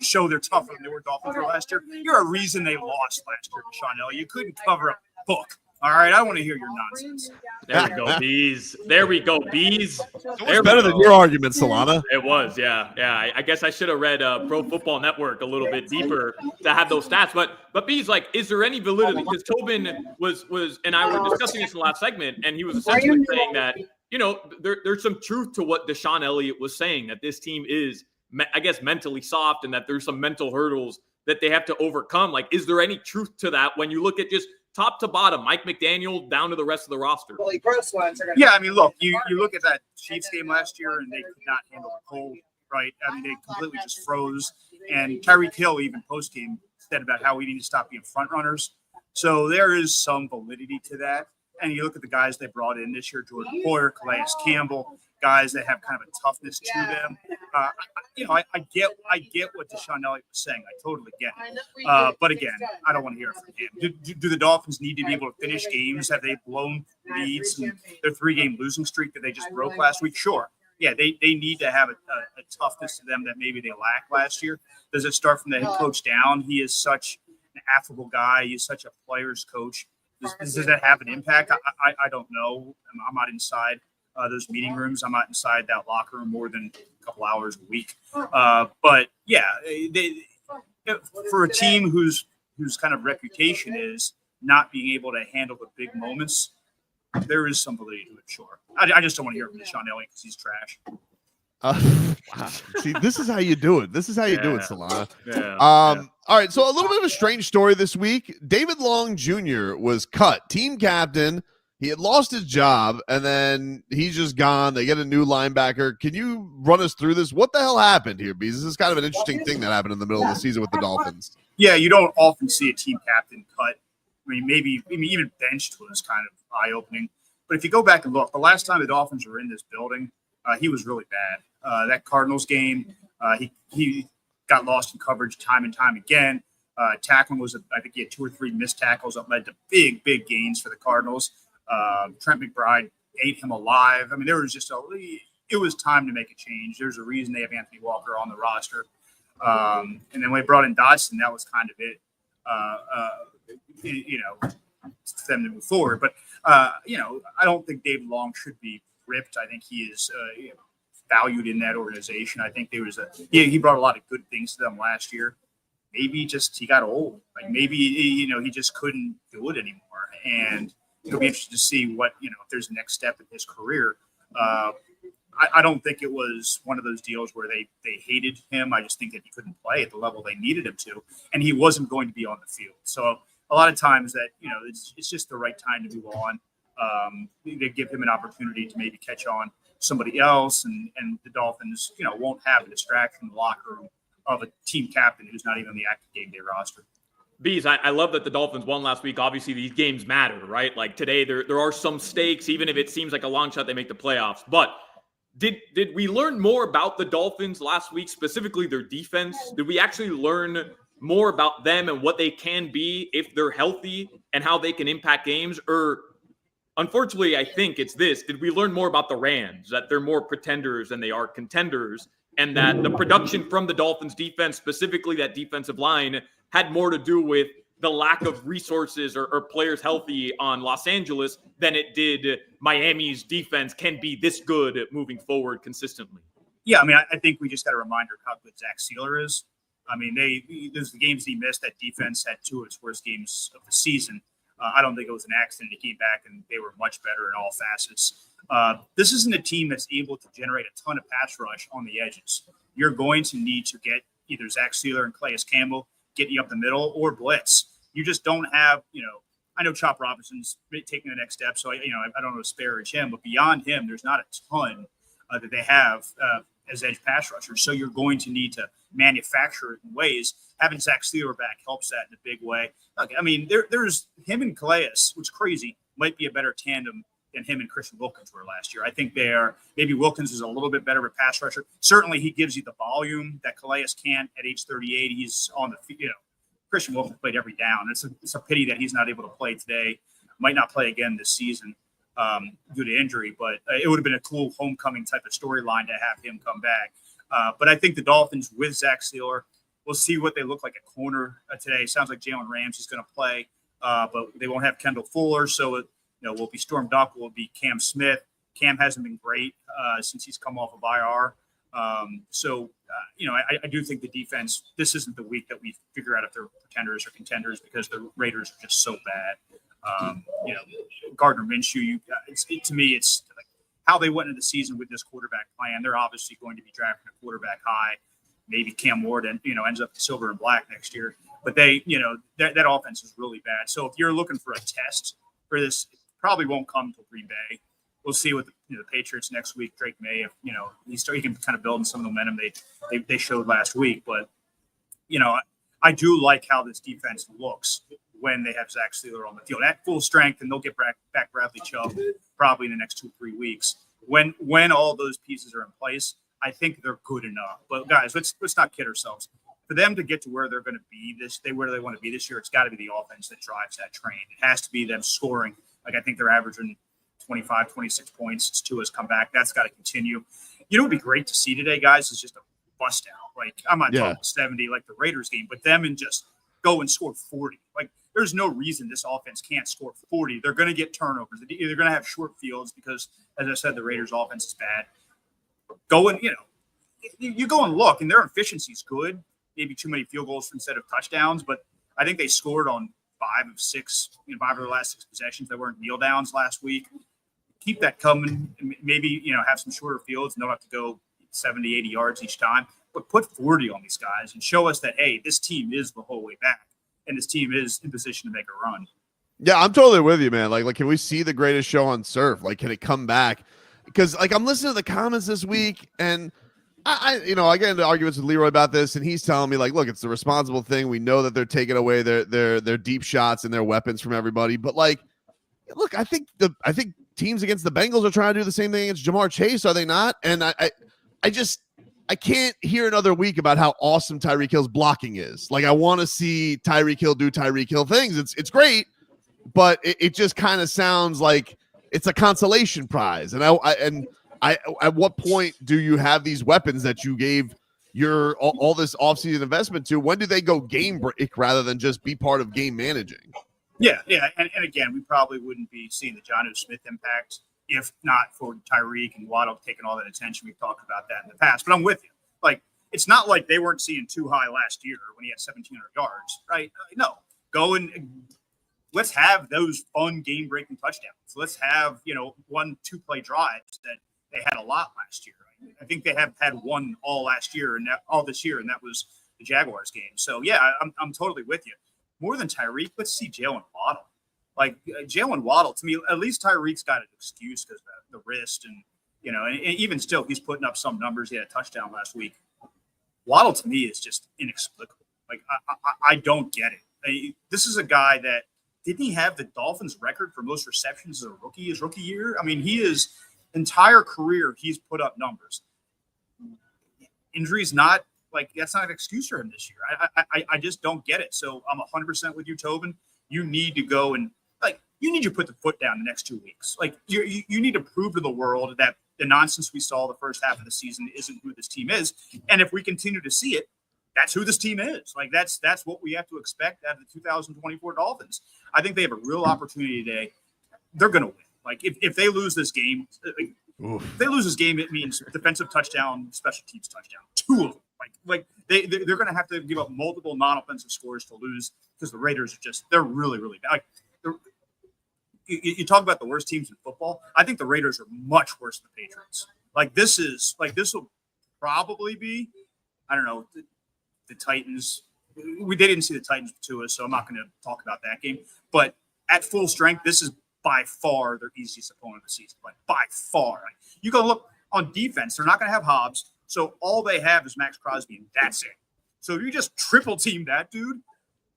show they're tougher than they were Dolphins were last year. You're a reason they lost last year, Deshaun Elliott. You couldn't cover a book. All right, I want to hear your nonsense. There we go, Bees. It was better than your argument, Solana. It was, yeah. I guess I should have read Pro Football Network a little bit deeper to have those stats. But Bees, like, is there any validity? Because Tobin was and I were discussing this in the last segment, and he was essentially saying that, there's some truth to what Deshaun Elliott was saying, that this team is, I guess, mentally soft, and that there's some mental hurdles that they have to overcome. Like, is there any truth to that when you look at just top to bottom, Mike McDaniel down to the rest of the roster? Yeah, I mean, look, you look at that Chiefs game last year, and they could not handle the cold, right? I mean, they completely just froze. And Tyreek Hill, even post-game, said about how we need to stop being front runners. So there is some validity to that. And you look at the guys they brought in this year, Jordan Poyer, Calais Campbell, guys that have kind of a toughness to them. I get what Deshaun Elliott was saying. I totally get it. But again, I don't want to hear it from him. Do the Dolphins need to be able to finish games? Have they blown leads in their 3-game losing streak that they just broke last week? Sure. Yeah, they need to have a toughness to them that maybe they lacked last year. Does it start from the head coach down? He is such an affable guy. He's such a player's coach. Does that have an impact? I don't know. I'm not inside those meeting rooms. I'm not inside that locker room more than a couple hours a week. But yeah, for a team whose kind of reputation is not being able to handle the big moments, there is some validity to it. Sure, I just don't want to hear from Deshaun Elliott because he's trash. Wow. See, this is how you do it. This is how you do it, Solana. All right, so a little bit of a strange story this week. David Long Jr. was cut, team captain. He had lost his job, and then he's just gone. They get a new linebacker. Can you run us through this? What the hell happened here? Because this is kind of an interesting thing that happened in the middle of the season with the Dolphins. Yeah, you don't often see a team captain cut. I mean, maybe even benched was kind of eye-opening. But if you go back and look, the last time the Dolphins were in this building, he was really bad. That Cardinals game, he got lost in coverage time and time again. Tackling was, I think he had 2 or 3 missed tackles that led to big gains for the Cardinals. Trent McBride ate him alive. I mean, there was just it was time to make a change. There's a reason they have Anthony Walker on the roster. And then when they brought in Dodson, that was kind of it. them to move forward. But you know, I don't think David Long should be ripped. I think he is you know, valued in that organization. I think there was he brought a lot of good things to them last year. Maybe just he got old. Like maybe you know he just couldn't do it anymore. And it'll be interesting to see what you know if there's a next step in his career. I don't think it was one of those deals where they hated him. I just think that he couldn't play at the level they needed him to, and he wasn't going to be on the field. So a lot of times that you know it's just the right time to move on. They give him an opportunity to maybe catch on somebody else, and the Dolphins you know won't have a distraction in the locker room of a team captain who's not even on the active game day roster. Bees, I love that the Dolphins won last week. Obviously, these games matter, right? Like today, there are some stakes, even if it seems like a long shot they make the playoffs. But did we learn more about the Dolphins last week, specifically their defense? Did we actually learn more about them and what they can be if they're healthy and how they can impact games? Or unfortunately, I think it's this. Did we learn more about the Rams, that they're more pretenders than they are contenders, and that the production from the Dolphins defense, specifically that defensive line, had more to do with the lack of resources or players healthy on Los Angeles than it did Miami's defense can be this good moving forward consistently? Yeah, I mean, I think we just got a reminder of how good Zach Sealer is. I mean, there's the games he missed. That defense had two of its worst games of the season. I don't think it was an accident. He came back and they were much better in all facets. This isn't a team that's able to generate a ton of pass rush on the edges. You're going to need to get either Zach Sealer and Calais Campbell get you up the middle or blitz. You just don't have, you know, I know Chop Robinson's taking the next step, so I don't want to disparage him, but beyond him, there's not a ton that they have as edge pass rushers. So you're going to need to manufacture it in ways. Having Zach Sealer back helps that in a big way. Look, I mean, there's him and Calais, which is crazy, might be a better tandem than him and Christian Wilkins were last year. I think they are. Maybe Wilkins is a little bit better of a pass rusher. Certainly, he gives you the volume that Calais can't at age 38. He's on the, you know, Christian Wilkins played every down. It's a pity that he's not able to play today. Might not play again this season due to injury, but it would have been a cool homecoming type of storyline to have him come back. But I think the Dolphins with Zach Sealer, we'll see what they look like at corner today. Sounds like Jalen Ramsey's going to play, but they won't have Kendall Fuller, so will be Storm Duck, will be Cam Smith. Cam hasn't been great since he's come off of IR. I do think the defense, this isn't the week that we figure out if they're pretenders or contenders because the Raiders are just so bad. Gardner Minshew, to me, it's like how they went into the season with this quarterback plan. They're obviously going to be drafting a quarterback high. Maybe Cam Ward ends up in silver and black next year. But that offense is really bad. So if you're looking for a test for this, it probably won't come until Green Bay. We'll see what the Patriots next week. Drake May, if he can kind of build on some of the momentum they showed last week. But I do like how this defense looks when they have Zach Sealer on the field at full strength, and they'll get back Bradley Chubb probably in the next 2-3 weeks. When all those pieces are in place, I think they're good enough. But guys, let's not kid ourselves. For them to get to where they're going to be where they want to be this year, it's got to be the offense that drives that train. It has to be them scoring. Like I think they're averaging 25, 26 points since Tua's come back. That's got to continue. What would be great to see today, guys, is just a bust out. Like I'm not talking 70 like the Raiders game, but them and just go and score 40. Like there's no reason this offense can't score 40. They're going to get turnovers. They're going to have short fields because, as I said, the Raiders offense is bad. Go and, you go and look, and their efficiency is good. Maybe too many field goals instead of touchdowns, but I think they scored on 5 of the last 6 possessions. They weren't kneel downs last week. Keep that coming. Maybe, have some shorter fields and don't have to go 70, 80 yards each time, but put 40 on these guys and show us that, hey, this team is the whole way back and this team is in position to make a run. Yeah, I'm totally with you, man. Like, can we see the greatest show on surf? Like, can it come back? Because, I'm listening to the comments this week, and I get into arguments with Leroy about this, and he's telling me, like, look, it's the responsible thing. We know that they're taking away their deep shots and their weapons from everybody. But, like, look, I think teams against the Bengals are trying to do the same thing against Jamar Chase, are they not? And I can't hear another week about how awesome Tyreek Hill's blocking is. Like, I want to see Tyreek Hill do Tyreek Hill things. It's great, but it just kind of sounds like it's a consolation prize. And I at what point do you have these weapons that you gave all this offseason investment to? When do they go game break rather than just be part of game managing? Yeah, and again, we probably wouldn't be seeing the Jonnu Smith impact if not for Tyreek and Waddle taking all that attention. We've talked about that in the past, but I'm with you. Like, it's not like they weren't seeing too high last year when he had 1,700 yards, right? No, go and let's have those fun game-breaking touchdowns. Let's have 1-2 play drives that they had a lot last year. I think they have had one all last year and all this year, and that was the Jaguars game. So yeah, I'm totally with you. More than Tyreek, let's see Jalen Waddle. Like Jalen Waddle, to me, at least Tyreek's got an excuse because of the wrist, and and even still, he's putting up some numbers. He had a touchdown last week. Waddle to me is just inexplicable. Like I don't get it. This is a guy that didn't he have the Dolphins record for most receptions as a rookie his rookie year? I mean, his entire career he's put up numbers. Injuries not. Like, that's not an excuse for him this year. I just don't get it. So I'm 100% with you, Tobin. You need to go and, you need to put the foot down the next 2 weeks. Like, you need to prove to the world that the nonsense we saw the first half of the season isn't who this team is. And if we continue to see it, that's who this team is. Like, that's what we have to expect out of the 2024 Dolphins. I think they have a real opportunity today. They're going to win. Like, if they lose this game, if they lose this game, it means defensive touchdown, special teams touchdown. 2 of them. Like they're going to have to give up multiple non-offensive scores to lose because the Raiders are they're really, really bad. Like, you talk about the worst teams in football. I think the Raiders are much worse than the Patriots. This will probably be, I don't know, the Titans. They didn't see the Titans with Tua, so I'm not going to talk about that game. But at full strength, this is by far their easiest opponent of the season. Like, by far. You go look on defense, they're not going to have Hobbs. So all they have is Max Crosby, and that's it. So if you just triple team that dude,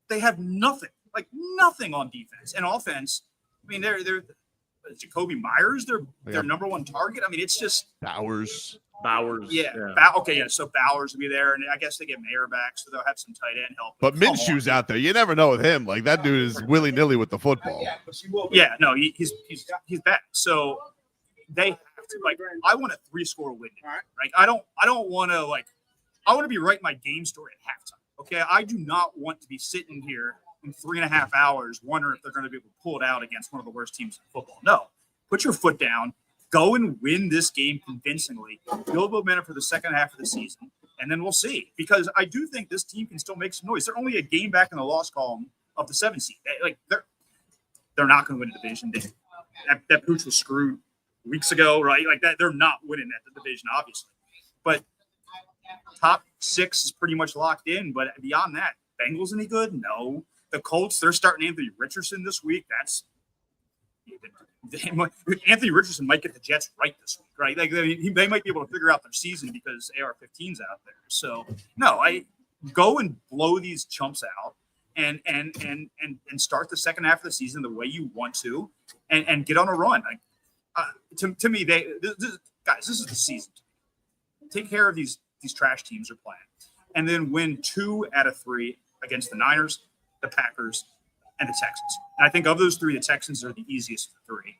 they have nothing, like nothing on defense and offense. I mean, they're Jacoby Myers, their number one target. I mean, it's just Bowers. Yeah. So Bowers will be there, and I guess they get Mayer back, so they'll have some tight end help. But Minshew's out there. You never know with him. Like, that dude is willy-nilly with the football. Yeah, no, he's back. So they have to, I want a 3-score win. Right? I don't want to I want to be writing my game story at halftime. Okay, I do not want to be sitting here in 3.5 hours wondering if they're going to be able to pull it out against one of the worst teams in football. No, put your foot down, go and win this game convincingly, build momentum for the second half of the season, and then we'll see. Because I do think this team can still make some noise. They're only a game back in the loss column of the 7 seed. They're not going to win the division. That pooch was screwed weeks ago, right? Like that, they're not winning that division, obviously. But top 6 is pretty much locked in. But beyond that, Bengals any good? No. The Colts, they're starting Anthony Richardson this week. Anthony Richardson might get the Jets right this week, right? Like they might be able to figure out their season because AR-15's out there. So no, I go and blow these chumps out and start the second half of the season the way you want to, and get on a run. To me, guys, this is the season. Take care of these trash teams are playing, and then win 2 out of 3 against the Niners, the Packers, and the Texans. And I think of those 3, the Texans are the easiest of the 3.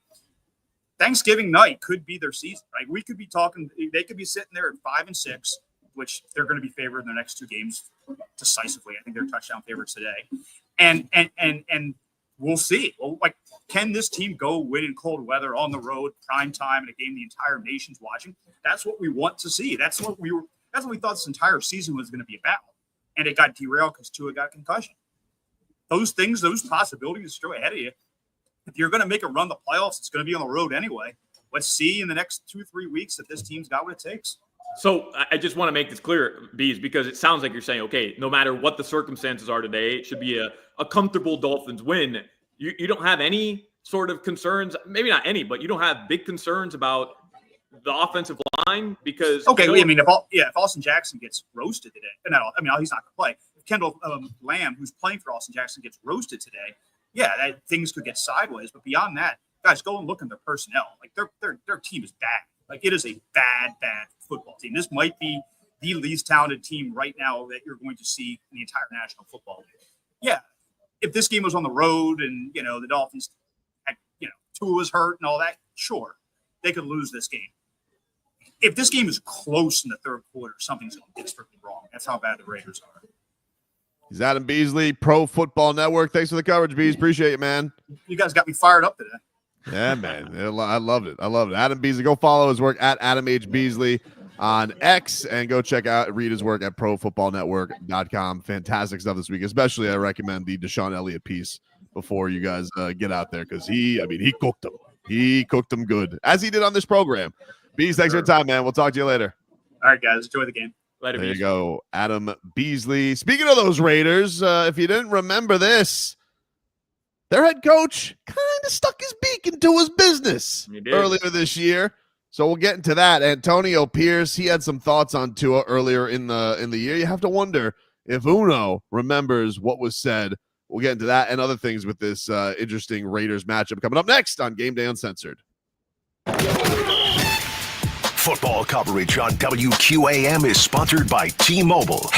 Thanksgiving night could be their season, right? We could be talking. They could be sitting there at 5-6, which they're going to be favored in their next 2 games decisively. I think they're touchdown favorites today, and we'll see. Well, can this team go win in cold weather on the road, prime time, in a game the entire nation's watching? That's what we want to see. That's what we thought this entire season was going to be about. And it got derailed because Tua got a concussion. Those possibilities are still ahead of you. If you're going to make a run the playoffs, it's going to be on the road anyway. Let's see in the next 2-3 weeks that this team's got what it takes. So I just want to make this clear, Bees, because it sounds like you're saying, okay, no matter what the circumstances are today, it should be a comfortable Dolphins win. You don't have any sort of concerns, maybe not any, but you don't have big concerns about the offensive line because if Austin Jackson gets roasted today, he's not going to play. If Kendall Lamb, who's playing for Austin Jackson, gets roasted today, things could get sideways. But beyond that, guys, go and look at their personnel. Like their team is bad. Like it is a bad football team. This might be the least talented team right now that you're going to see in the entire National Football League. Yeah, if this game was on the road and the Dolphins, Tua was hurt and all that, sure, they could lose this game. If this game is close in the third quarter, something's inextricably wrong. That's how bad the Raiders are. He's Adam Beasley, Pro Football Network. Thanks for the coverage, Bees. Appreciate it, man. You guys got me fired up today. Yeah, man. I loved it. Adam Beasley. Go follow his work at Adam H. Beasley on X and go read his work at profootballnetwork.com. Fantastic stuff this week. Especially I recommend the Deshaun Elliott piece before you guys get out there because he cooked them. He cooked them good, as he did on this program. Bees, thanks for your time, man. We'll talk to you later. All right, guys. Enjoy the game. Later, there you go. Adam Beasley. Speaking of those Raiders, if you didn't remember this, their head coach kind of stuck his beak into his business earlier this year. So we'll get into that. Antonio Pierce, he had some thoughts on Tua earlier in the year. You have to wonder if Uno remembers what was said. We'll get into that and other things with this interesting Raiders matchup coming up next on Game Day Uncensored. Football coverage on WQAM is sponsored by T-Mobile.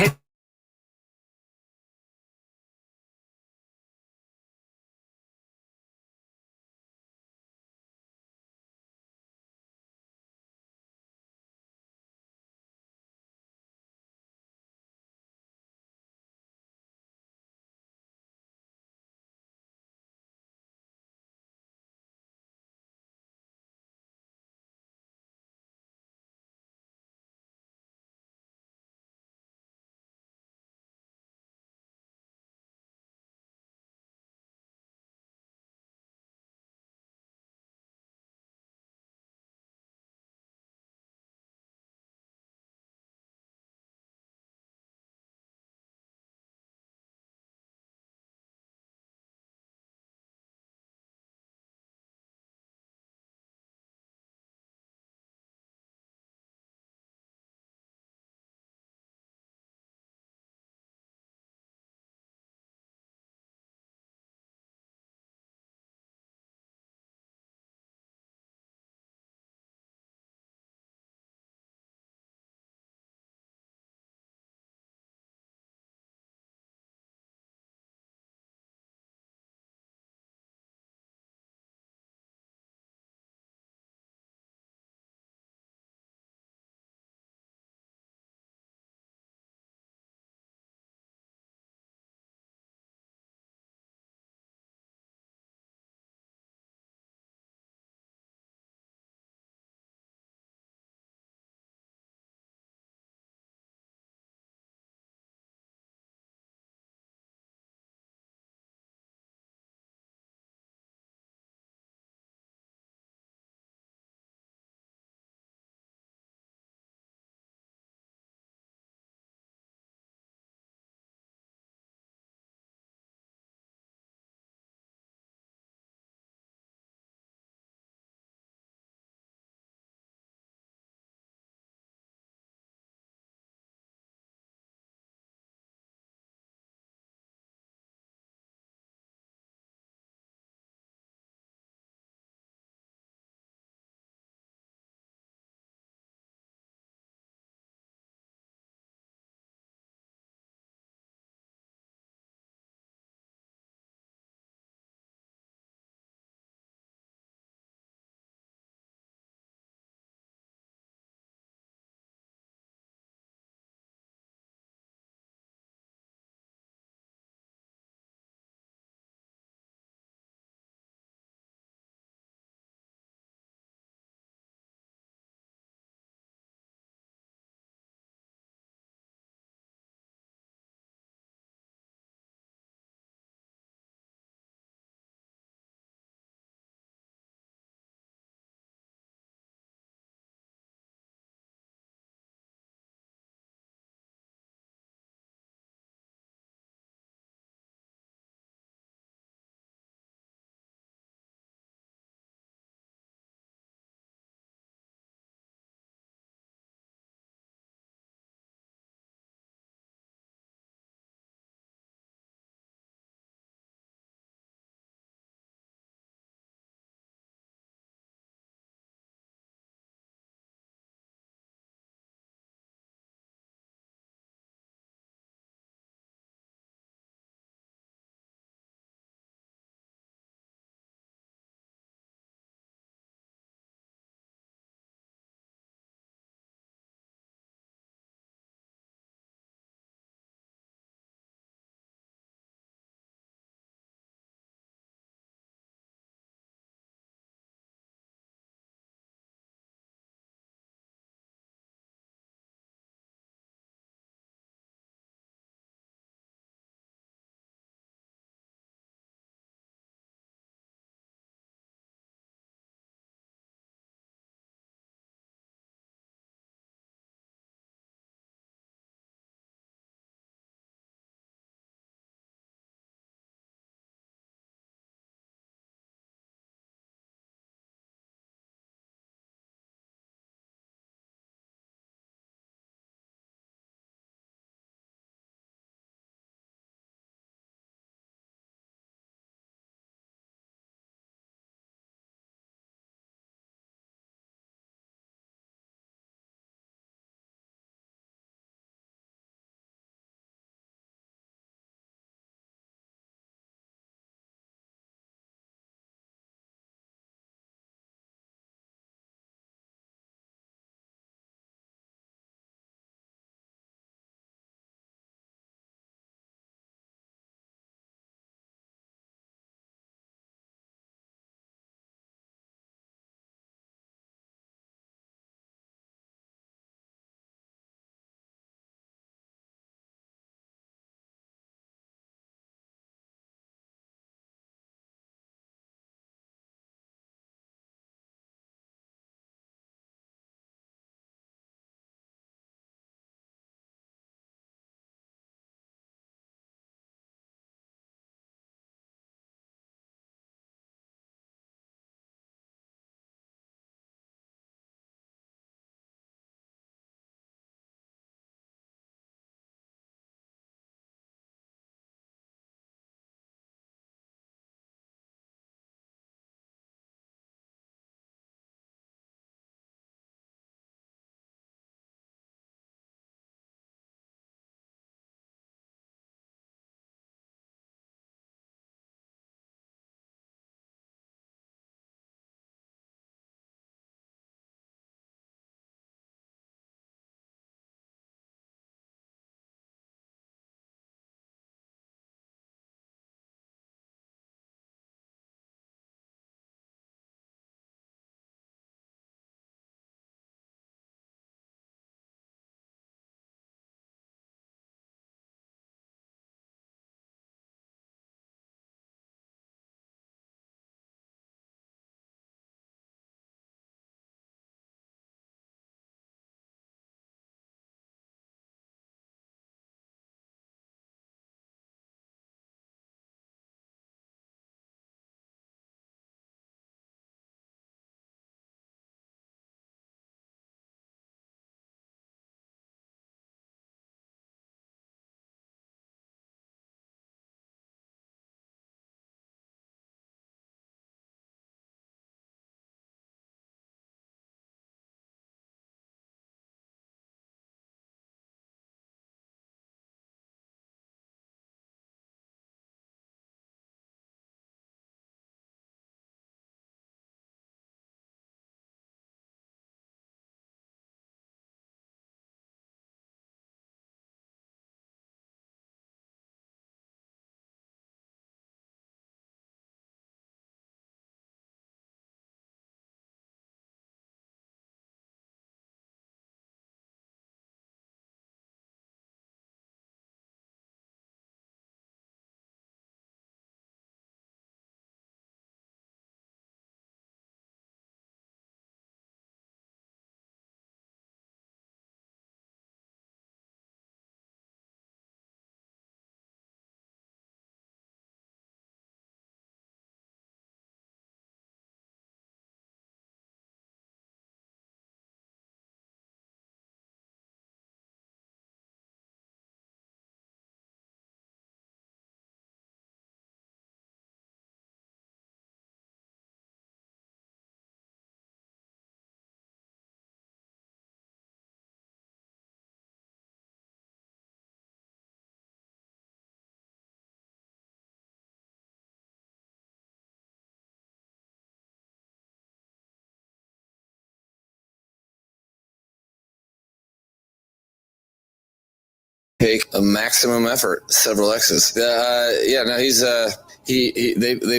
take a maximum effort, several X's. They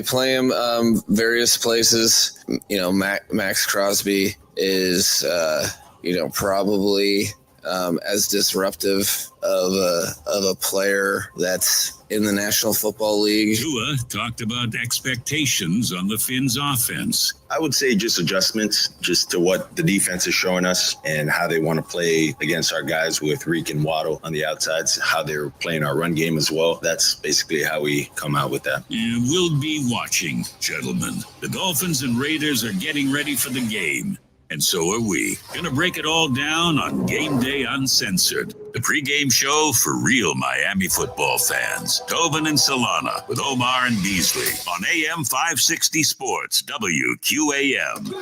play him various places. Max Crosby is probably as disruptive of a player that's in the National Football League. Tua talked about expectations on the Fins offense. I would say just adjustments just to what the defense is showing us and how they want to play against our guys with Reek and Waddle on the outsides, how they're playing our run game as well. That's basically how we come out with that. And we'll be watching, gentlemen. The Dolphins and Raiders are getting ready for the game. And so are we. Gonna break it all down on Gameday Uncensored, the pregame show for real Miami football fans. Tobin and Solana with Omar and Beasley on AM 560 Sports, WQAM.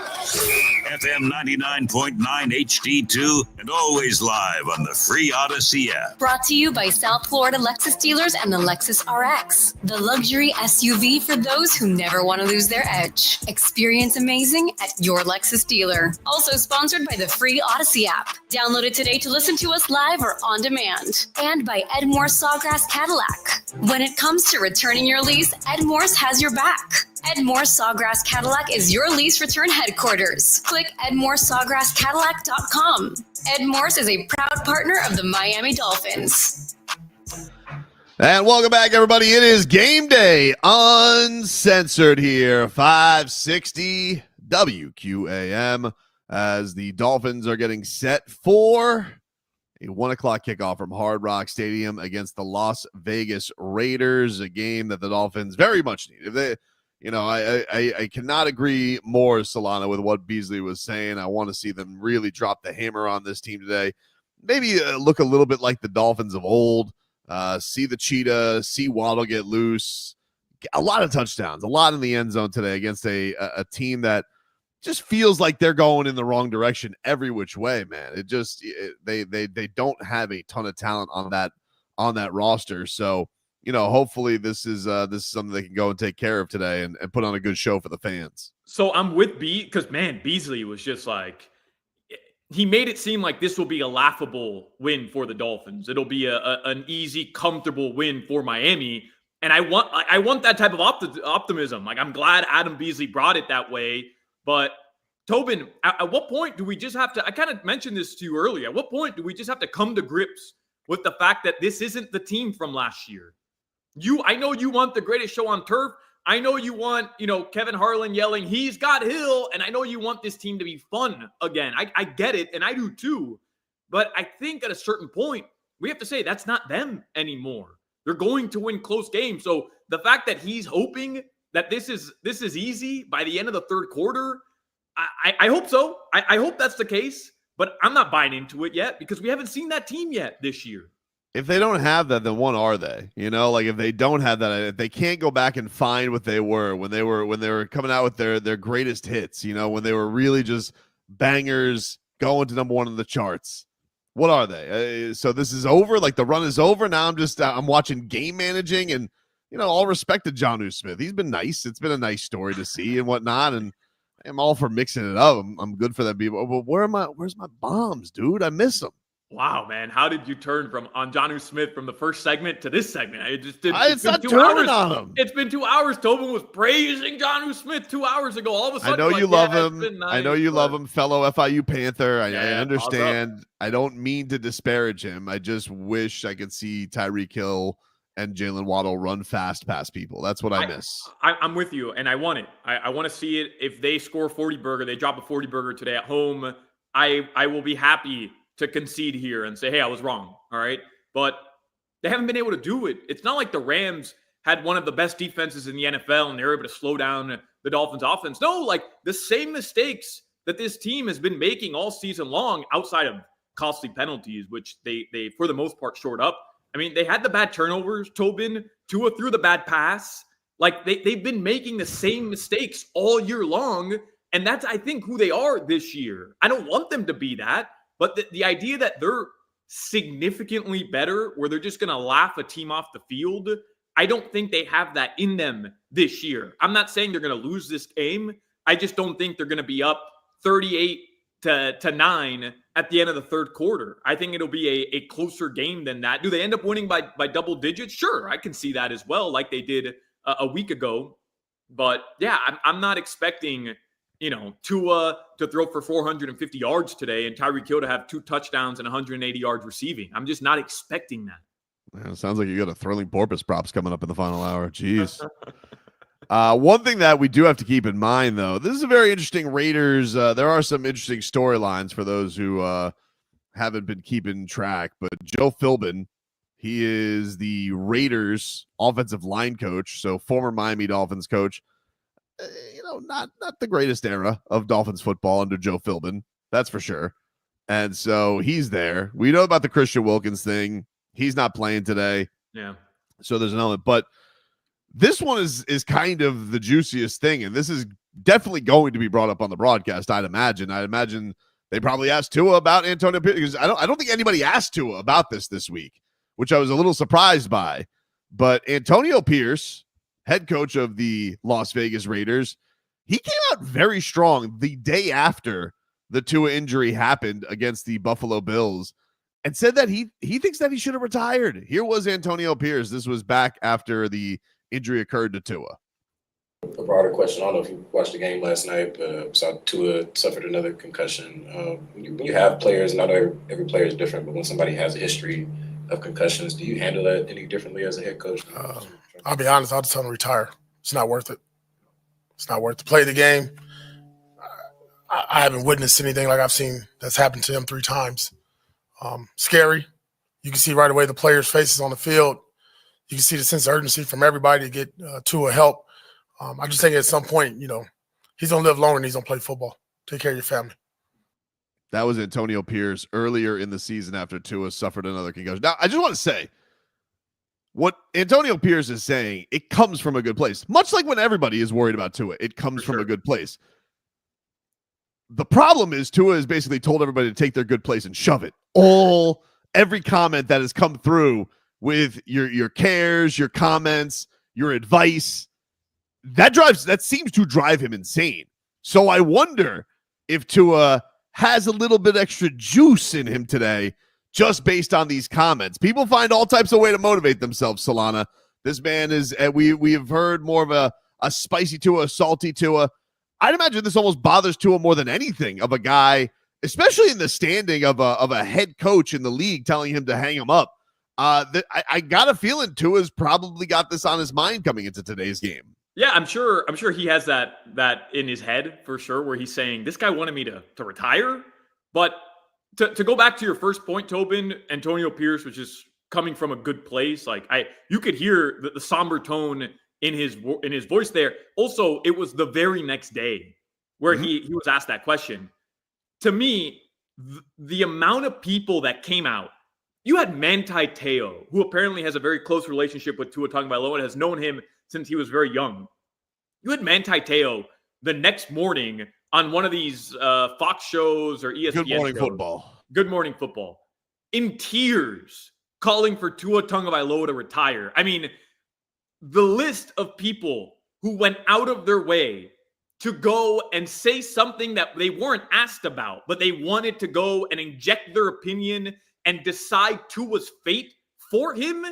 FM 99.9 HD2, and always live on the free Odyssey app. Brought to you by South Florida Lexus dealers and the Lexus RX, the luxury SUV for those who never want to lose their edge. Experience amazing at your Lexus dealer. Also sponsored by the free Odyssey app. Download it today to listen to us live or on demand. And by Edmore Sawgrass Cadillac. When it comes to returning your lease, Edmore's has your back. Edmore Sawgrass Cadillac is your lease return headquarters. Click EdmoreSawgrassCadillac.com. Edmore's is a proud partner of the Miami Dolphins. And welcome back, everybody. It is Game Day Uncensored here, 560 WQAM, as the Dolphins are getting set for a 1 o'clock kickoff from Hard Rock Stadium against the Las Vegas Raiders, a game that the Dolphins very much need. If they, I cannot agree more, Solana, with what Beasley was saying. I want to see them really drop the hammer on this team today. Maybe look a little bit like the Dolphins of old. See the cheetah, see Waddle get loose. A lot of touchdowns, a lot in the end zone today against a team that just feels like they're going in the wrong direction every which way, man. They don't have a ton of talent on that roster. So, hopefully this is something they can go and take care of today and put on a good show for the fans. So I'm with because, man, Beasley was just like, he made it seem like this will be a laughable win for the Dolphins. It'll be an easy, comfortable win for Miami. And I want that type of optimism. Like, I'm glad Adam Beasley brought it that way. But Tobin, at what point do we just have to, I kind of mentioned this to you earlier, at what point do we just have to come to grips with the fact that this isn't the team from last year? I know you want the greatest show on turf. I know you want, Kevin Harlan yelling, he's got Hill. And I know you want this team to be fun again. I get it, and I do too. But I think at a certain point, we have to say that's not them anymore. They're going to win close games. So the fact that he's hoping that this is easy by the end of the third quarter, I hope so. I hope that's the case. But I'm not buying into it yet because we haven't seen that team yet this year. If they don't have that, then what are they? Like if they don't have that, if they can't go back and find what they were when they were coming out with their greatest hits, when they were really just bangers going to number one on the charts. What are they? So this is over. Like the run is over. Now I'm watching game managing, and all respect to Jonnu Smith. He's been nice. It's been a nice story to see and whatnot. And I'm all for mixing it up. I'm good for them people. But where's my bombs, dude? I miss them. Wow, man. How did you turn on Jonnu Smith from the first segment to this segment? It's not turning on him. It's been 2 hours. Tobin was praising Jonnu Smith 2 hours ago. All of a sudden, I know you love him. Nice, I know you love him, fellow FIU Panther. I understand. I don't mean to disparage him. I just wish I could see Tyreek Hill and Jalen Waddle run fast past people. That's what I miss. I'm with you, and I want it. I want to see it. If they score 40 burger, they drop a 40 burger today at home, I will be happy to concede here and say, hey, I was wrong. All right. But they haven't been able to do it. It's not like the Rams had one of the best defenses in the NFL and they're able to slow down the Dolphins offense. No, like the same mistakes that this team has been making all season long outside of costly penalties, which they for the most part shored up. I mean, they had the bad turnovers, Tobin. Tua threw the bad pass. Like they've been making the same mistakes all year long. And that's, I think, who they are this year. I don't want them to be that. But the idea that they're significantly better, where they're just going to laugh a team off the field, I don't think they have that in them this year. I'm not saying they're going to lose this game. I just don't think they're going to be up 38 to 9 at the end of the third quarter. I think it'll be a closer game than that. Do they end up winning by double digits? Sure, I can see that as well, like they did a week ago. But yeah, I'm not expecting, Tua to throw for 450 yards today and Tyreek Hill to have 2 touchdowns and 180 yards receiving. I'm just not expecting that. Man, it sounds like you got a thrilling porpoise props coming up in the final hour. Jeez. One thing that we do have to keep in mind, though, this is a very interesting Raiders. There are some interesting storylines for those who haven't been keeping track. But Joe Philbin, he is the Raiders offensive line coach, so former Miami Dolphins coach. Not the greatest era of Dolphins football under Joe Philbin, that's for sure. And so he's there. We know about the Christian Wilkins thing. He's not playing today. Yeah. So there's an element, but this one is kind of the juiciest thing, and this is definitely going to be brought up on the broadcast. I'd imagine they probably asked Tua about Antonio Pierce, because I don't think anybody asked Tua about this week, which I was a little surprised by. But Antonio Pierce, head coach of the Las Vegas Raiders, he came out very strong the day after the Tua injury happened against the Buffalo Bills, and said that he thinks that he should have retired. Here was Antonio Pierce. This was back after the injury occurred to Tua. A broader question. I don't know if you watched the game last night, but saw Tua suffered another concussion. When you have players, not every player is different, but when somebody has a history of concussions, do you handle that any differently as a head coach? I'll be honest, I'll just tell him to retire. It's not worth it. It's not worth to play the game. I haven't witnessed anything like I've seen that's happened to him 3 times. Scary. You can see right away the players' faces on the field. You can see the sense of urgency from everybody to get Tua help. I just think at some point, he's going to live longer and he's going to play football. Take care of your family. That was Antonio Pierce earlier in the season after Tua suffered another concussion. Now, I just want to say, what Antonio Pierce is saying, it comes from a good place. Much like when everybody is worried about Tua, it comes from a good place. The problem is Tua has basically told everybody to take their good place and shove it. Every comment that has come through with your cares, your comments, your advice, that seems to drive him insane. So I wonder if Tua has a little bit extra juice in him today, just based on these comments. People find all types of way to motivate themselves, Solana. This man is, we have heard more of a spicy Tua, a salty Tua. I'd imagine this almost bothers Tua more than anything, of a guy, especially in the standing of a head coach in the league, telling him to hang him up. I got a feeling Tua's probably got this on his mind coming into today's game. Yeah, I'm sure he has that in his head for sure, where he's saying, this guy wanted me to retire. But to go back to your first point, Tobin, Antonio Pierce was just coming from a good place. Like you could hear the somber tone in his voice there. Also, it was the very next day where he was asked that question. To me, the amount of people that came out, you had Manti Te'o, who apparently has a very close relationship with Tua Tagovailoa and has known him since he was very young. You had Manti Te'o the next morning on one of these Fox shows or ESPN Good Morning shows, Football. Good Morning Football, in tears, calling for Tua Tagovailoa to retire. I mean, the list of people who went out of their way to go and say something that they weren't asked about, but they wanted to go and inject their opinion and decide Tua's fate for him.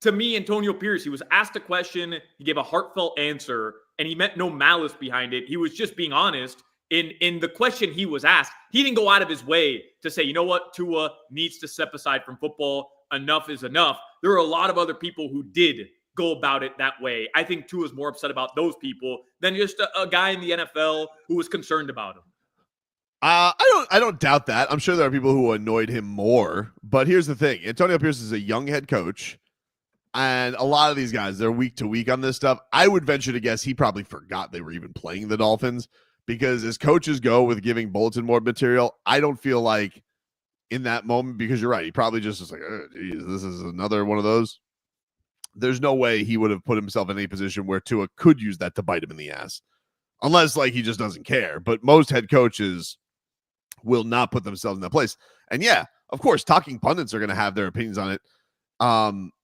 To me, Antonio Pierce, he was asked a question, he gave a heartfelt answer, and he meant no malice behind it. He was just being honest in the question he was asked. He didn't go out of his way to say, you know what, Tua needs to step aside from football. Enough is enough. There are a lot of other people who did go about it that way. I think Tua is more upset about those people than just a guy in the NFL who was concerned about him. I don't doubt that. I'm sure there are people who annoyed him more. But here's the thing. Antonio Pierce is a young head coach. And a lot of these guys, they're week to week on this stuff. I would venture to guess he probably forgot they were even playing the Dolphins, because as coaches go with giving bulletin board material, I don't feel like in that moment, because you're right, he probably just was like, oh, geez, this is another one of those. There's no way he would have put himself in a position where Tua could use that to bite him in the ass, unless like he just doesn't care. But most head coaches will not put themselves in that place. And yeah, of course, talking pundits are going to have their opinions on it.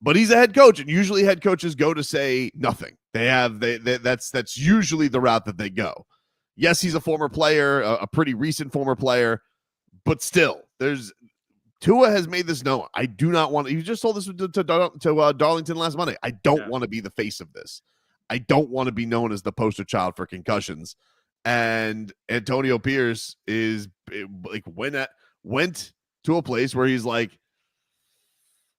But he's a head coach, and usually head coaches go to say nothing. That's usually the route that they go. Yes, he's a former player, a pretty recent former player, but still, Tua has made this known. I do not want. He just told this to Darlington last Monday. I don't want to be the face of this. I don't want to be known as the poster child for concussions. And Antonio Pierce went to a place where he's like,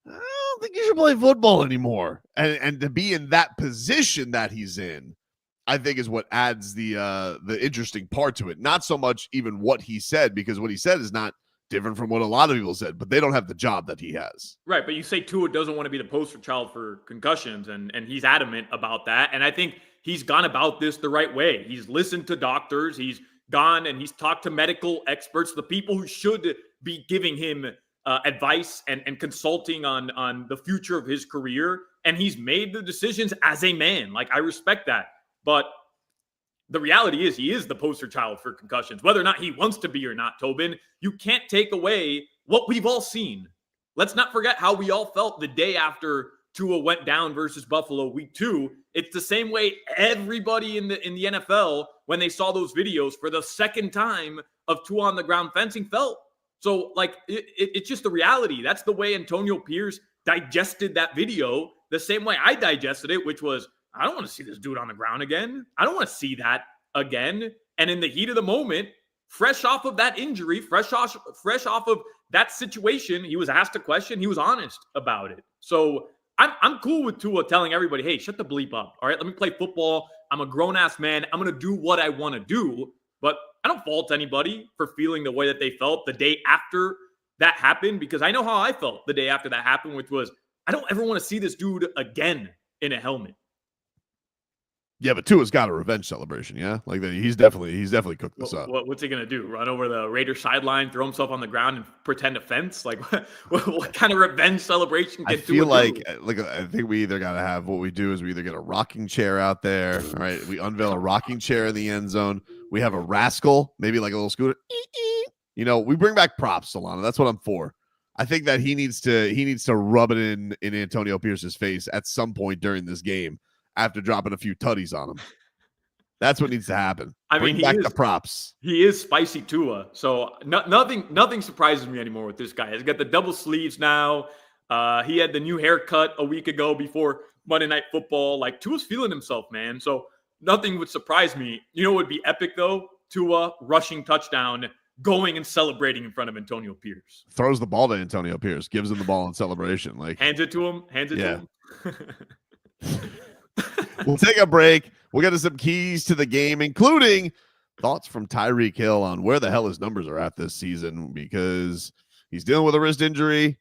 I don't think you should play football anymore. And to be in that position that he's in, I think is what adds the interesting part to it. Not so much even what he said, because what he said is not different from what a lot of people said, but they don't have the job that he has. Right, but you say Tua doesn't want to be the poster child for concussions, and he's adamant about that. And I think he's gone about this the right way. He's listened to doctors. He's gone and he's talked to medical experts, the people who should be giving him advice and consulting on the future of his career. And he's made the decisions as a man. Like, I respect that. But the reality is he is the poster child for concussions, whether or not he wants to be or not, Tobin. You can't take away what we've all seen. Let's not forget how we all felt the day after Tua went down versus Buffalo week 2. It's the same way everybody in the NFL, when they saw those videos for the second time of Tua on the ground fencing, felt. So, like, it's just the reality. That's the way Antonio Pierce digested that video, the same way I digested it, which was, I don't want to see this dude on the ground again. I don't want to see that again. And in the heat of the moment, fresh off of that injury, fresh off of that situation, he was asked a question. He was honest about it. So I'm cool with Tua telling everybody, hey, shut the bleep up. All right, let me play football. I'm a grown-ass man. I'm going to do what I want to do. But I don't fault anybody for feeling the way that they felt the day after that happened, because I know how I felt the day after that happened, which was, I don't ever want to see this dude again in a helmet. Yeah, but Tua's got a revenge celebration, yeah? Like, he's definitely cooked this up. What's he going to do? Run over the Raiders sideline, throw himself on the ground, and pretend to fence? Like, what kind of revenge celebration can I feel Tua do? I think we either got to have, what we do is we either get a rocking chair out there, all right? We unveil a rocking chair in the end zone. We have a rascal, maybe like a little scooter. You know, we bring back props, Solana. That's what I'm for. I think that he needs to rub it in Antonio Pierce's face at some point during this game, after dropping a few tutties on him. That's what needs to happen. Bring back the props. He is spicy Tua. So nothing surprises me anymore with this guy. He's got the double sleeves now. He had the new haircut a week ago before Monday Night Football. Like, Tua's feeling himself, man. So nothing would surprise me. You know what would be epic, though? Tua rushing touchdown, going and celebrating in front of Antonio Pierce. Throws the ball to Antonio Pierce, gives him the ball in celebration. Like, hands it to him. To him. We'll take a break. We'll get to some keys to the game, including thoughts from Tyreek Hill on where the hell his numbers are at this season, because he's dealing with a wrist injury.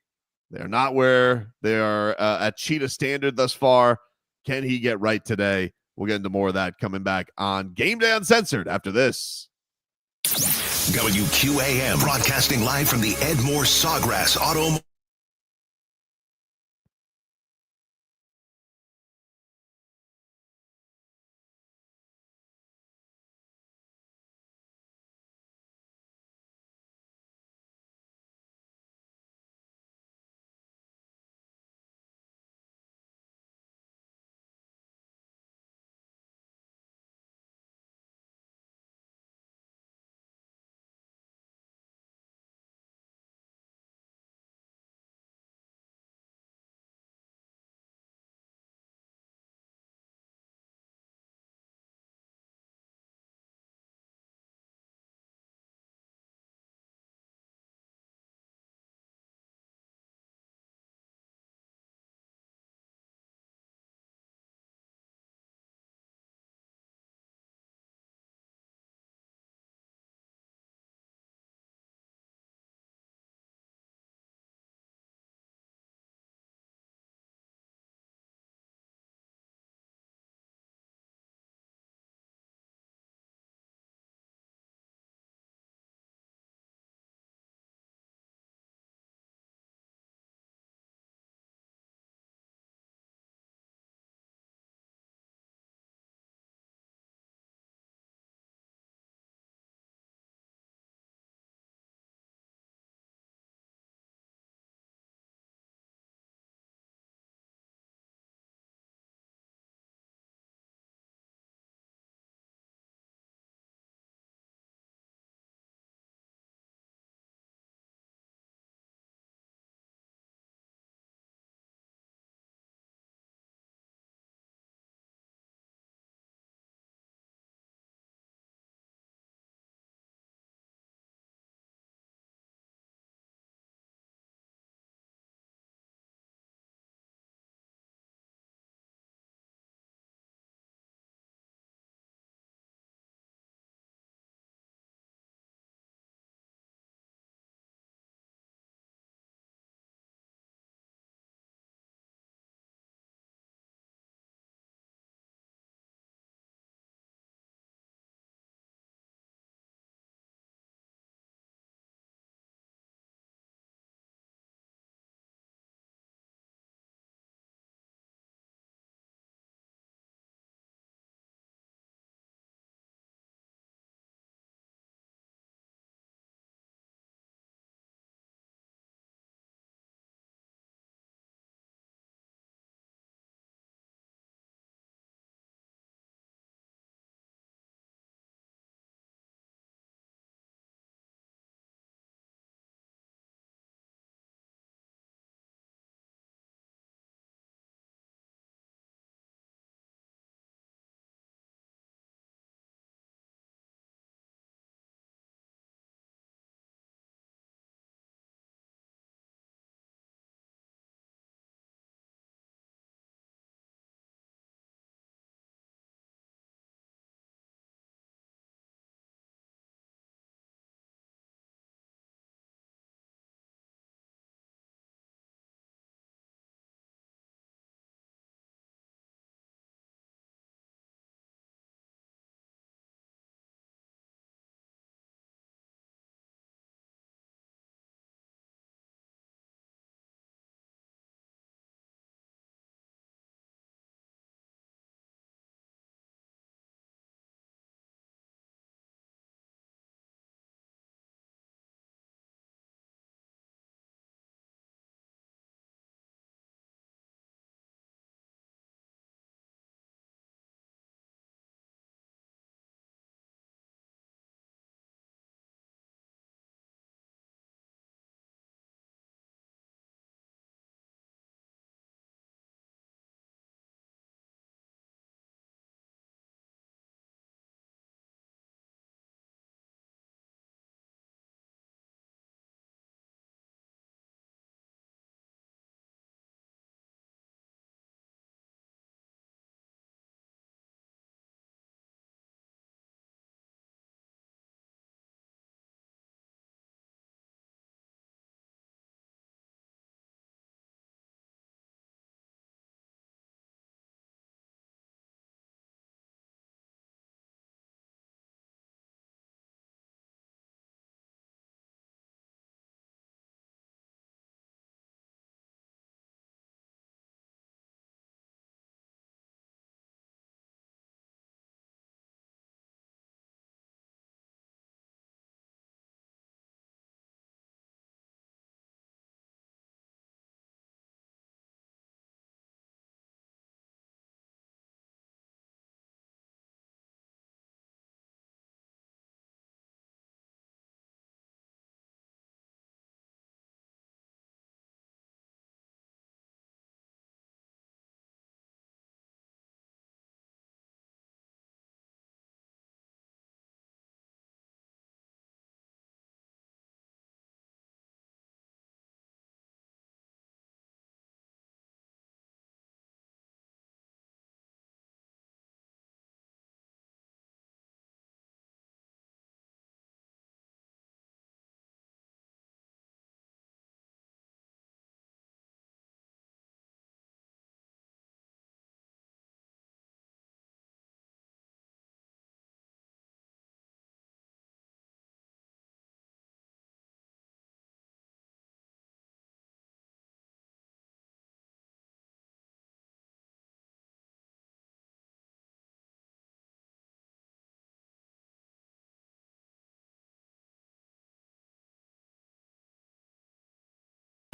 They're not where they are at Cheetah standard thus far. Can he get right today? We'll get into more of that coming back on Game Day Uncensored after this. WQAM broadcasting live from the Ed Moore Sawgrass Auto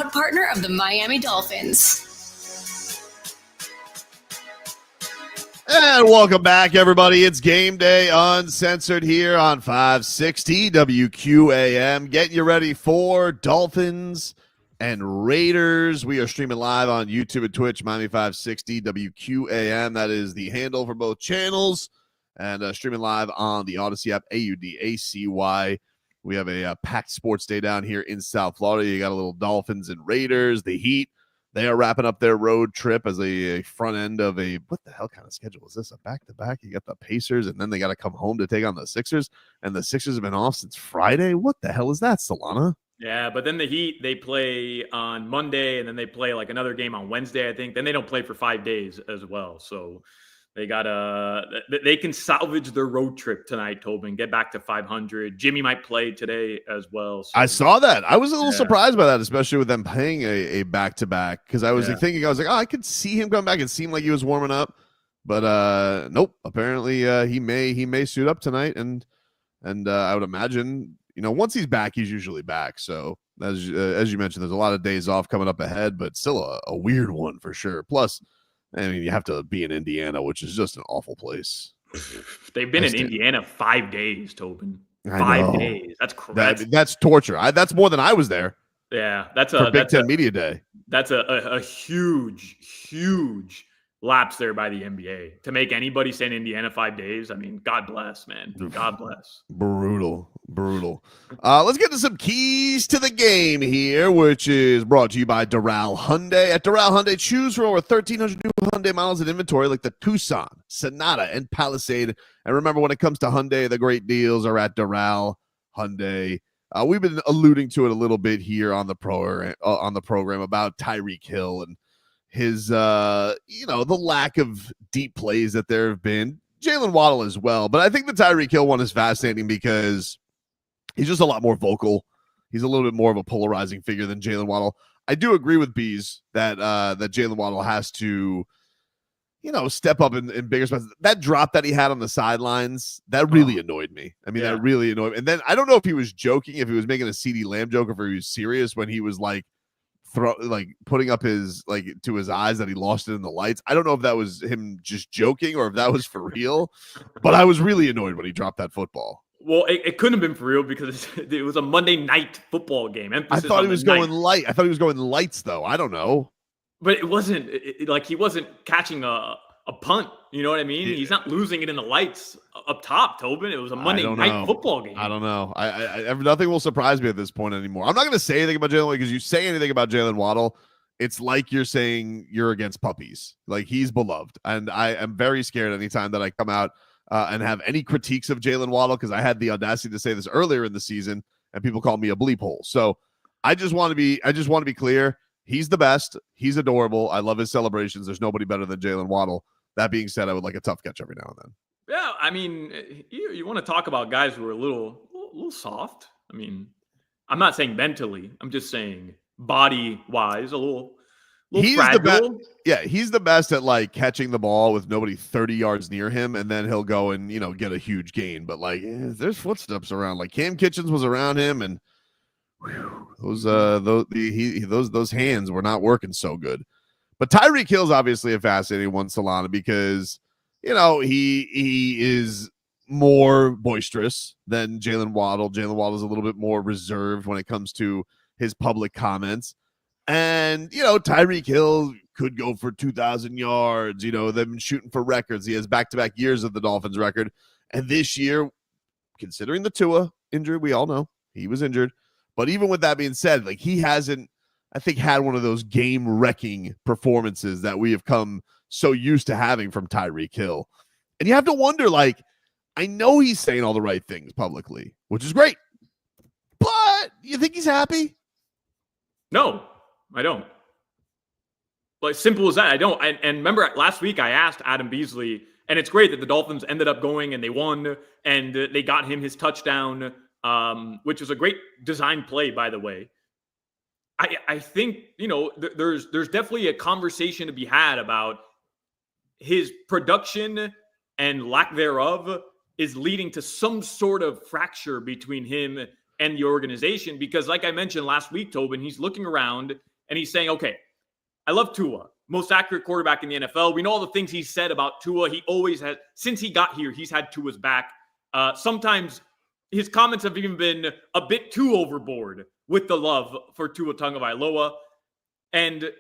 proud partner of the Miami Dolphins. And welcome back, everybody. It's Game Day Uncensored here on 560 WQAM. Getting you ready for Dolphins and Raiders. We are streaming live on YouTube and Twitch, Miami 560 WQAM. That is the handle for both channels. And streaming live on the Odyssey app, AUDACY. We have a packed sports day down here in South Florida. You got a little Dolphins and Raiders, the Heat. They are wrapping up their road trip as a front end of a, what the hell kind of schedule is this? A back-to-back? You got the Pacers, and then they got to come home to take on the Sixers, and the Sixers have been off since Friday? What the hell is that, Solana? Yeah, but then the Heat, they play on Monday, and then they play like another game on Wednesday, I think. Then they don't play for 5 days as well. So they they can salvage their road trip tonight, Tobin, get back to 500. Jimmy might play today as well. So. I saw that. I was a little surprised by that, especially with them playing a back-to-back, because I was thinking, I was like, oh, I could see him coming back. It seemed like he was warming up, but nope. Apparently, he may suit up tonight, and I would imagine, once he's back, he's usually back. So as you mentioned, there's a lot of days off coming up ahead, but still a weird one for sure. Plus, I mean, you have to be in Indiana, which is just an awful place. They've been in Indiana 5 days, Tobin. 5 days. That's correct. That's torture. That's more than I was there. Yeah, that's for Big Ten Media Day. That's a huge lapse there by the NBA to make anybody stay in Indiana 5 days. I mean, God bless, man. God bless. Brutal. Let's get to some keys to the game here, which is brought to you by Doral Hyundai. At Doral Hyundai, choose from over 1,300 new Hyundai models in inventory like the Tucson, Sonata, and Palisade. And remember, when it comes to Hyundai, the great deals are at Doral Hyundai. We've been alluding to it a little bit here on the program about Tyreek Hill and his, the lack of deep plays that there have been. Jalen Waddle as well. But I think the Tyreek Hill one is fascinating because he's just a lot more vocal. He's a little bit more of a polarizing figure than Jalen Waddle. I do agree with Bees that Jalen Waddle has to, step up in bigger spots. That drop that he had on the sidelines, that really annoyed me. I mean, that really annoyed me. And then I don't know if he was joking, if he was making a CeeDee Lamb joke, or if he was serious when he was putting up his to his eyes that he lost it in the lights. I don't know if that was him just joking or if that was for real, but I was really annoyed when he dropped that football. Well, it couldn't have been for real because it was a Monday night football game. I thought he was going light. I thought he was going lights though. I don't know. But it wasn't he wasn't catching a punt. You know what I mean? He's not losing it in the lights up top, Tobin. It was a Monday night football game. I don't know. I nothing will surprise me at this point anymore. I'm not going to say anything about Jalen because you say anything about Jalen Waddle, it's like you're saying you're against puppies. Like, he's beloved. And I am very scared anytime that I come out and have any critiques of Jalen Waddle, because I had the audacity to say this earlier in the season and people called me a bleep hole. So I just want to be clear. He's the best. He's adorable. I love his celebrations. There's nobody better than Jalen Waddle. That being said, I would like a tough catch every now and then. Yeah, I mean, you want to talk about guys who are a little soft. I mean, I'm not saying mentally. I'm just saying body-wise, a little he's fragile. The best. Yeah, he's the best at catching the ball with nobody 30 yards near him, and then he'll go and get a huge gain. But there's footsteps around. Like, Cam Kitchens was around him, and those hands were not working so good. But Tyreek Hill's obviously a fascinating one, Solana, because he is more boisterous than Jalen Waddle. Jalen Waddle is a little bit more reserved when it comes to his public comments. And, Tyreek Hill could go for 2,000 yards. They've been shooting for records. He has back-to-back years of the Dolphins record. And this year, considering the Tua injury, we all know he was injured. But even with that being said, he hasn't, I think, had one of those game-wrecking performances that we have come so used to having from Tyreek Hill. And you have to wonder, I know he's saying all the right things publicly, which is great. But you think he's happy? No, I don't. Simple as that. I don't. And remember, last week I asked Adam Beasley, and it's great that the Dolphins ended up going and they won, and they got him his touchdown, which was a great design play, by the way. I think, there's definitely a conversation to be had about his production and lack thereof is leading to some sort of fracture between him and the organization. Because like I mentioned last week, Tobin, he's looking around and he's saying, okay, I love Tua, most accurate quarterback in the NFL. We know all the things he said about Tua. He always has, since he got here, he's had Tua's back. Sometimes his comments have even been a bit too overboard with the love for Tua Tagovailoa. And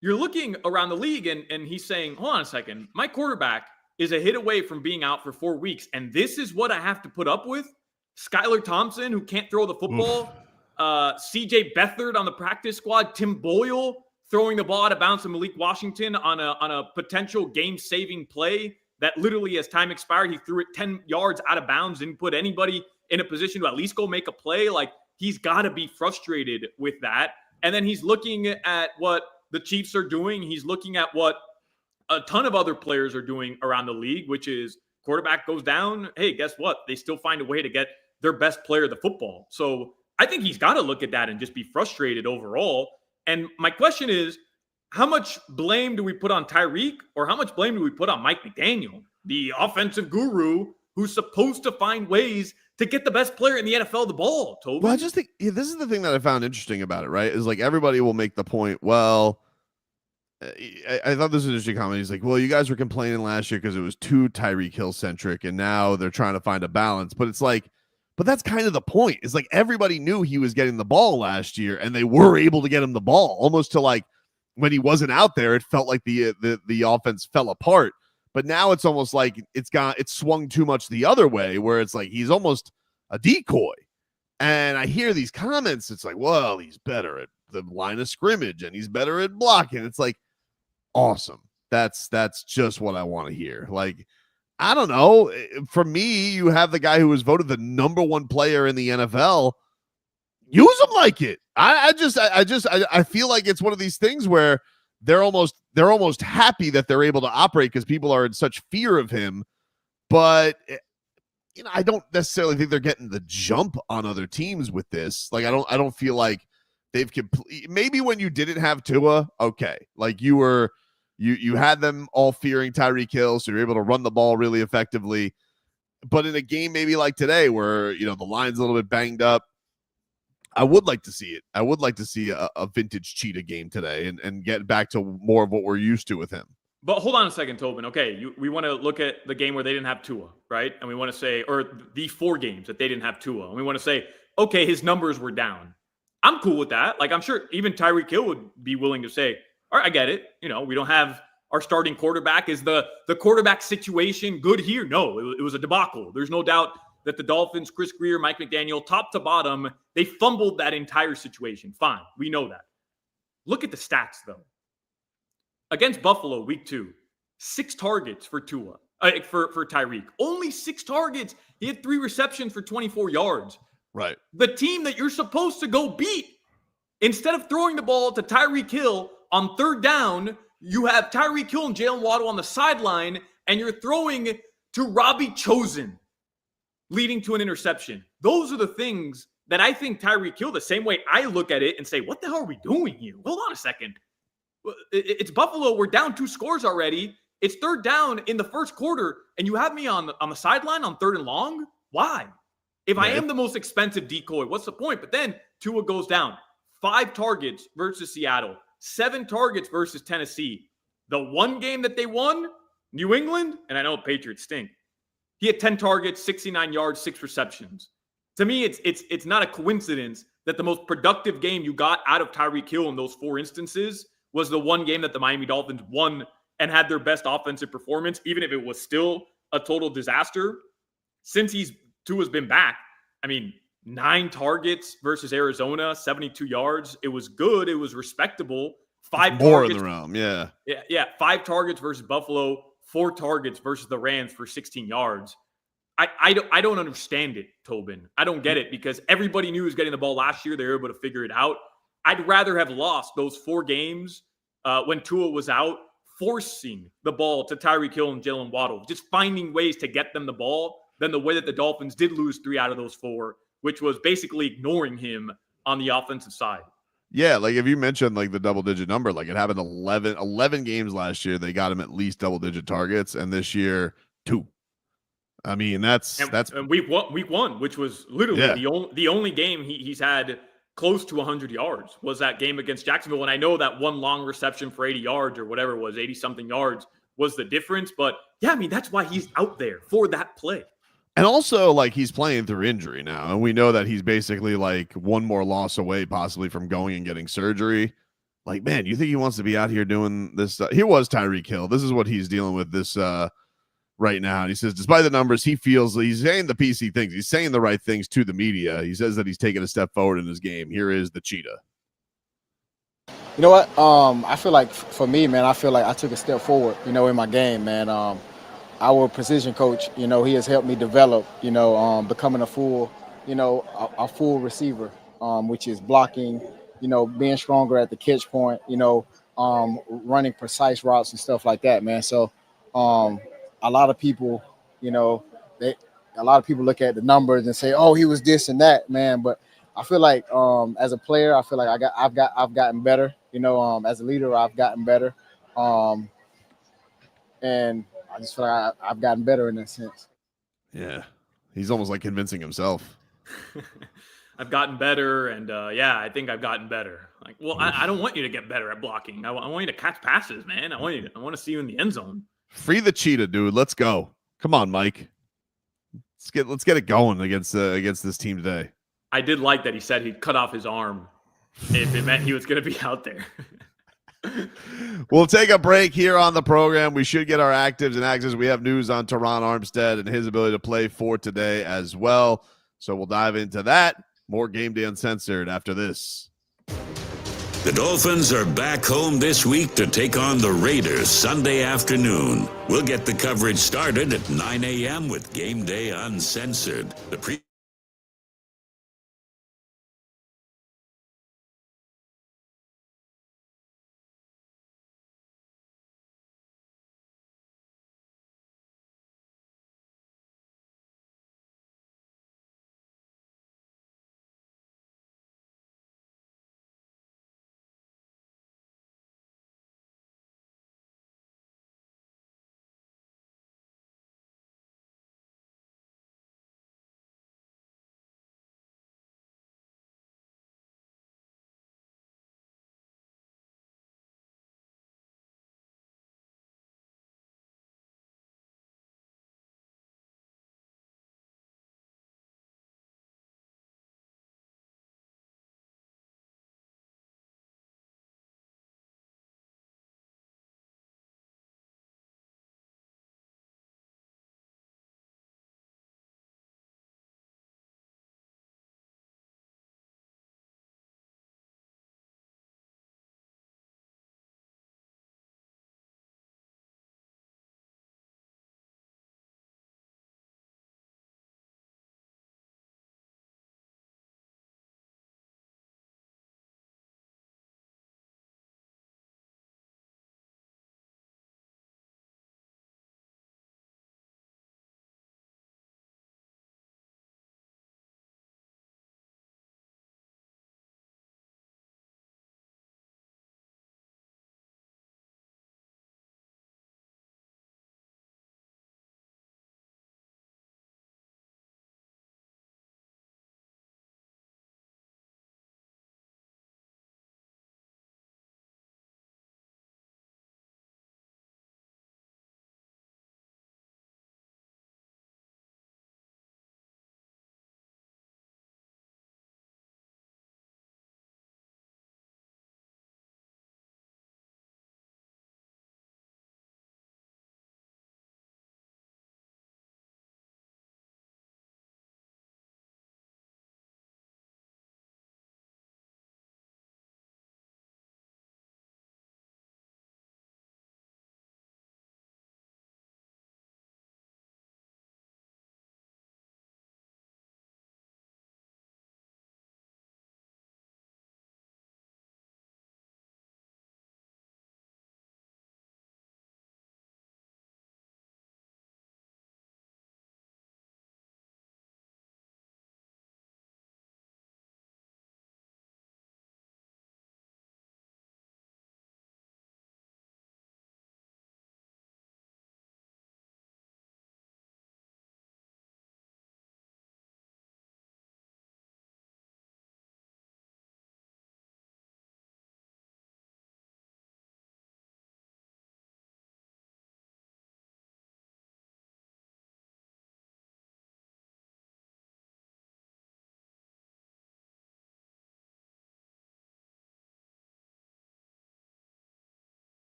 you're looking around the league, and he's saying, hold on a second, my quarterback is a hit away from being out for 4 weeks, and this is what I have to put up with? Skylar Thompson, who can't throw the football, CJ Beathard on the practice squad, Tim Boyle throwing the ball out of bounds to Malik Washington on a potential game-saving play that literally, as time expired, he threw it 10 yards out of bounds, didn't put anybody in a position to at least go make a play. Like, he's got to be frustrated with that. And then he's looking at what the Chiefs are doing. He's looking at what a ton of other players are doing around the league, which is quarterback goes down. Hey, guess what? They still find a way to get their best player the football. So I think he's got to look at that and just be frustrated overall. And my question is, how much blame do we put on Tyreek, or how much blame do we put on Mike McDaniel, the offensive guru who's supposed to find ways to get the best player in the NFL the ball, Toby? Well, I just think this is the thing that I found interesting about it, right? Is like everybody will make the point, well, I thought this was an interesting comment. He's like, well, you guys were complaining last year because it was too Tyreek Hill centric, and now they're trying to find a balance. But it's like, but that's kind of the point. It's like everybody knew he was getting the ball last year, and they were able to get him the ball. Almost to like when he wasn't out there, it felt like the offense fell apart. But now it's almost like it's swung too much the other way, where it's like he's almost a decoy. And I hear these comments. It's like, well, he's better at the line of scrimmage, and he's better at blocking. It's like, awesome. That's just what I want to hear. Like, I don't know. For me, you have the guy who was voted the #1 player in the NFL. Use him like it. I feel like it's one of these things where they're almost happy that they're able to operate because people are in such fear of him. But I don't necessarily think they're getting the jump on other teams with this. Like, I don't feel like they've maybe when you didn't have Tua, okay, like you had them all fearing Tyreek Hill, so you're able to run the ball really effectively. But in a game maybe like today, where the line's a little bit banged up, I would like to see it. I would like to see a vintage cheetah game today and get back to more of what we're used to with him. But hold on a second, Tobin. Okay, we want to look at the game where they didn't have Tua, right? And we want to say, or the 4 games that they didn't have Tua. And we want to say, okay, his numbers were down. I'm cool with that. Like, I'm sure even Tyreek Hill would be willing to say, all right, I get it. We don't have our starting quarterback. Is the quarterback situation good here? No, it was a debacle. There's no doubt that the Dolphins, Chris Grier, Mike McDaniel, top to bottom, they fumbled that entire situation. Fine, we know that. Look at the stats, though. Against Buffalo, week 2, 6 targets for Tua, for Tyreek. Only 6 targets. He had 3 receptions for 24 yards. Right. The team that you're supposed to go beat, instead of throwing the ball to Tyreek Hill on 3rd down, you have Tyreek Hill and Jalen Waddle on the sideline, and you're throwing to Robbie Chosen, leading to an interception. Those are the things that I think Tyreek Hill, the same way I look at it and say, what the hell are we doing here? Hold on a second. It's Buffalo. We're down 2 scores already. It's 3rd down in the 1st quarter, and you have me on the sideline on 3rd and long? Why? If I am the most expensive decoy, what's the point? But then Tua goes down. 5 targets versus Seattle. 7 targets versus Tennessee. The one game that they won, New England, and I know Patriots stink. He had 10 targets, 69 yards, 6 receptions. To me, it's not a coincidence that the most productive game you got out of Tyreek Hill in those 4 instances was the one game that the Miami Dolphins won and had their best offensive performance, even if it was still a total disaster. Since Tua's been back, 9 targets versus Arizona, 72 yards. It was good. It was respectable. 5 more targets. in the realm, yeah. Yeah. 5 targets versus Buffalo, 4 targets versus the Rams for 16 yards. I don't understand it, Tobin. I don't get it, because everybody knew he was getting the ball last year. They were able to figure it out. I'd rather have lost those 4 games when Tua was out, forcing the ball to Tyreek Hill and Jalen Waddle, just finding ways to get them the ball, than the way that the Dolphins did lose 3 out of those 4, which was basically ignoring him on the offensive side. Yeah, like if you mentioned like the double-digit number, like it happened 11 games last year. They got him at least double-digit targets, and this year 2. That's and week one, which was literally the only game he's had close to 100 yards was that game against Jacksonville. And I know that one long reception for 80 yards or whatever it was, 80 something yards was the difference. But yeah, I mean, that's why he's out there for that play. And also, like, he's playing through injury now. And we know that he's basically like one more loss away possibly from going and getting surgery. Like, man, you think he wants to be out here doing this? He was Tyreek Hill. This is what he's dealing with this right now. And he says, despite the numbers, he feels he's saying the PC things. He's saying the right things to the media. He says that he's taken a step forward in his game. Here is the Cheetah. You know what? I feel like for me, man, I feel like I took a step forward, in my game, man. Our position coach, he has helped me develop, becoming a full, a full receiver, which is blocking, being stronger at the catch point, running precise routes and stuff like that, man. So a lot of people, a lot of people look at the numbers and say, oh, he was this and that, man. But I feel like as a player, I feel like I've gotten better, as a leader, I've gotten better. And I just feel like I've gotten better in that sense. Yeah. He's almost like convincing himself. I've gotten better. And yeah, I think I've gotten better. Like, well, I don't want you to get better at blocking. I want you to catch passes, man. I want to see you in the end zone. Free the Cheetah, dude. Let's go. Come on, Mike. Let's get it going against this team today. I did like that he said he'd cut off his arm if it meant he was going to be out there. We'll take a break here on the program. We should get our actives and axes. We have news on Teron Armstead and his ability to play for today as well. So we'll dive into that. More Game Day Uncensored after this. The Dolphins are back home this week to take on the Raiders Sunday afternoon. We'll get the coverage started at 9 a.m. with Game Day Uncensored. The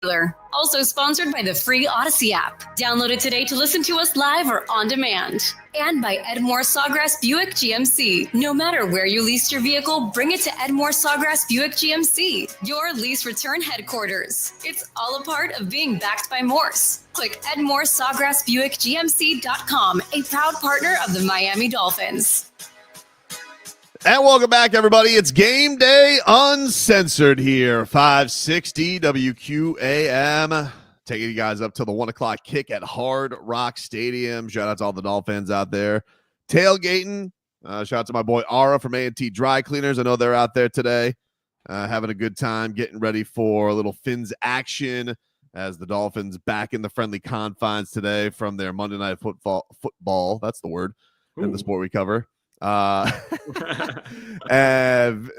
Dealer. Also sponsored by the free Odyssey app. Download it today to listen to us live or on demand. And by Edmore Sawgrass Buick GMC. No matter where you lease your vehicle, bring it to Edmore Sawgrass Buick GMC, your lease return headquarters. It's all a part of being backed by Morse. Click EdmoreSawgrassBuickGMC.com, a proud partner of the Miami Dolphins. And welcome back, everybody. It's Game Day Uncensored here, 560 WQAM. Taking you guys up to the 1 o'clock kick at Hard Rock Stadium. Shout out to all the Dolphins out there tailgating. Shout out to my boy Ara from A&T Dry Cleaners. I know they're out there today having a good time, getting ready for a little Fins action as the Dolphins back in the friendly confines today from their Monday Night Football. That's the word in the sport we cover. And I'm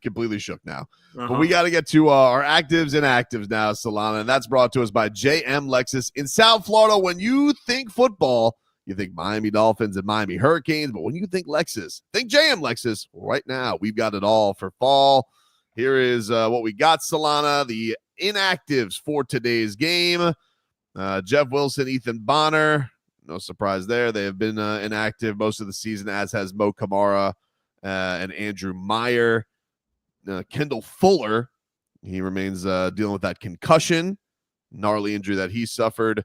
completely shook now. But we got to get to our actives and actives now, Solana, and that's brought to us by JM Lexus in South Florida. When you think football, you think Miami Dolphins and Miami Hurricanes, but when you think Lexus, think JM Lexus. Right now, we've got it all for fall. Here is what we got, Solana. The inactives for today's game: Jeff Wilson, Ethan Bonner. No surprise there. They have been inactive most of the season, as has Mo Kamara and Andrew Meyer. Kendall Fuller, he remains dealing with that concussion, gnarly injury that he suffered.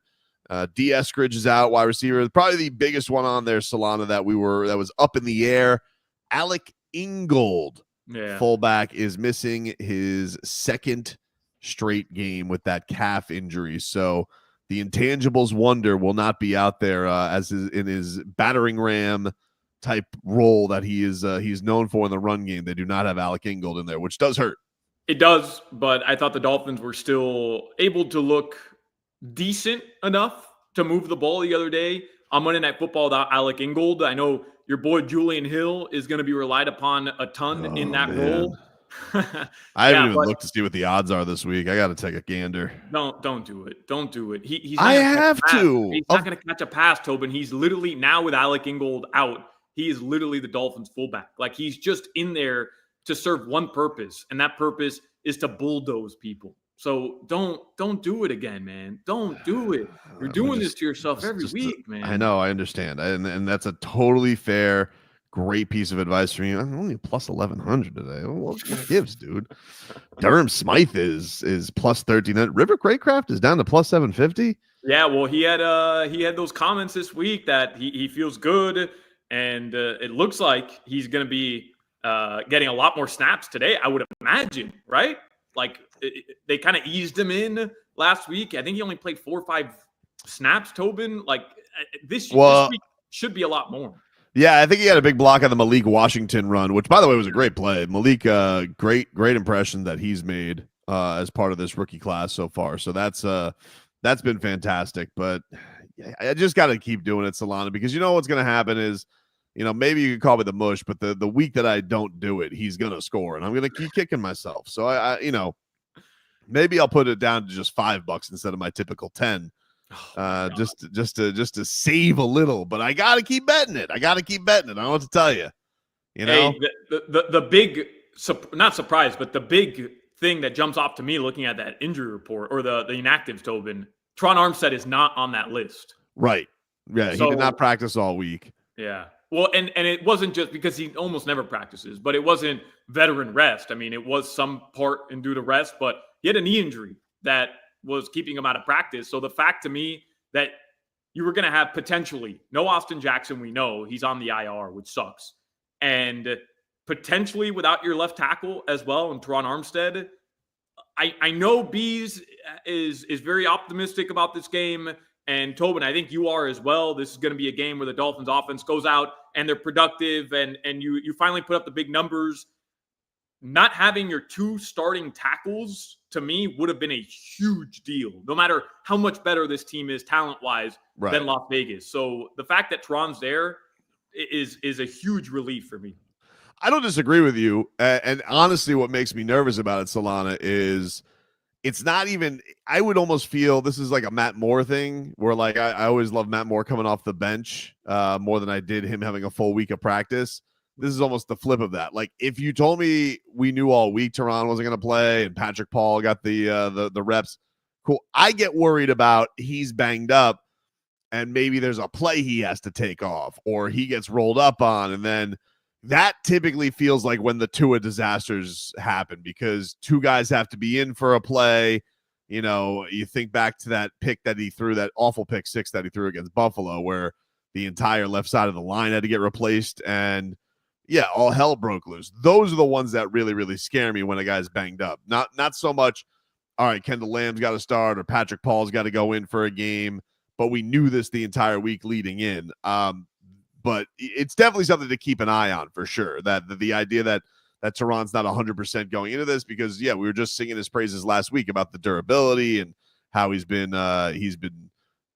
D. Eskridge is out, wide receiver. Probably the biggest one on there, Solana, that was up in the air. Alec Ingold, fullback, is missing his second straight game with that calf injury. So the intangibles wonder will not be out there in his battering ram type role that he's known for in the run game. They do not have Alec Ingold in there, which does hurt. It does, but I thought the Dolphins were still able to look decent enough to move the ball the other day on Monday Night Football without Alec Ingold. I know your boy Julian Hill is going to be relied upon a ton in that role. I haven't even looked to see what the odds are this week. I got to take a gander. Don't do it. Don't do it. He's I have to. He's not going to catch a pass, Tobin. He's literally, now with Alec Ingold out, he is literally the Dolphins fullback. Like, he's just in there to serve one purpose, and that purpose is to bulldoze people. So don't do it again, man. Don't do it. You're doing this to yourself every week, man. I know. I understand. And that's a totally fair, great piece of advice from you. I'm only plus 1,100 today. What gives, dude? Durham Smythe is plus 1,300. River Craycraft is down to plus 750. Yeah, well, he had those comments this week that he feels good, and it looks like he's going to be getting a lot more snaps today, I would imagine, right? Like, they kind of eased him in last week. I think he only played 4 or 5 snaps, Tobin. Like, this week should be a lot more. Yeah, I think he had a big block on the Malik Washington run, which, by the way, was a great play. Malik, great impression that he's made as part of this rookie class so far. So that's been fantastic. But I just got to keep doing it, Solana, because you know what's going to happen is, maybe you can call me the mush, but the week that I don't do it, he's going to score, and I'm going to keep kicking myself. So I maybe I'll put it down to just $5 instead of my typical 10. Just to save a little, but I gotta keep betting it. I don't know what to tell you. Hey, the big not surprise, but the big thing that jumps off to me looking at that injury report or the inactives, Tobin, Tron Armstead is not on that list. Right. Yeah, so, he did not practice all week. Yeah. Well, and it wasn't just because he almost never practices, but it wasn't veteran rest. I mean, it was some part in due to rest, but he had a knee injury that was keeping him out of practice. So the fact to me that you were going to have potentially no Austin Jackson, we know he's on the IR, which sucks. And potentially without your left tackle as well, and Teron Armstead. I know Bees is very optimistic about this game. And Tobin, I think you are as well. This is going to be a game where the Dolphins offense goes out and they're productive and you finally put up the big numbers. Not having your 2 starting tackles, to me, would have been a huge deal, no matter how much better this team is talent-wise than Las Vegas. So the fact that Teron's there is a huge relief for me. I don't disagree with you. And honestly, what makes me nervous about it, Solana, is it's not even – I would almost feel this is like a Matt Moore thing where, like, I always love Matt Moore coming off the bench more than I did him having a full week of practice. this is almost the flip of that. Like, if you told me we knew all week Teron wasn't going to play and Patrick Paul got the reps, cool. I get worried about he's banged up and maybe there's a play he has to take off or he gets rolled up on, and then that typically feels like when the Tua disasters happen because two guys have to be in for a play. You know, you think back to that pick that he threw, that awful pick 6 that he threw against Buffalo, where the entire left side of the line had to get replaced, and yeah, all hell broke loose. Those are the ones that really, really scare me when a guy's banged up. Not so much, all right, Kendall Lamb's got to start or Patrick Paul's got to go in for a game, but we knew this the entire week leading in. But it's definitely something to keep an eye on for sure. That the idea that Teron's not 100% going into this, because yeah, we were just singing his praises last week about the durability and how he's been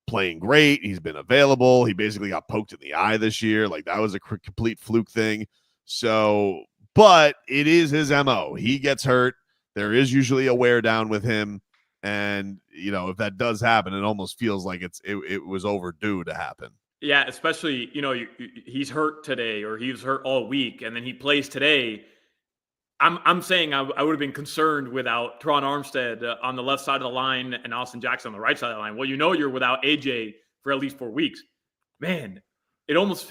playing great. He's been available. He basically got poked in the eye this year. Like, that was a complete fluke thing. So, but it is his MO. He gets hurt. There is usually a wear down with him. And, you know, if that does happen, it almost feels like it was overdue to happen. Yeah, especially, you know, he's hurt today or he was hurt all week and then he plays today. I'm saying I would have been concerned without Teron Armstead on the left side of the line and Austin Jackson on the right side of the line. Well, you know, you're without AJ for at least 4 weeks. Man, it's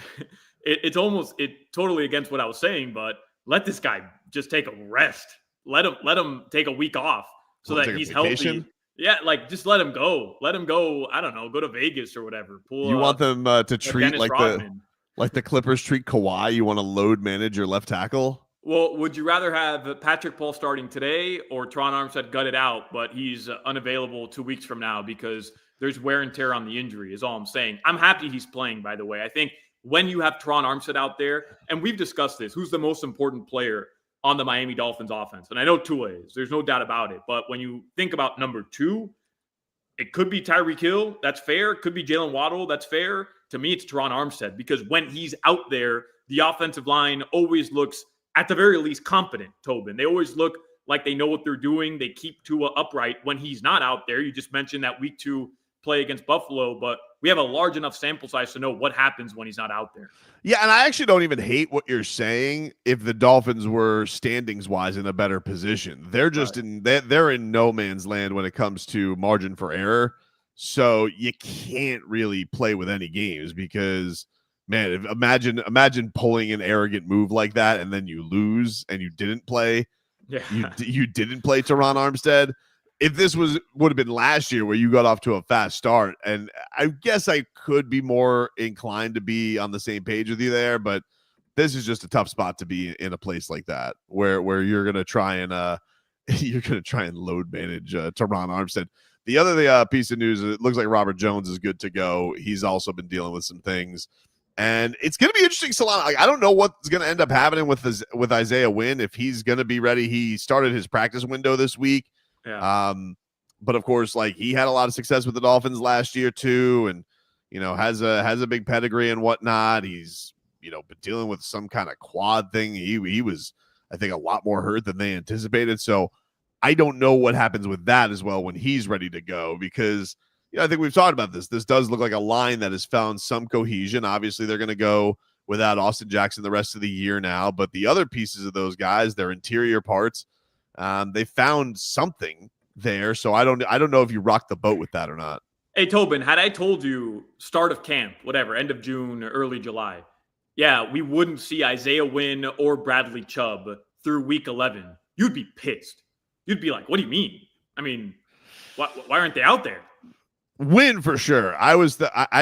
totally against what I was saying, but let this guy just take a rest. Let him take a week off so that he's healthy. Yeah, like, just let him go. Let him go. I don't know. Go to Vegas or whatever. You want them to treat like the Clippers treat Kawhi? You want to load manage your left tackle? Well, would you rather have Patrick Paul starting today or Teron Armstead gutted out, but he's unavailable 2 weeks from now because there's wear and tear on the injury is all I'm saying. I'm happy he's playing, by the way. I think when you have Teron Armstead out there, and we've discussed this, who's the most important player on the Miami Dolphins offense? And I know Tua is. There's no doubt about it. But when you think about number 2, it could be Tyreek Hill. That's fair. It could be Jalen Waddle. That's fair. To me, it's Teron Armstead because when he's out there, the offensive line always looks, at the very least, competent, Tobin. They always look like they know what they're doing. They keep Tua upright when he's not out there. You just mentioned that week 2 play against Buffalo, but we have a large enough sample size to know what happens when he's not out there. Yeah, and I actually don't even hate what you're saying if the Dolphins were standings-wise in a better position. They're just they're in no man's land when it comes to margin for error. So you can't really play with any games because, man, imagine pulling an arrogant move like that and then you lose and you didn't play. Yeah. You didn't play Teron Armstead. If this would have been last year where you got off to a fast start, and I guess I could be more inclined to be on the same page with you there, but this is just a tough spot to be in a place like that where you're gonna try and load manage Teron Armstead. The other piece of news, it looks like Robert Jones is good to go. He's also been dealing with some things. And it's going to be interesting, Solana. Like, I don't know what's going to end up happening with Isaiah Wynn, if he's going to be ready. He started his practice window this week. Yeah. But of course, like, he had a lot of success with the Dolphins last year too, and you know, has a big pedigree and whatnot. He's, you know, been dealing with some kind of quad thing. He was, I think, a lot more hurt than they anticipated. So I don't know what happens with that as well when he's ready to go, because you know, I think we've talked about this. This does look like a line that has found some cohesion. Obviously, they're going to go without Austin Jackson the rest of the year now, but the other pieces of those guys, their interior parts, they found something there. So I don't know if you rock the boat with that or not. Hey, Tobin, had I told you start of camp, whatever, end of June, early July, yeah, we wouldn't see Isaiah Wynn or Bradley Chubb through week 11, you'd be pissed. You'd be like, what do you mean? I mean, why aren't they out there? Win for sure. I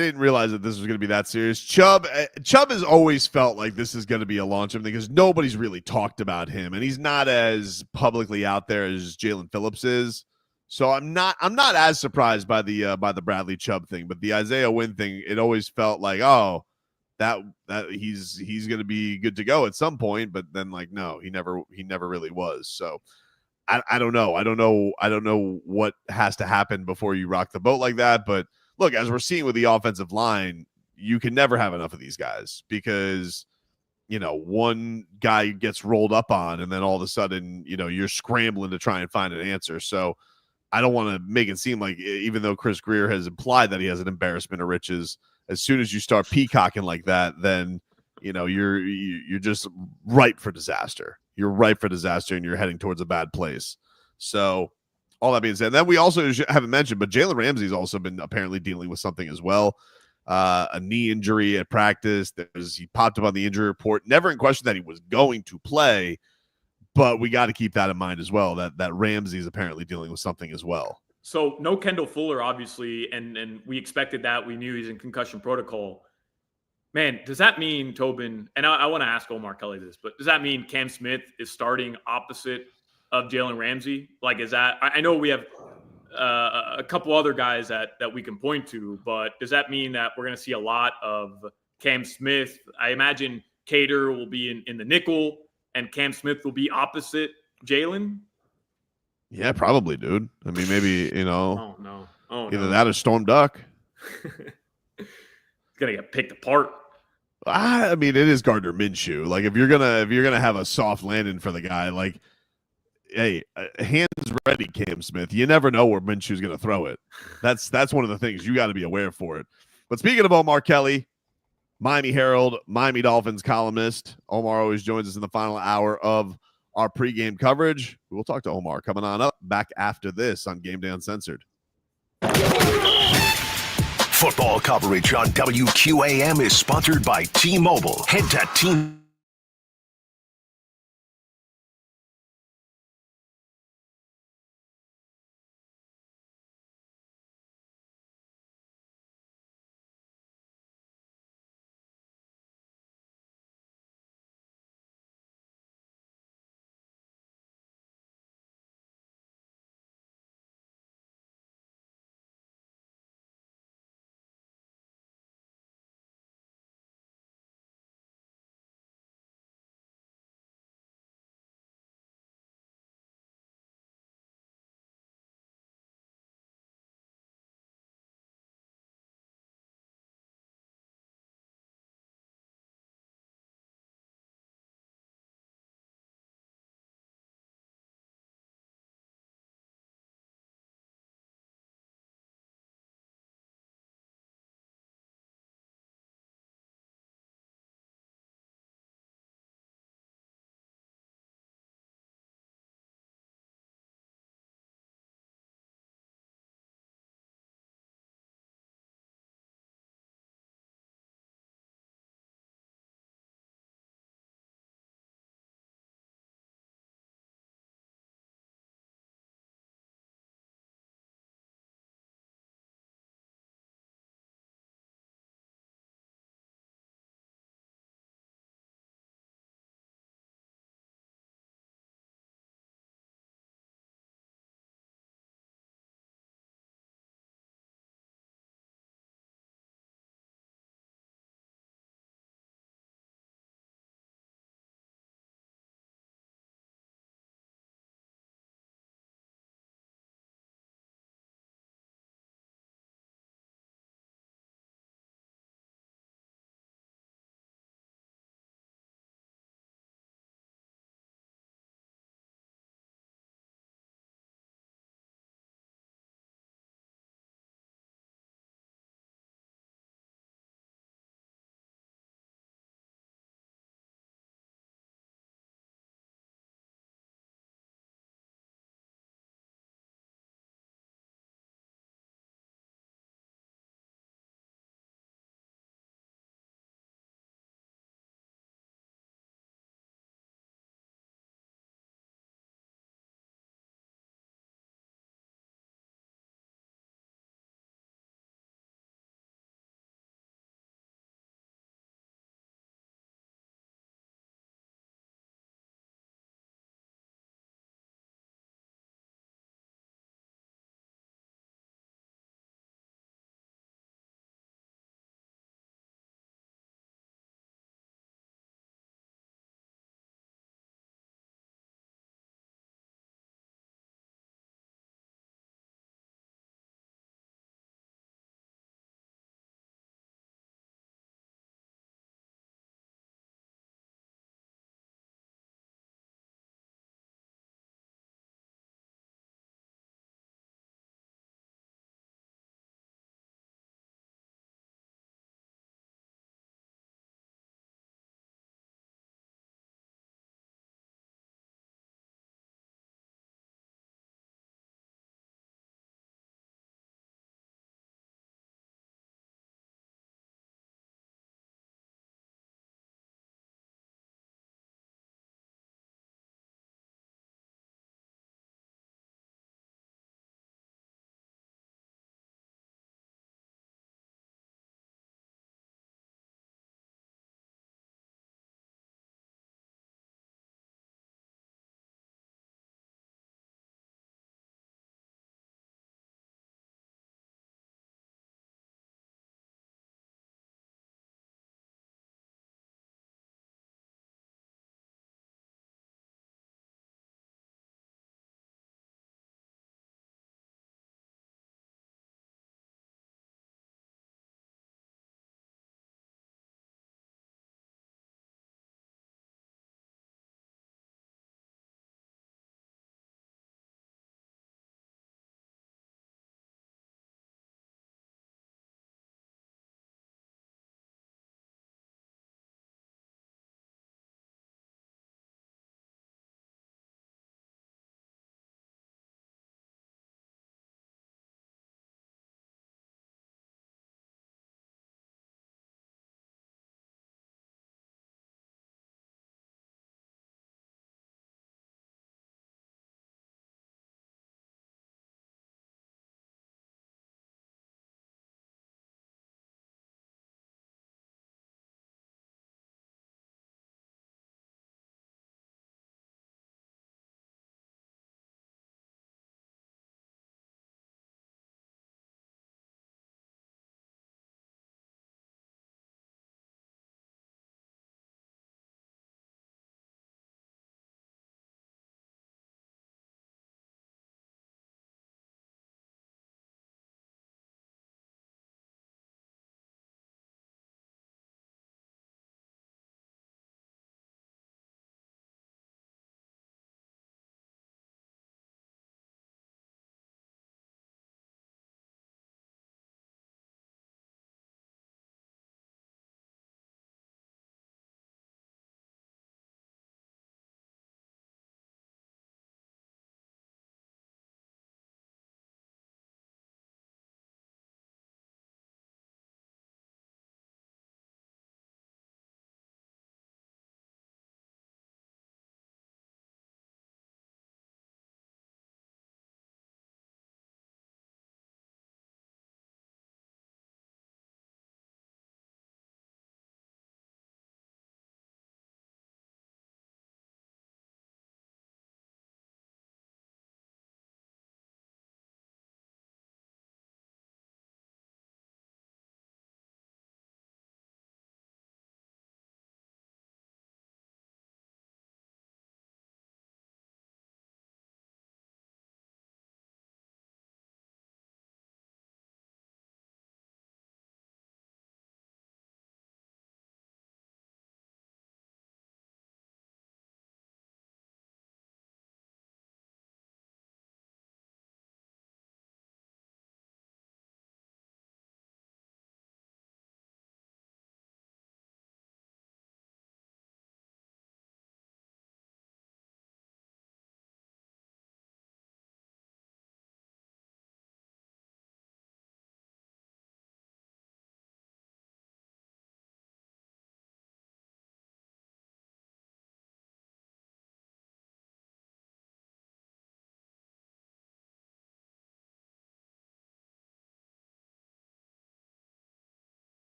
didn't realize that this was going to be that serious. Chubb has always felt like this is going to be a long-term thing because nobody's really talked about him, and he's not as publicly out there as Jalen Phillips is. So I'm not as surprised by the Bradley Chubb thing, but the Isaiah Wynn thing, it always felt like, oh, that he's going to be good to go at some point, but then like, no, he never really was. So I don't know. I don't know what has to happen before you rock the boat like that. But look, as we're seeing with the offensive line, you can never have enough of these guys because, you know, one guy gets rolled up on and then all of a sudden, you know, you're scrambling to try and find an answer. So I don't want to make it seem like, even though Chris Greer has implied that he has an embarrassment of riches, as soon as you start peacocking like that, then you're just ripe for disaster. You're ripe for disaster, and you're heading towards a bad place. So, all that being said, then we also haven't mentioned, but Jalen Ramsey's also been apparently dealing with something as well. A knee injury at practice. He popped up on the injury report. Never in question that he was going to play, but we got to keep that in mind as well. That Ramsey's apparently dealing with something as well. So no Kendall Fuller, obviously, and we expected that. We knew he's in concussion protocol. Man, does that mean, Tobin, and I want to ask Omar Kelly this, but does that mean Cam Smith is starting opposite of Jalen Ramsey? Like, is that – I know we have a couple other guys that we can point to, but does that mean that we're going to see a lot of Cam Smith? I imagine Cater will be in the nickel and Cam Smith will be opposite Jalen? Yeah, probably, dude. I mean, maybe, Oh, no. Either that or Storm Duck. He's going to get picked apart. I mean, it is Gardner Minshew. Like, if you're gonna have a soft landing for the guy, like, hey, hands ready, Cam Smith. You never know where Minshew's gonna throw it. That's one of the things you got to be aware for it. But speaking of Omar Kelly, Miami Herald, Miami Dolphins columnist, Omar always joins us in the final hour of our pregame coverage. We'll talk to Omar coming on up back after this on Gameday Uncensored. Football coverage on WQAM is sponsored by T-Mobile. Head to T-Mobile.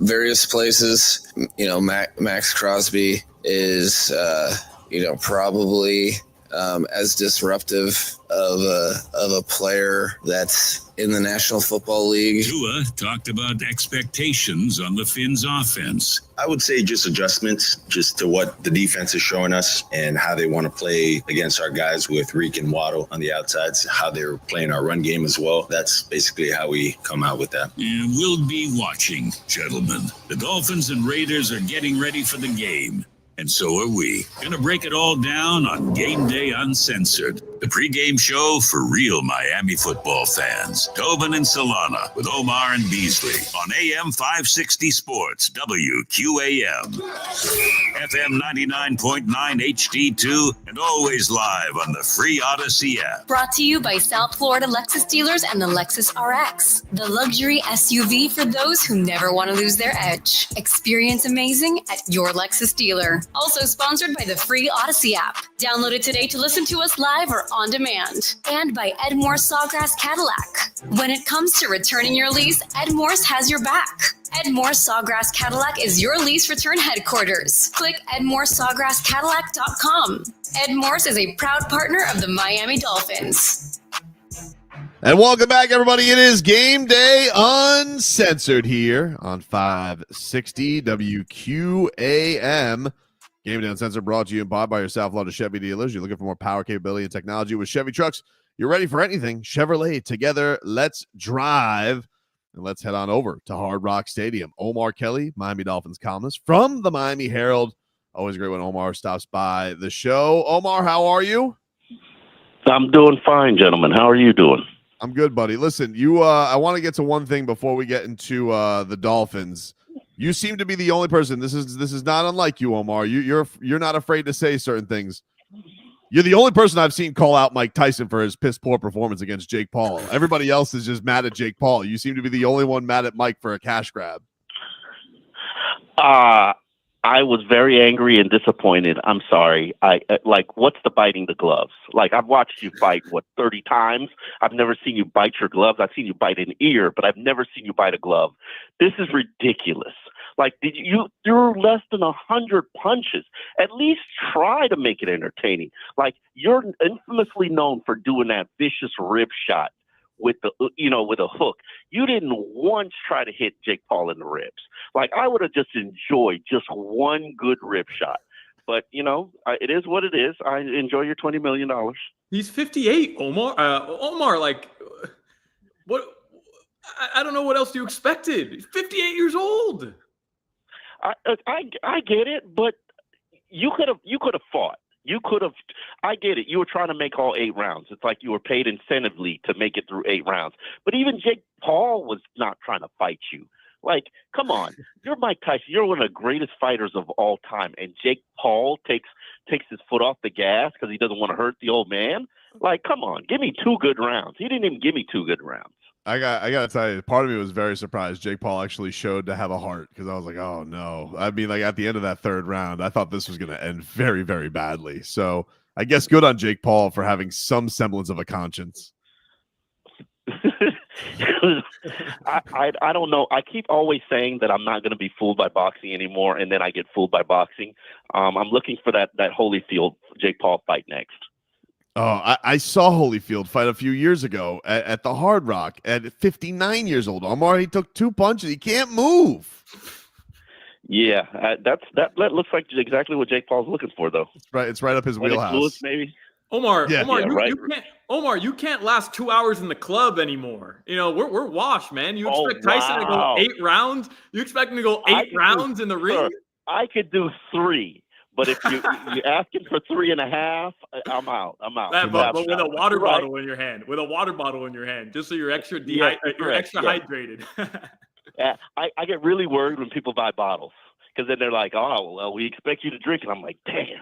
various places. Max Crosby is, probably as disruptive of a player that's in the National Football League. Tua talked about expectations on the Finns offense. I would say just adjustments just to what the defense is showing us and how they want to play against our guys with Reek and Waddle on the outsides, how they're playing our run game as well. That's basically how we come out with that. And we'll be watching, gentlemen. The Dolphins and Raiders are getting ready for the game. And so are we. Gonna break it all down on Gameday Uncensored, the pregame show for real Miami football fans. Tobin and Solana with Omar and Beasley on AM 560 Sports, WQAM. FM 99.9 HD2, and always live on the free Odyssey app. Brought to you by South Florida Lexus dealers and the Lexus RX, the luxury SUV for those who never want to lose their edge. Experience amazing at your Lexus dealer. Also sponsored by the free Odyssey app. Download it today to listen to us live or on demand. And by Edmore Sawgrass Cadillac. When it comes to returning your lease, Edmore's has your back. Edmore Sawgrass Cadillac is your lease return headquarters. Click EdmoreSawgrassCadillac.com. Edmore's is a proud partner of the Miami Dolphins. And welcome back, everybody. It is Game Day Uncensored here on 560 WQAM. Game Day Uncensored brought to you and bought by your South Florida Chevy dealers. You're looking for more power, capability, and technology with Chevy trucks. You're ready for anything. Chevrolet, together, let's drive. And let's head on over to Hard Rock Stadium. Omar Kelly, Miami Dolphins columnist from the Miami Herald. Always great when Omar stops by the show. Omar, how are you? I'm doing fine, gentlemen. How are you doing? I'm good, buddy. Listen, I want to get to one thing before we get into the Dolphins. You seem to be the only person. This is not unlike you, Omar. You're not afraid to say certain things. You're the only person I've seen call out Mike Tyson for his piss poor performance against Jake Paul. Everybody else is just mad at Jake Paul. You seem to be the only one mad at Mike for a cash grab. I was very angry and disappointed. I'm sorry. What's the biting the gloves? Like, I've watched you fight, 30 times? I've never seen you bite your gloves. I've seen you bite an ear, but I've never seen you bite a glove. This is ridiculous. Like, you're less than 100 punches. At least try to make it entertaining. Like, you're infamously known for doing that vicious rib shot with a hook. You didn't once try to hit Jake Paul in the ribs. Like, I would have just enjoyed just one good rib shot. But, it is what it is. I enjoy your $20 million. He's 58, Omar. Omar, what? I don't know what else you expected. He's 58 years old. I get it, but you could have fought. You could have. I get it. You were trying to make all 8 rounds. It's like you were paid incentively to make it through 8 rounds. But even Jake Paul was not trying to fight you. Like, come on. You're Mike Tyson. You're one of the greatest fighters of all time. And Jake Paul takes his foot off the gas because he doesn't want to hurt the old man. Like, come on. Give me 2 good rounds. He didn't even give me 2 good rounds. I got to tell you, part of me was very surprised Jake Paul actually showed to have a heart, because I was like, oh, no. I mean, at the end of that 3rd round, I thought this was going to end very, very badly. So I guess good on Jake Paul for having some semblance of a conscience. I don't know. I keep always saying that I'm not going to be fooled by boxing anymore, and then I get fooled by boxing. I'm looking for that Holyfield Jake Paul fight next. Oh, I saw Holyfield fight a few years ago at the Hard Rock at 59 years old. Omar, he took 2 punches. He can't move. Yeah, that looks like exactly what Jake Paul's looking for, though. It's right up his wheelhouse. Lewis, maybe. Omar, yeah. You can't last 2 hours in the club anymore. We're washed, man. You expect Tyson to go 8 rounds? You expect him to go 8 rounds in the ring? Sir, I could do 3. But if you're asking for 3.5, I'm out. But with a water bottle in your hand, just so you're extra hydrated. Yeah, I get really worried when people buy bottles, because then they're like, "Oh, well, we expect you to drink," and I'm like, "Damn."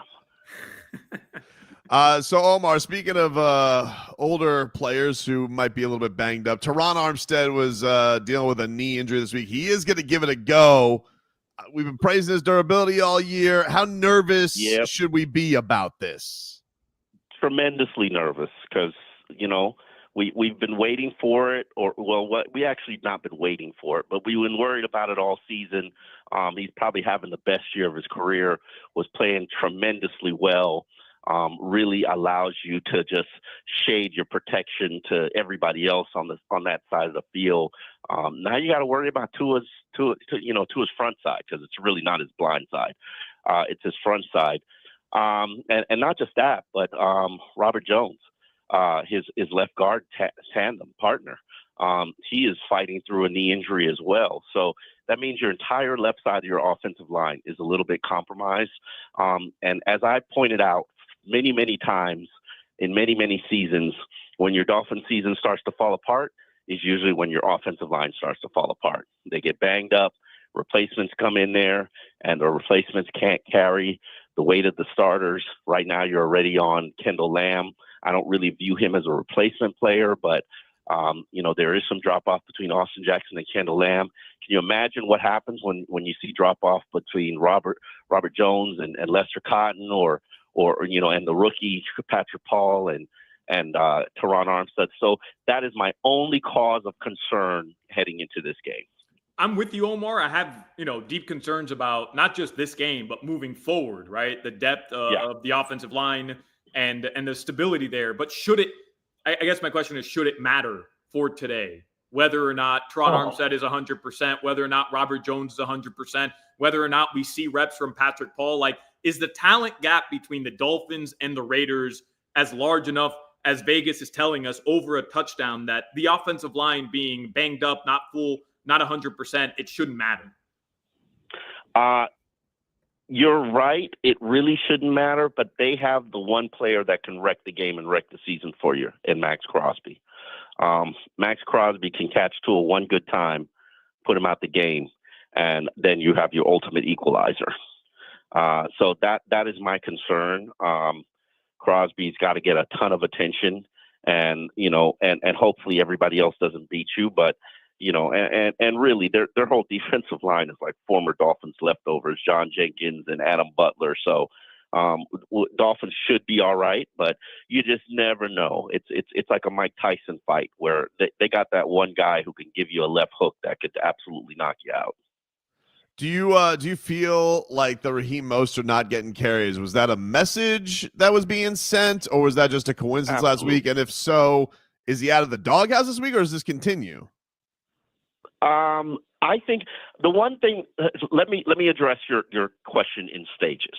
So Omar, speaking of older players who might be a little bit banged up, Teron Armstead was dealing with a knee injury this week. He is going to give it a go. We've been praising his durability all year. How nervous should we be about this? Tremendously nervous, because, we've been waiting for it, we actually not been waiting for it, but we've been worried about it all season. He's probably having the best year of his career, was playing tremendously well, really allows you to just shade your protection to everybody else on that side of the field. Now you got to worry about Tua's front side, because it's really not his blind side. It's his front side. And not just that, but Robert Jones, his left guard tandem partner, he is fighting through a knee injury as well. So that means your entire left side of your offensive line is a little bit compromised. And as I pointed out many, many times in many, many seasons, when your Dolphin season starts to fall apart is usually when your offensive line starts to fall apart. They get banged up, replacements come in there, and the replacements can't carry the weight of the starters. Right now you're already on Kendall Lamb. I don't really view him as a replacement player, but there is some drop-off between Austin Jackson and Kendall Lamb. Can you imagine what happens when you see drop-off between Robert Jones and Lester Cotton or and the rookie Patrick Paul and Teron Armstead? So that is my only cause of concern heading into this game. I'm with you, Omar. I have, deep concerns about not just this game, but moving forward, right? The depth of the offensive line and the stability there. But I guess my question is, should it matter for today? Whether or not Teron Armstead is 100%, whether or not Robert Jones is 100%, whether or not we see reps from Patrick Paul, is the talent gap between the Dolphins and the Raiders as large enough as Vegas is telling us over a touchdown that the offensive line being banged up, not full, not 100%, it shouldn't matter? You're right. It really shouldn't matter, but they have the one player that can wreck the game and wreck the season for you in Max Crosby. Max Crosby can catch Tua one good time, put him out the game, and then you have your ultimate equalizer. So that is my concern. Crosby's got to get a ton of attention, and hopefully everybody else doesn't beat you, but and really their whole defensive line is like former Dolphins leftovers, John Jenkins and Adam Butler. So Dolphins should be all right, but you just never know. It's like a Mike Tyson fight where they got that one guy who can give you a left hook that could absolutely knock you out. Do you feel like the Raheem Mostert not getting carries, was that a message that was being sent, or was that just a coincidence last week? And if so, is he out of the doghouse this week, or does this continue? I think the one thing, let me address your question in stages.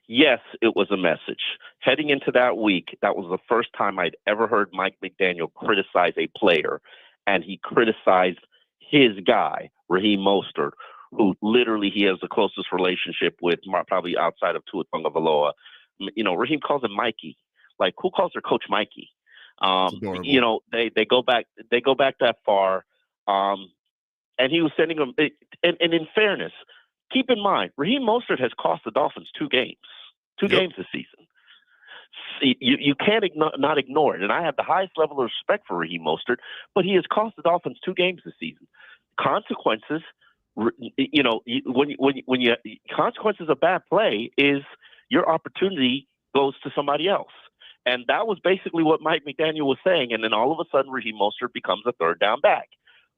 Yes, it was a message. Heading into that week, that was the first time I'd ever heard Mike McDaniel criticize a player, and he criticized his guy, Raheem Mostert, who literally he has the closest relationship with, probably outside of Tua Tagovailoa. Raheem calls him Mikey. Like, who calls their coach Mikey? They go back that far. And he was sending them. And in fairness, keep in mind, Raheem Mostert has cost the Dolphins two games this season. You can't not ignore it. And I have the highest level of respect for Raheem Mostert, but he has cost the Dolphins 2 games this season. Consequences, consequences of bad play is your opportunity goes to somebody else. And that was basically what Mike McDaniel was saying. And then all of a sudden, Raheem Mostert becomes a third down back.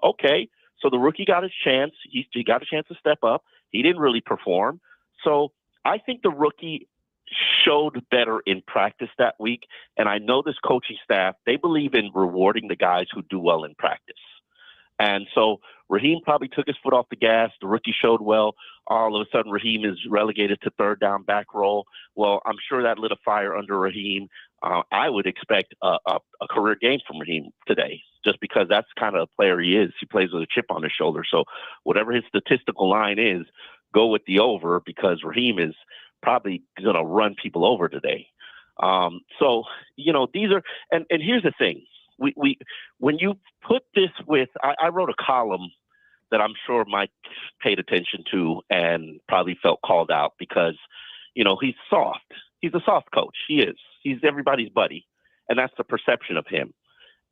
Okay. So the rookie got his chance. He got a chance to step up. He didn't really perform. So I think the rookie showed better in practice that week. And I know this coaching staff, they believe in rewarding the guys who do well in practice. And so Raheem probably took his foot off the gas. The rookie showed well. All of a sudden, Raheem is relegated to third down back role. Well, I'm sure that lit a fire under Raheem. I would expect a career game from Raheem today, just because that's kind of the player he is. He plays with a chip on his shoulder. So whatever his statistical line is, go with the over, because Raheem is probably going to run people over today. So, these are, and here's the thing. We when you put this with, I wrote a column that I'm sure Mike paid attention to and probably felt called out because, he's soft. He's a soft coach. He is. He's everybody's buddy. And that's the perception of him.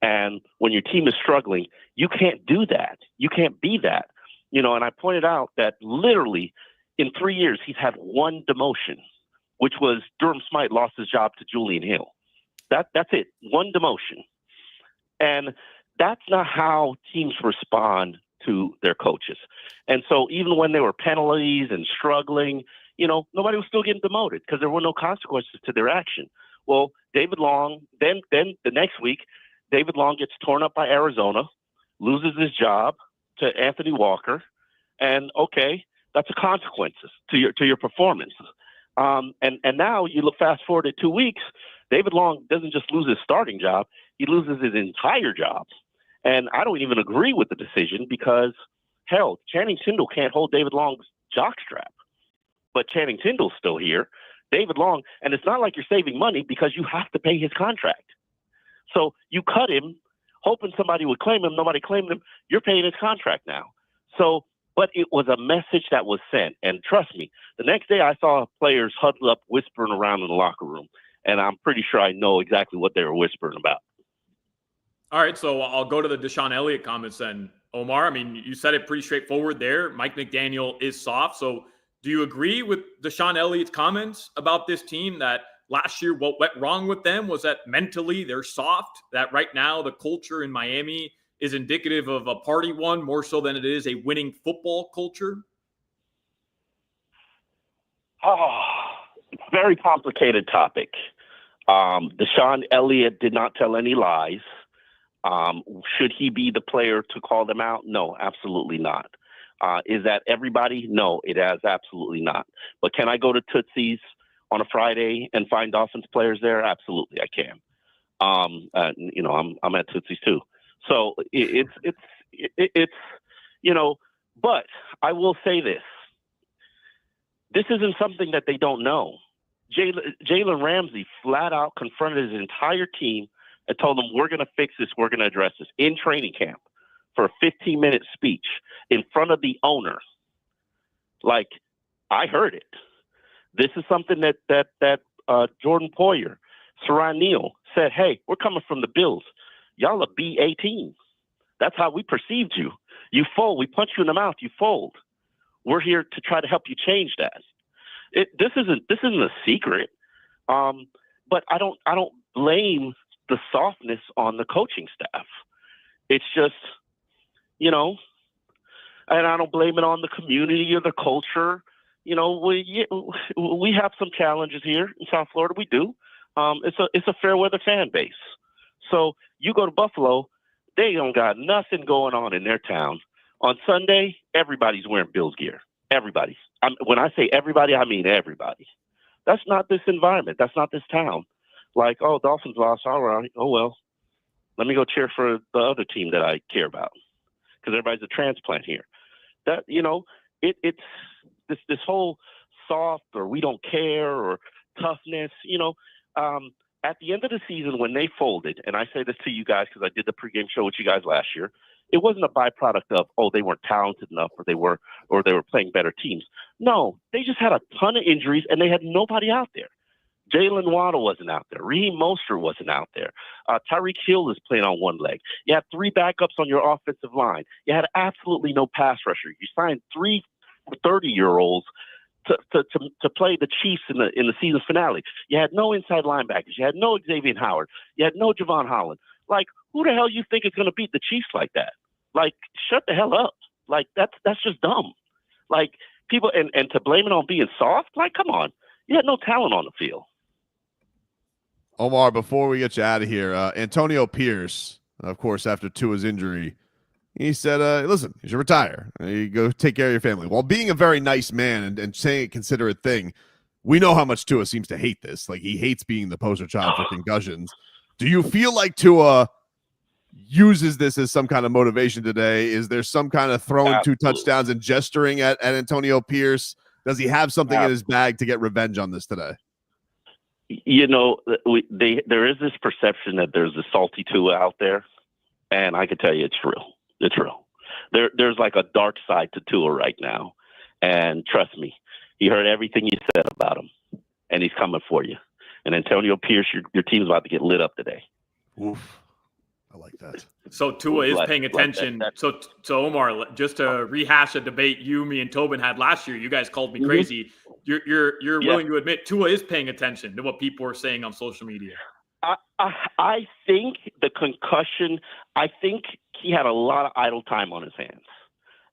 And when your team is struggling, you can't do that. You can't be that. And I pointed out that literally in 3 years, he's had one demotion, which was Durham Smythe lost his job to Julian Hill. That's it. One demotion. And that's not how teams respond to their coaches. And so even when there were penalties and struggling, nobody was still getting demoted because there were no consequences to their action. Well, David Long, then the next week, David Long gets torn up by Arizona, loses his job to Anthony Walker, and okay, that's a consequences to your performance. And now you look fast forward to 2 weeks, David Long doesn't just lose his starting job, he loses his entire job. And I don't even agree with the decision because, hell, Channing Tindall can't hold David Long's jockstrap. But Channing Tindall's still here. David Long, and it's not like you're saving money because you have to pay his contract. So you cut him, hoping somebody would claim him. Nobody claimed him. You're paying his contract now. So, but it was a message that was sent. And trust me, the next day I saw players huddled up, whispering around in the locker room. And I'm pretty sure I know exactly what they were whispering about. All right, so I'll go to the Deshaun Elliott comments then, Omar. I mean, you said it pretty straightforward there. Mike McDaniel is soft. So do you agree with Deshaun Elliott's comments about this team that last year what went wrong with them was that mentally they're soft, that right now the culture in Miami is indicative of a party one more so than it is a winning football culture? Oh, very complicated topic. Deshaun Elliott did not tell any lies. Should he be the player to call them out? No, absolutely not. Is that everybody? No, it is absolutely not. But can I go to Tootsie's on a Friday and find Dolphins players there? Absolutely, I can. I'm at Tootsie's too. So it's but I will say this. This isn't something that they don't know. Jalen Ramsey flat out confronted his entire team and told them, we're going to fix this, we're going to address this in training camp for a 15-minute speech in front of the owner. Like, I heard it. This is something that Jordan Poyer, Saran Neal said, hey, we're coming from the Bills. Y'all are BA team. That's how we perceived you. You fold. We punch you in the mouth. You fold. We're here to try to help you change that. This isn't a secret. But I don't blame the softness on the coaching staff. It's just, and I don't blame it on the community or the culture. We have some challenges here in South Florida. We do. It's a fair weather fan base. So you go to Buffalo, they don't got nothing going on in their town. On Sunday, everybody's wearing Bills gear. Everybody. When I say everybody, I mean everybody. That's not this environment. That's not this town. Like, oh, Dolphins lost. All right. Oh, well, let me go cheer for the other team that I care about because everybody's a transplant here. That, it's this whole soft or we don't care or toughness, at the end of the season when they folded, and I say this to you guys because I did the pregame show with you guys last year, it wasn't a byproduct of, oh, they weren't talented enough or they were playing better teams. No, they just had a ton of injuries and they had nobody out there. Jalen Waddle wasn't out there. Raheem Mostert wasn't out there. Tyreek Hill is playing on one leg. You had 3 backups on your offensive line. You had absolutely no pass rusher. You signed 3 30-year-olds to play the Chiefs in the season finale. You had no inside linebackers. You had no Xavier Howard. You had no Javon Holland. Like, who the hell you think is going to beat the Chiefs like that? Like, shut the hell up. Like, that's just dumb. Like, people, and to blame it on being soft? Like, come on. You had no talent on the field. Omar, before we get you out of here, Antonio Pierce, of course, after Tua's injury, he said, listen, you should retire. You go take care of your family. While being a very nice man and saying a considerate thing, we know how much Tua seems to hate this. Like, he hates being the poster child for concussions. Do you feel like Tua uses this as some kind of motivation today? Is there some kind of throwing 2 touchdowns and gesturing at Antonio Pierce? Does he have something in his bag to get revenge on this today? There is this perception that there's a salty Tua out there, and I can tell you it's real. It's real. There's like a dark side to Tua right now, and trust me, he heard everything you said about him, and he's coming for you. And Antonio Pierce, your team's about to get lit up today. Oof. I like that. So Tua is paying attention. So Omar, just to rehash a debate me, and Tobin had last year, you guys called me crazy. You're willing to admit Tua is paying attention to what people are saying on social media. I think the concussion. I think he had a lot of idle time on his hands,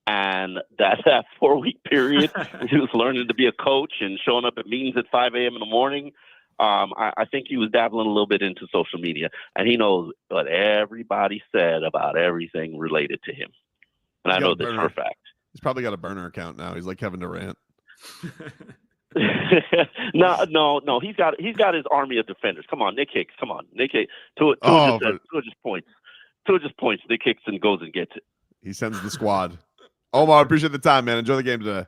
and that 4-week period where he was learning to be a coach and showing up at meetings at 5 a.m. in the morning. I think he was dabbling a little bit into social media, and he knows what everybody said about everything related to him. And I know this for a fact. He's probably got a burner account now. He's like Kevin Durant. No. He's got his army of defenders. Come on, Nick Hicks. Come on, Nick Hicks. Tua just points. Tua just points. Nick Hicks and goes and gets it. He sends the squad. Omar, appreciate the time, man. Enjoy the game today.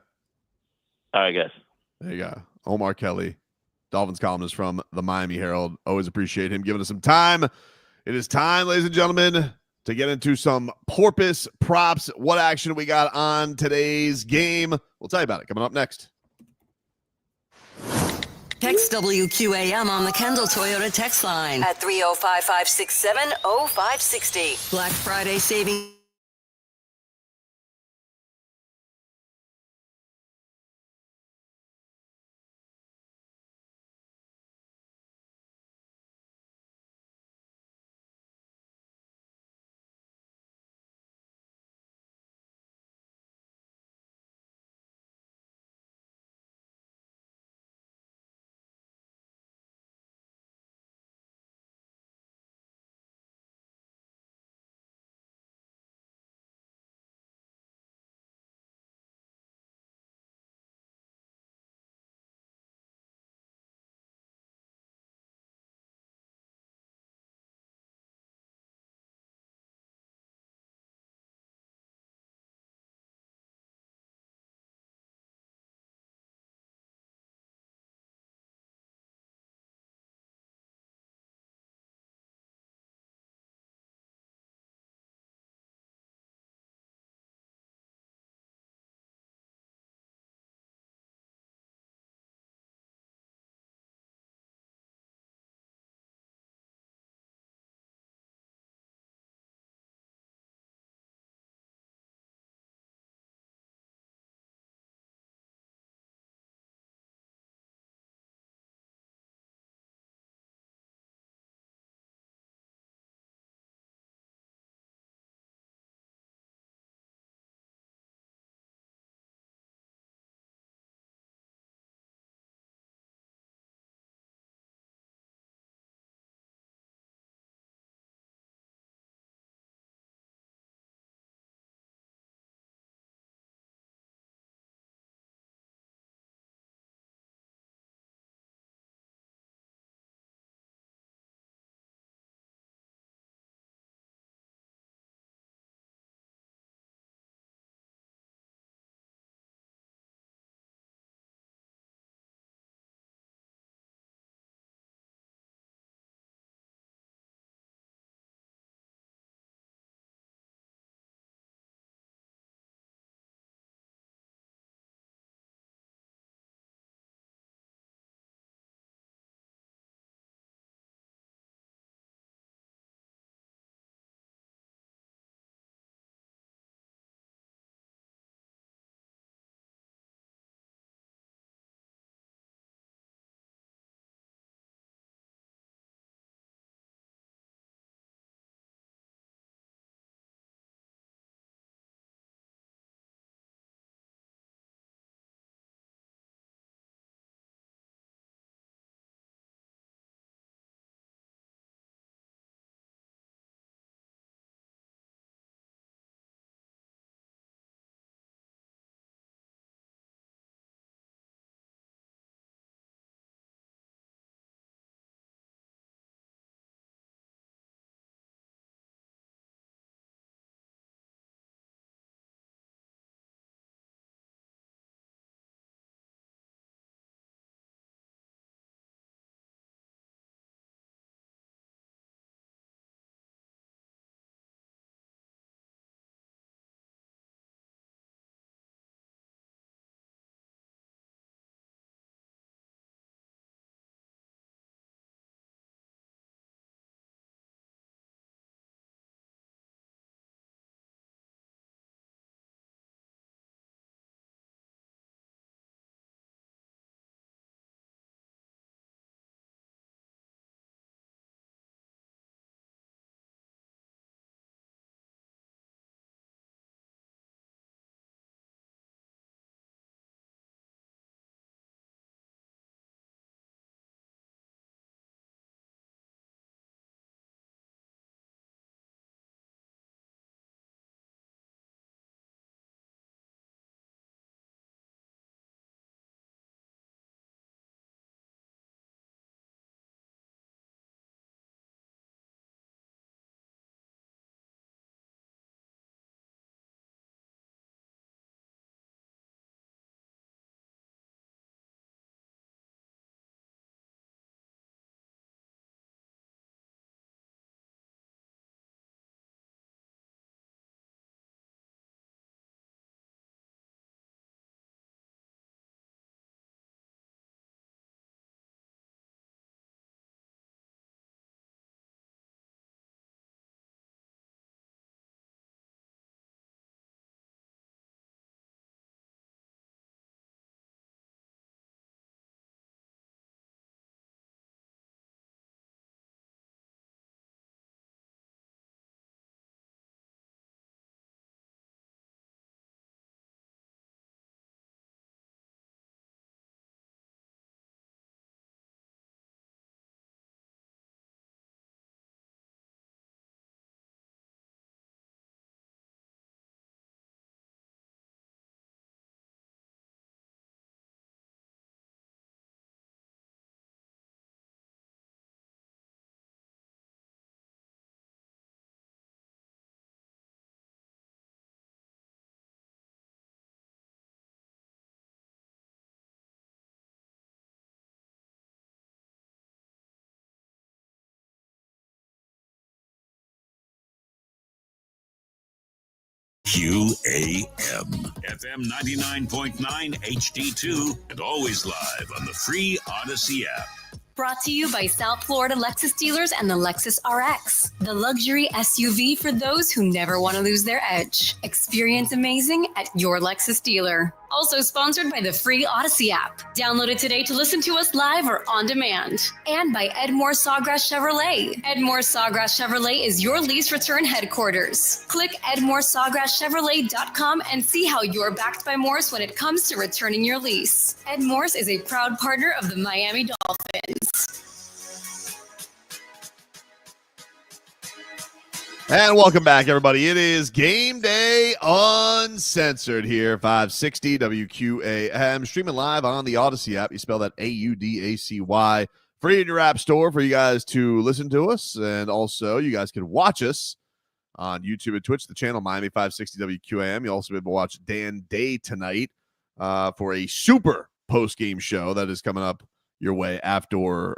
All right, guys. There you go. Omar Kelly, Dolphins columnist from the Miami Herald. Always appreciate him giving us some time. It is time, ladies and gentlemen, to get into some porpoise props. What action we got on today's game? We'll tell you about it coming up next. Text WQAM on the Kendall Toyota text line at 305-567-0560. Black Friday savings. QAM, FM 99.9 HD2, and always live on the free Odyssey app. Brought to you by South Florida Lexus dealers and the Lexus RX, the luxury SUV for those who never want to lose their edge. Experience amazing at your Lexus dealer. Also sponsored by the free Odyssey app. Download it today to listen to us live or on demand. And by Edmore Sawgrass Chevrolet. Edmore Sawgrass Chevrolet is your lease return headquarters. Click EdmoreSawgrassChevrolet.com and see how you're backed by Morse when it comes to returning your lease. Ed Morse is a proud partner of the Miami Dolphins. And welcome back, everybody. It is Game Day Uncensored here, 560 WQAM, streaming live on the Odyssey app. You spell that AUDACY. Free in your app store for you guys to listen to us. And also, you guys can watch us on YouTube and Twitch, the channel Miami 560 WQAM. You'll also be able to watch Dan Day tonight for a super post-game show that is coming up your way after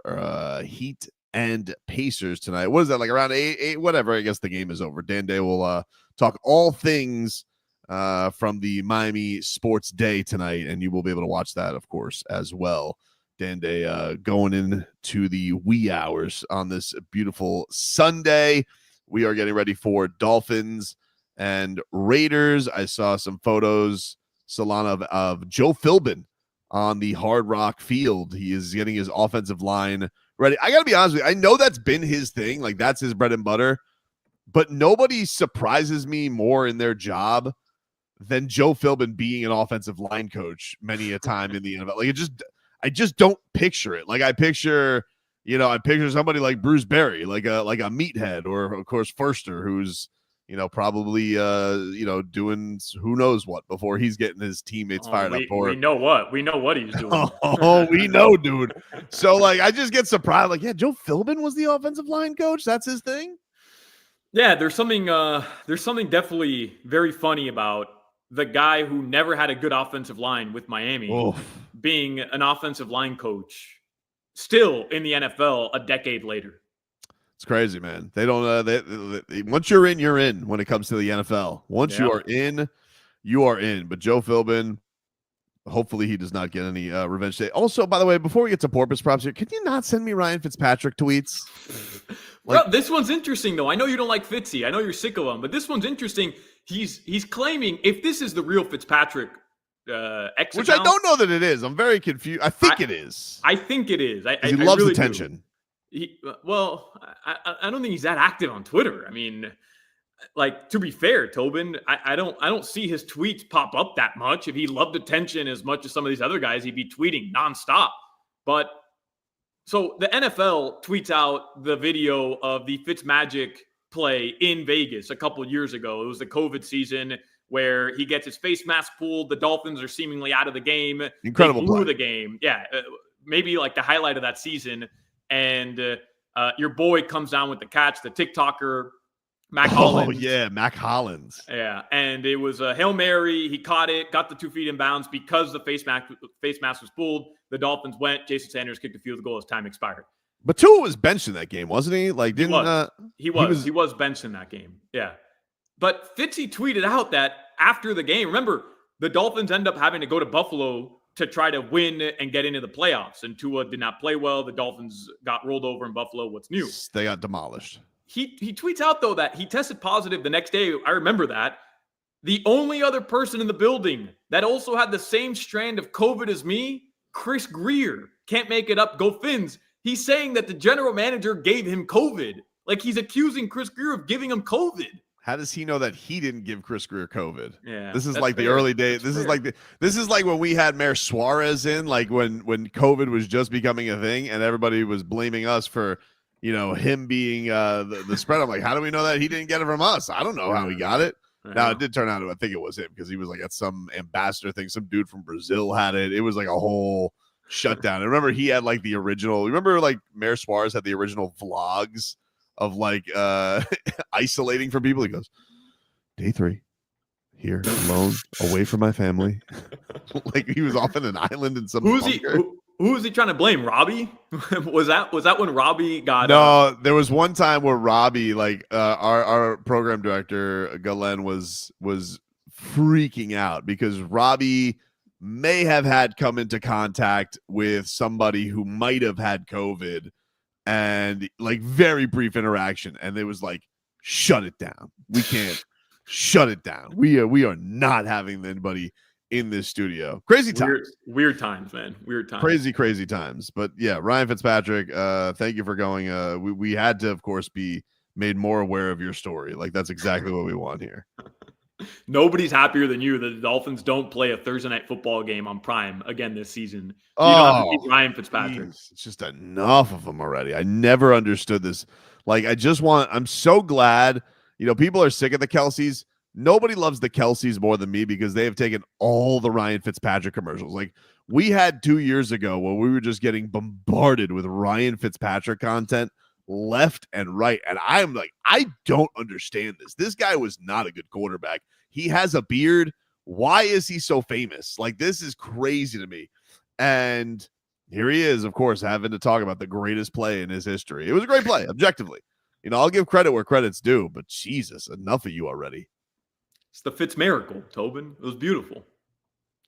Heat and Pacers tonight. What is that, like around 8, whatever? I guess the game is over. Dan Day will talk all things from the Miami Sports Day tonight, and you will be able to watch that, of course, as well. Dan Day going into the wee hours on this beautiful Sunday. We are getting ready for Dolphins and Raiders. I saw some photos, Solana, of Joe Philbin on the Hard Rock field. He is getting his offensive line ready. I got to be honest with you. I know that's been his thing. Like, that's his bread and butter. But nobody surprises me more in their job than Joe Philbin being an offensive line coach many a time in the NFL. Like, I just don't picture it. Like, I picture somebody like Bruce Berry, like a meathead, or of course Forster, who's probably doing who knows what before he's getting his teammates fired up for it. We know what he's doing. We know, dude. So like, I just get surprised. Like, yeah, Joe Philbin was the offensive line coach. That's his thing. Yeah, there's something definitely very funny about the guy who never had a good offensive line with Miami being an offensive line coach still in the NFL a decade later. It's crazy, man. They don't. They once you're in, you're in. When it comes to the NFL, once you are in, you are in. But Joe Philbin, hopefully, he does not get any revenge today. Also, by the way, before we get to porpoise props here, can you not send me Ryan Fitzpatrick tweets? Bro, this one's interesting though. I know you don't like Fitzy. I know you're sick of him, but this one's interesting. He's claiming if this is the real Fitzpatrick X which account, I don't know that it is. I'm very confused. I think it is. I think it is. He loves really attention. I don't think he's that active on Twitter. I mean, like, to be fair, Tobin, I don't see his tweets pop up that much. If he loved attention as much as some of these other guys, he'd be tweeting nonstop. But so the NFL tweets out the video of the Fitzmagic play in Vegas a couple of years ago. It was the COVID season where he gets his face mask pulled. The Dolphins are seemingly out of the game. Incredible They blew play. the game. Yeah, maybe like the highlight of that season. And your boy comes down with the catch, the TikToker, Mac Hollins. Oh, yeah, Mac Hollins. Yeah, and it was a Hail Mary. He caught it, got the 2 feet in bounds because the face mask was pulled. The Dolphins went. Jason Sanders kicked the field goal as time expired. But Tua was benched in that game, wasn't he? Like, didn't he was benched in that game? Yeah. But Fitzy tweeted out that after the game, remember, the Dolphins end up having to go to Buffalo to try to win and get into the playoffs. And Tua did not play well. The Dolphins got rolled over in Buffalo. What's new? They got demolished. He tweets out, though, that he tested positive the next day. I remember that. The only other person in the building that also had the same strand of COVID as me, Chris Greer. Can't make it up. Go Fins. He's saying that the general manager gave him COVID. Like, he's accusing Chris Greer of giving him COVID. How does he know that he didn't give Chris Greer COVID? Yeah, this is like the early days. This is like when we had Mayor Suarez in, like when COVID was just becoming a thing, and everybody was blaming us for, him being the spread. I'm like, how do we know that he didn't get it from us? I don't know how he got it. Now it did turn out, I think it was him because he was like at some ambassador thing. Some dude from Brazil had it. It was like a whole shutdown. I remember he had like the original. Remember, like Mayor Suarez had the original vlogs of like isolating from people. He goes, day 3, here alone, away from my family. Like he was off in an island in some. Who's Who was he trying to blame? Robbie? was that when Robbie got? No, there was one time where Robbie, like our program director Galen, was freaking out because Robbie may have had come into contact with somebody who might have had COVID, and like very brief interaction, and it was like, shut it down. We can't shut it down. We are not having anybody in this studio. Crazy times. Weird times, man. Weird times. Crazy times. But yeah, Ryan Fitzpatrick, thank you for going. We had to, of course, be made more aware of your story. Like, that's exactly what we want here. Nobody's happier than you that the Dolphins don't play a Thursday night football game on Prime again this season. So you don't have to beat Ryan Fitzpatrick. Geez, it's just enough of them already. I never understood this. Like, I'm so glad, people are sick of the Kelseys. Nobody loves the Kelseys more than me because they have taken all the Ryan Fitzpatrick commercials. Like, we had 2 years ago where we were just getting bombarded with Ryan Fitzpatrick content left and right. And I'm like, I don't understand this. This guy was not a good quarterback. He has a beard. Why is he so famous? Like, this is crazy to me. And here he is, of course, having to talk about the greatest play in his history. It was a great play, objectively. I'll give credit where credit's due, but Jesus, enough of you already. It's the Fitz miracle, Tobin. It was beautiful.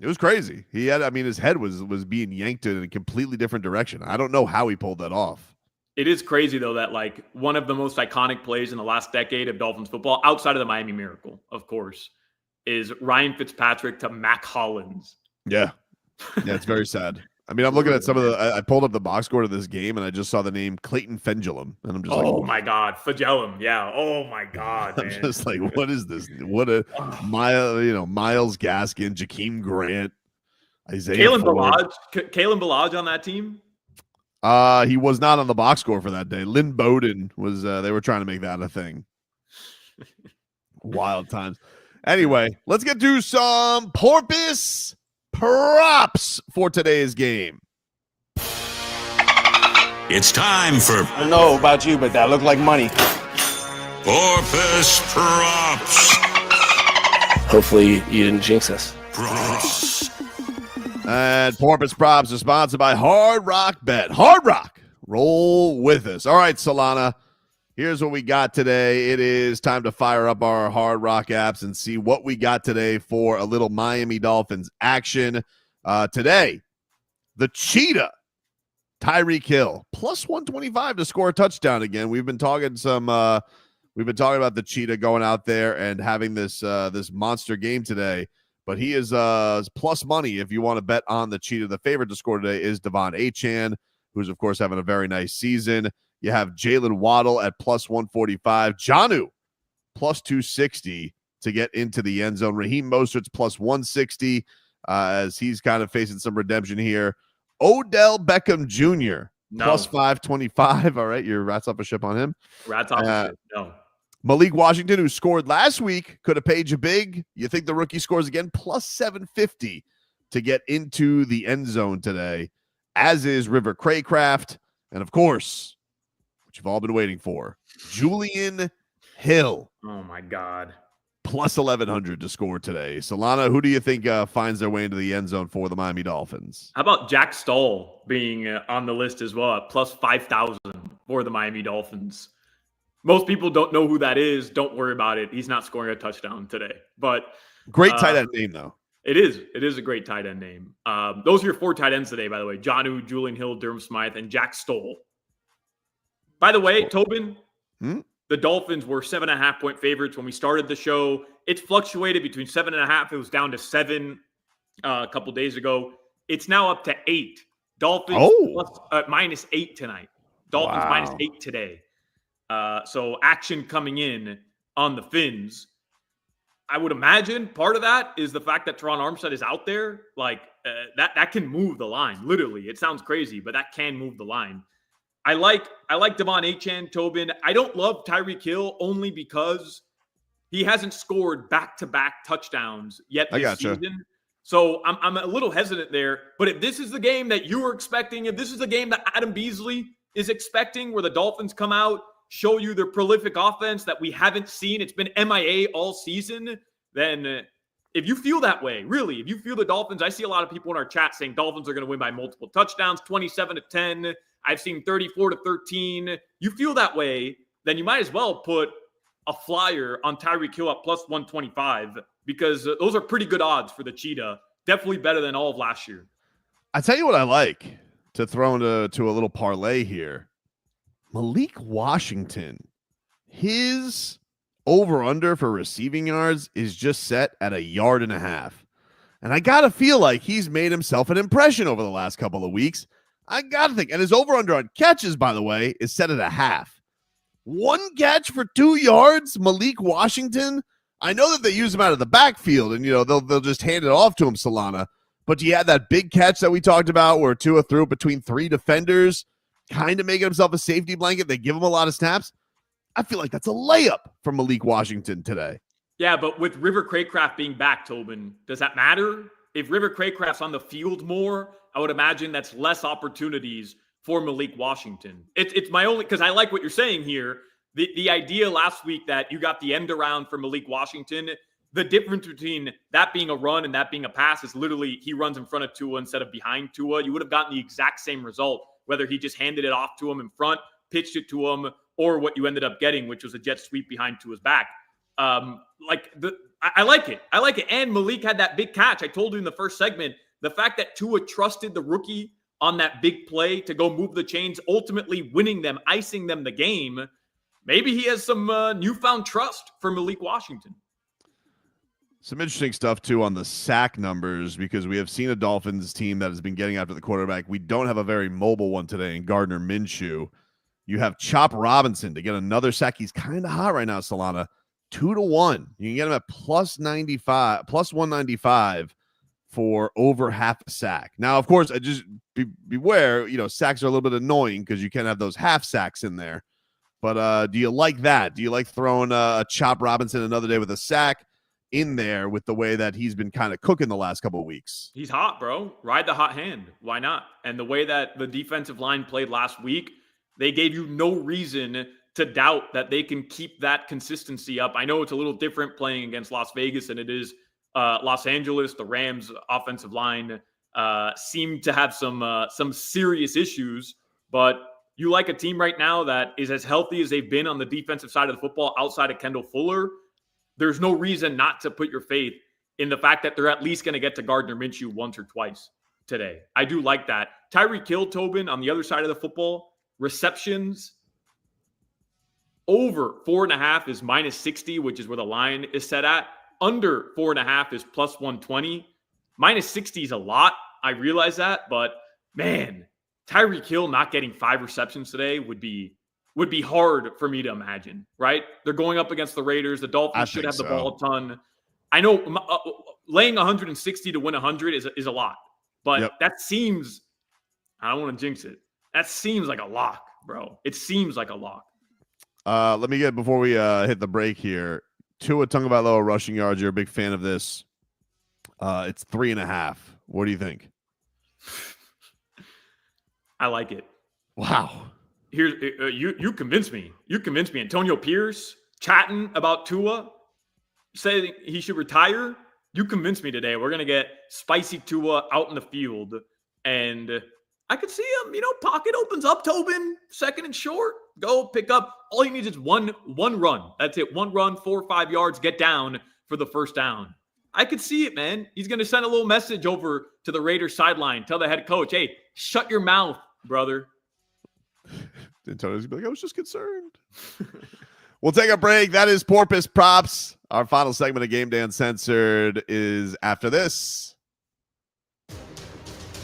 It was crazy. His head was being yanked in a completely different direction. I don't know how he pulled that off. It is crazy, though, that like one of the most iconic plays in the last decade of Dolphins football, outside of the Miami Miracle, of course, is Ryan Fitzpatrick to Mac Hollins. Yeah. Yeah, it's very sad. I'm looking at some of I pulled up the box score to this game, and I just saw the name Clayton Fendulum, and I'm just oh my God, Flagellum, yeah. Oh my God, man. I'm just like, what is this? What a Miles Gaskin, Jakeem Grant, Isaiah Kalen Ford. Balaj on that team. He was not on the box score for that day. Lynn Bowden was. They were trying to make that a thing. Wild times. Anyway, let's get to some porpoise props for today's game. It's time for I don't know about you, but that looked like money. Porpoise Props. Hopefully you didn't jinx us. Props. And Porpoise Props are sponsored by Hard Rock Bet. Hard Rock, roll with us. All right, Solana, here's what we got today. It is time to fire up our Hard Rock apps and see what we got today for a little Miami Dolphins action. Today, the Cheetah, Tyreek Hill, plus 125 to score a touchdown again. We've been talking about the Cheetah going out there and having this monster game today. But he is plus money if you want to bet on the Cheetah. The favorite to score today is Devon Achane, who's, of course, having a very nice season. You have Jalen Waddle at plus 145. Jonnu, plus 260 to get into the end zone. Raheem Mostert's plus 160 as he's kind of facing some redemption here. Odell Beckham Jr., plus 525. All right, you're rats off a ship on him. Rats off a ship, no. Malik Washington, who scored last week, could have paid you big. You think the rookie scores again? Plus 750 to get into the end zone today, as is River Craycraft. And, of course, what you've all been waiting for, Julian Hill. Oh, my God. Plus 1,100 to score today. Solana, who do you think finds their way into the end zone for the Miami Dolphins? How about Jack Stoll being on the list as well at plus 5,000 for the Miami Dolphins? Most people don't know who that is. Don't worry about it. He's not scoring a touchdown today. But great tight end name, though. It is. It is a great tight end name. Those are your 4 tight ends today, by the way. Jonnu, Julian Hill, Durham Smythe, and Jack Stoll. By the way, Tobin, the Dolphins were 7.5-point favorites when we started the show. It fluctuated between 7.5. It was down to 7 a couple days ago. It's now up to 8. Dolphins minus 8 tonight. Dolphins minus 8 today. So action coming in on the Fins. I would imagine part of that is the fact that Teron Armstead is out there. Like that can move the line. Literally, it sounds crazy, but that can move the line. I like Devon Achane, Tobin. I don't love Tyreek Hill only because he hasn't scored back-to-back touchdowns yet this season. So I'm a little hesitant there. But if this is the game that you were expecting, if this is the game that Adam Beasley is expecting, where the Dolphins come out, show you their prolific offense that we haven't seen, it's been MIA all season, then if you feel that way, really, if you feel the Dolphins, I see a lot of people in our chat saying Dolphins are going to win by multiple touchdowns, 27-10. I've seen 34-13. You feel that way, then you might as well put a flyer on Tyreek Hill at plus 125 because those are pretty good odds for the Cheetah. Definitely better than all of last year. I tell you what I like to throw into a little parlay here. Malik Washington, his over-under for receiving yards is just set at 1.5 yards. And I got to feel like he's made himself an impression over the last couple of weeks. I got to think. And his over-under on catches, by the way, is set at 0.5. One catch for 2 yards, Malik Washington. I know that they use him out of the backfield, and they'll just hand it off to him, Solana. But you had that big catch that we talked about where Tua threw between 3 defenders, kind of making himself a safety blanket. They give him a lot of snaps. I feel like that's a layup from Malik Washington today. Yeah, but with River Craycraft being back, Tobin, does that matter? If River Craycraft's on the field more, I would imagine that's less opportunities for Malik Washington. It's my only, because I like what you're saying here. The idea last week that you got the end around for Malik Washington, the difference between that being a run and that being a pass is literally he runs in front of Tua instead of behind Tua. You would have gotten the exact same result, whether he just handed it off to him in front, pitched it to him, or what you ended up getting, which was a jet sweep behind Tua's back. I like it. I like it. And Malik had that big catch. I told you in the first segment, the fact that Tua trusted the rookie on that big play to go move the chains, ultimately winning them, icing them the game. Maybe he has some newfound trust for Malik Washington. Some interesting stuff, too, on the sack numbers, because we have seen a Dolphins team that has been getting after the quarterback. We don't have a very mobile one today in Gardner Minshew. You have Chop Robinson to get another sack. He's kind of hot right now, Solana. 2-1. You can get him at plus 195 for over half a sack. Now, of course, I just beware, sacks are a little bit annoying because you can have those half sacks in there. But do you like that? Do you like throwing a Chop Robinson another day with a sack in there with the way that he's been kind of cooking the last couple of weeks? He's hot, bro. Ride the hot hand. Why not? And the way that the defensive line played last week, they gave you no reason to doubt that they can keep that consistency up. I know it's a little different playing against Las Vegas than it is Los Angeles. The Rams offensive line seem to have some serious issues, but you like a team right now that is as healthy as they've been on the defensive side of the football outside of Kendall Fuller. There's no reason not to put your faith in the fact that they're at least going to get to Gardner Minshew once or twice today. I do like that. Tyreek Hill, Tobin, on the other side of the football, receptions over 4.5 is minus 60, which is where the line is set at. Under 4.5 is plus 120. Minus 60 is a lot. I realize that, but man, Tyreek Hill not getting 5 receptions today would be hard for me to imagine, right? They're going up against the Raiders. The Dolphins should have the ball a ton. I know laying 160 to win 100 is a lot, but that seems, I don't want to jinx it. That seems like a lock, bro. It seems like a lock. Let me get, before we hit the break here, Tua Tagovailoa rushing yards. You're a big fan of this. It's 3.5. What do you think? I like it. Wow. Here's you convinced me. You convinced me. Antonio Pierce chatting about Tua, saying he should retire. You convinced me today. We're gonna get spicy Tua out in the field, and I could see him. Pocket opens up. Tobin, second and short. Go pick up. All he needs is one run. That's it. One run, 4 or 5 yards. Get down for the first down. I could see it, man. He's gonna send a little message over to the Raiders sideline. Tell the head coach, hey, shut your mouth, brother. Antonio's gonna be like, I was just concerned. We'll take a break. That is Porpoise Props. Our final segment of Game Day Uncensored is after this.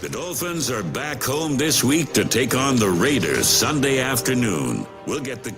The Dolphins are back home this week to take on the Raiders Sunday afternoon. We'll get the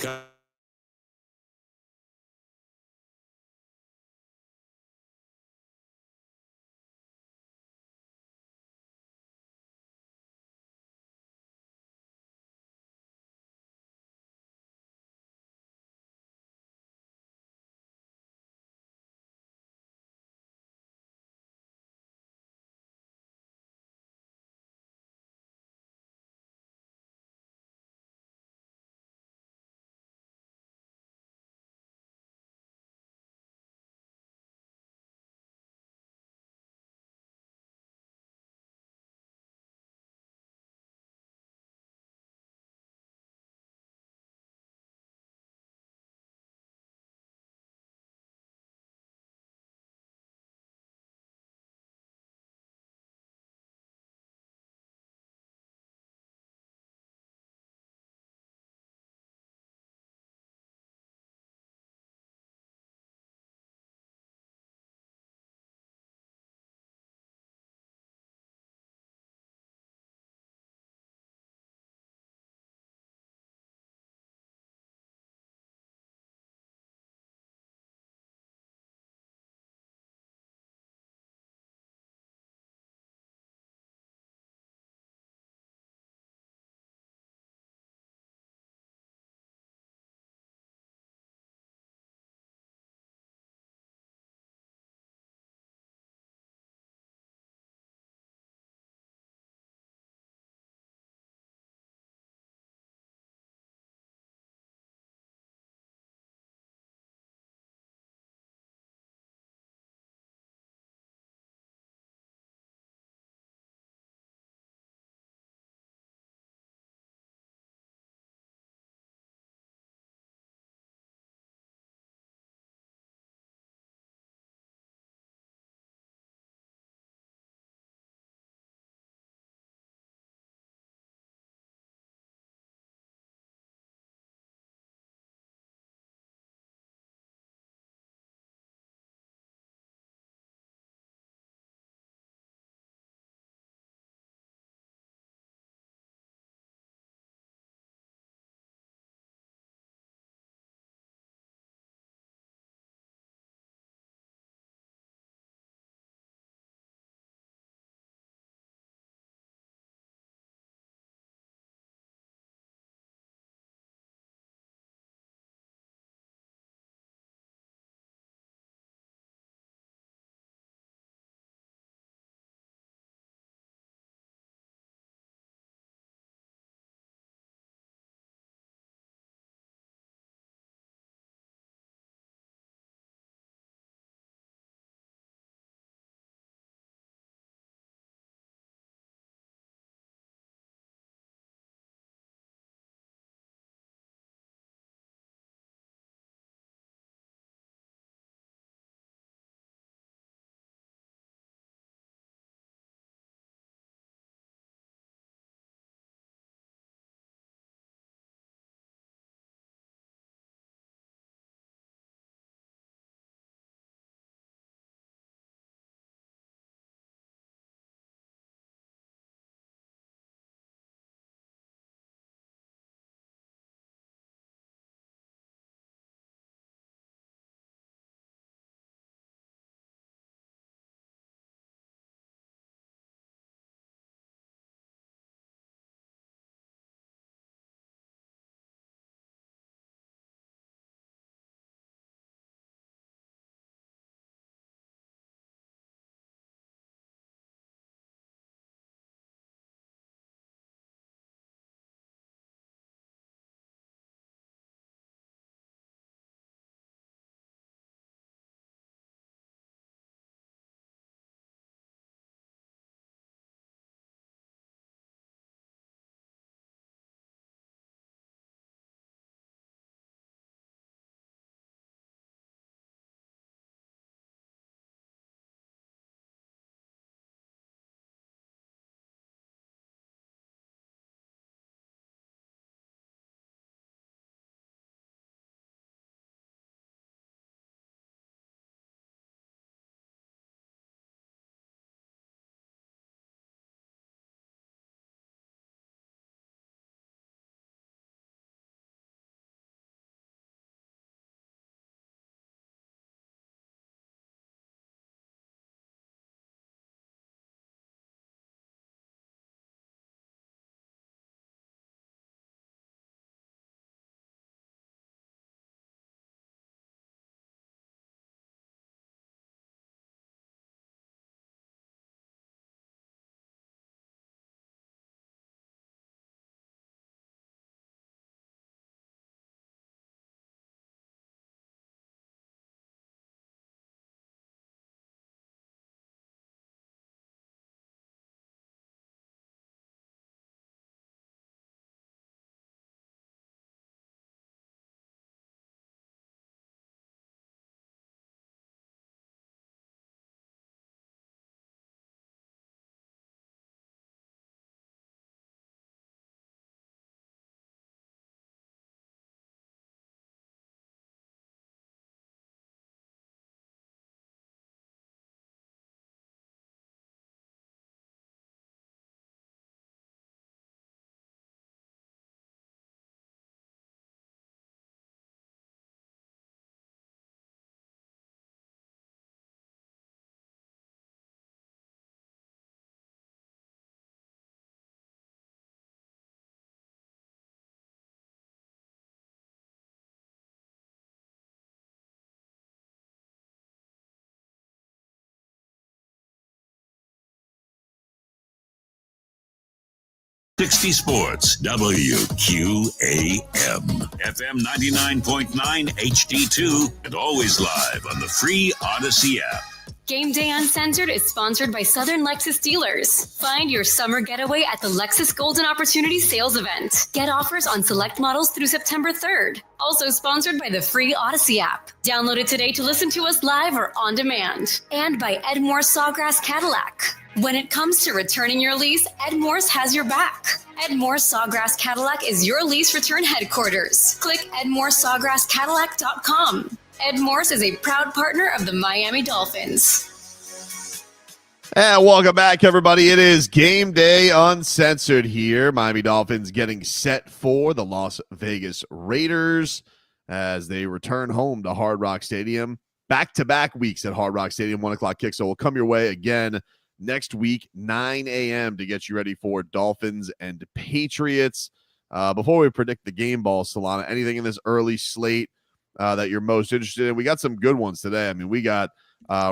60 Sports, WQAM, FM 99.9 HD2, and always live on the free Odyssey app. Gameday Uncensored is sponsored by Southern Lexus Dealers. Find your summer getaway at the Lexus Golden Opportunity Sales Event. Get offers on select models through September 3rd. Also sponsored by the free Odyssey app. Download it today to listen to us live or on demand. And by Edmore Sawgrass Cadillac. When it comes to returning your lease, Edmore's has your back. Edmore Sawgrass Cadillac is your lease return headquarters. Click EdmoreSawgrassCadillac.com. Ed Morse is a proud partner of the Miami Dolphins. And welcome back, everybody. It is Game Day Uncensored here. Miami Dolphins getting set for the Las Vegas Raiders as they return home to Hard Rock Stadium. Back-to-back weeks at Hard Rock Stadium, 1 o'clock kick. So we'll come your way again next week, 9 a.m. to get you ready for Dolphins and Patriots. Before we predict the game ball, Solana, anything in this early slate that you're most interested in? We got some good ones today. I mean, we got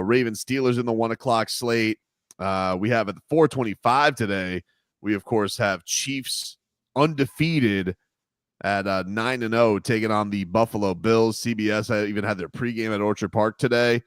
Ravens Steelers in the 1 o'clock slate. We have at 4:25 today. We of course have Chiefs undefeated at 9-0 taking on the Buffalo Bills. CBS even had their pregame at Orchard Park today.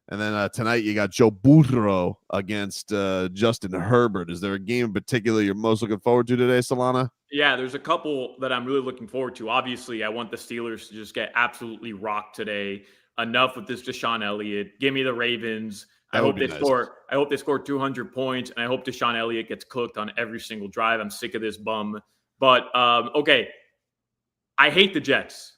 And then tonight you got Joe Burrow against Justin Herbert. Is there a game in particular you're most looking forward to today, Solana? Yeah, there's a couple that I'm really looking forward to. Obviously, I want the Steelers to just get absolutely rocked today. Enough with this Deshaun Elliott. Give me the Ravens. I hope they score 200 points, and I hope Deshaun Elliott gets cooked on every single drive. I'm sick of this bum. But, okay, I hate the Jets.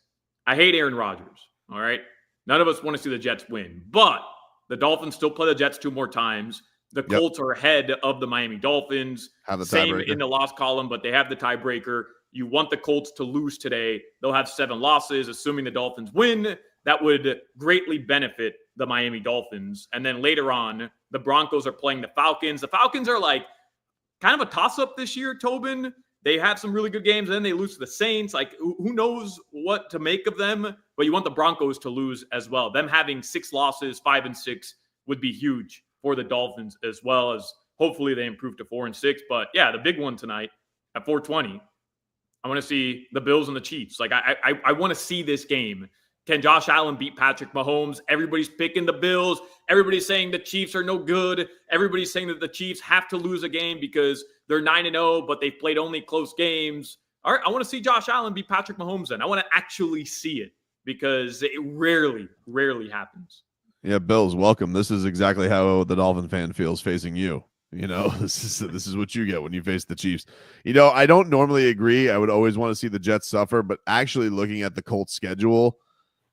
I hate Aaron Rodgers, all right? None of us want to see the Jets win. But the Dolphins still play the Jets 2 more times. The Colts are ahead of the Miami Dolphins. Same in the loss column, but they have the tiebreaker. You want the Colts to lose today. They'll have 7 losses, assuming the Dolphins win. That would greatly benefit the Miami Dolphins. And then later on, the Broncos are playing the Falcons. The Falcons are like kind of a toss-up this year, Tobin. They have some really good games, and then they lose to the Saints. Like, who knows what to make of them? But you want the Broncos to lose as well. Them having 6 losses, 5-6, would be huge for the Dolphins, as well as hopefully they improve to 4-6. But yeah, the big one tonight at 4:20, I want to see the Bills and the Chiefs. Like, I want to see this game. Can Josh Allen beat Patrick Mahomes? Everybody's picking the Bills. Everybody's saying the Chiefs are no good. Everybody's saying that the Chiefs have to lose a game because they're 9-0, but they've played only close games. All right, I want to see Josh Allen beat Patrick Mahomes then. I want to actually see it because it rarely happens. Yeah, Bills, welcome. This is exactly how the Dolphin fan feels facing you. You know, this is what you get when you face the Chiefs. You know, I don't normally agree. I would always want to see the Jets suffer, but actually looking at the Colts schedule,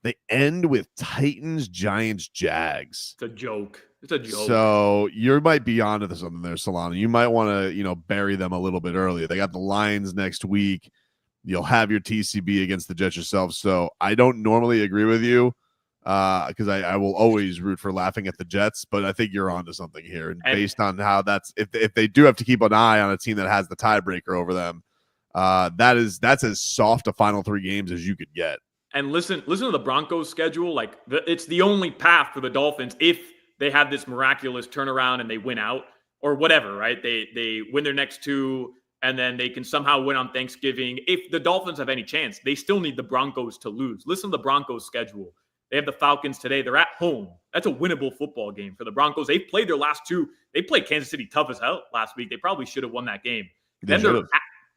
they end with Titans, Giants, Jags. It's a joke. It's a joke. So you might be onto something there, Solana. You might want to, bury them a little bit earlier. They got the Lions next week. You'll have your TCB against the Jets yourself. So I don't normally agree with you because I will always root for laughing at the Jets, but I think you're onto something here. And based on how that's if they do have to keep an eye on a team that has the tiebreaker over them, that's as soft a final 3 games as you could get. And listen to the Broncos schedule. Like it's the only path for the Dolphins if they have this miraculous turnaround and they win out or whatever, right? They win their next 2 and then they can somehow win on Thanksgiving. If the Dolphins have any chance, they still need the Broncos to lose. Listen to the Broncos schedule. They have the Falcons today. They're at home. That's a winnable football game for the Broncos. They've played their last 2. They played Kansas City tough as hell last week. They probably should have won that game. Then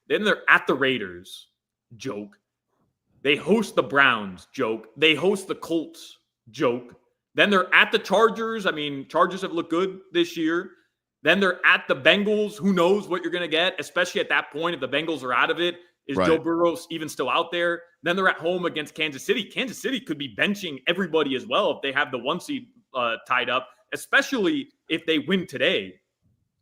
they're at the Raiders. Joke. They host the Browns, joke. They host the Colts, joke. Then they're at the Chargers. I mean, Chargers have looked good this year. Then they're at the Bengals. Who knows what you're going to get, especially at that point if the Bengals are out of it. Is Joe Burrow even still out there? Then they're at home against Kansas City. Kansas City could be benching everybody as well if they have the 1 seed tied up, especially if they win today.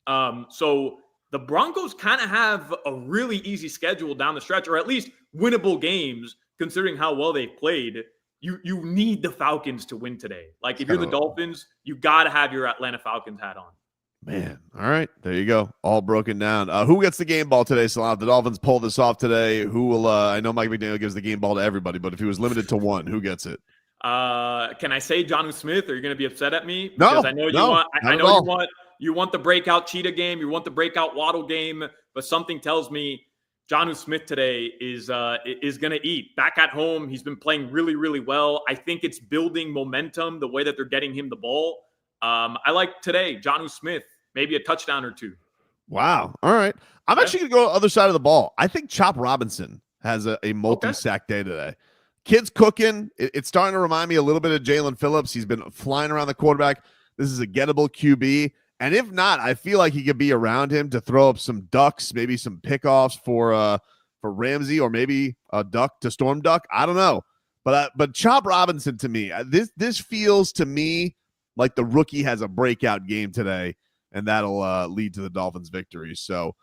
So the Broncos kind of have a really easy schedule down the stretch, or at least winnable games, considering how well they've played. You need the Falcons to win today. Like, if you're the Dolphins, you got to have your Atlanta Falcons hat on. Man, all right, there you go. All broken down. Who gets the game ball today, Salah? If the Dolphins pull this off today, who will I know Mike McDaniel gives the game ball to everybody, but if he was limited to one, who gets it? Can I say Jonnu Smith? Are you going to be upset at me? No, because I know you want the breakout Cheetah game. You want the breakout Waddle game. but something tells me Jonnu Smith today is going to eat. Back at home, he's been playing really, really well. I think it's building momentum the way that they're getting him the ball. I like today, Jonnu Smith, maybe a touchdown or two. Wow. All right. I'm actually going to go to the other side of the ball. I think Chop Robinson has a multi-sack day today. Kid's cooking. It's starting to remind me a little bit of Jalen Phillips. He's been flying around the quarterback. This is a gettable QB. And if not, I feel like he could be around him to throw up some ducks, maybe some pickoffs for Ramsey, or maybe a duck to Storm Duck. I don't know. But Chop Robinson, to me, this feels to me like the rookie has a breakout game today, and that'll lead to the Dolphins' victory. So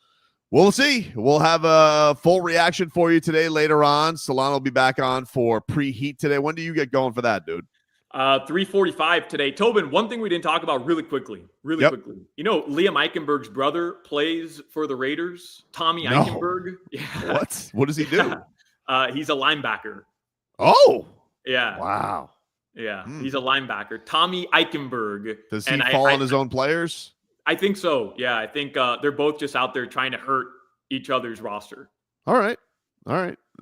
we'll see. We'll have a full reaction for you today later on. Solana will be back on for preheat today. When do you get going for that, dude? 3:45 today. Tobin, one thing we didn't talk about really quickly. You know, Liam Eichenberg's brother plays for the Raiders. Tommy Eichenberg. Yeah. What does he do? He's a linebacker. Oh. Yeah. Wow. Yeah. He's a linebacker. Tommy Eichenberg. Does he fall on his own players? I think so. Yeah. I think they're both just out there trying to hurt each other's roster. All right.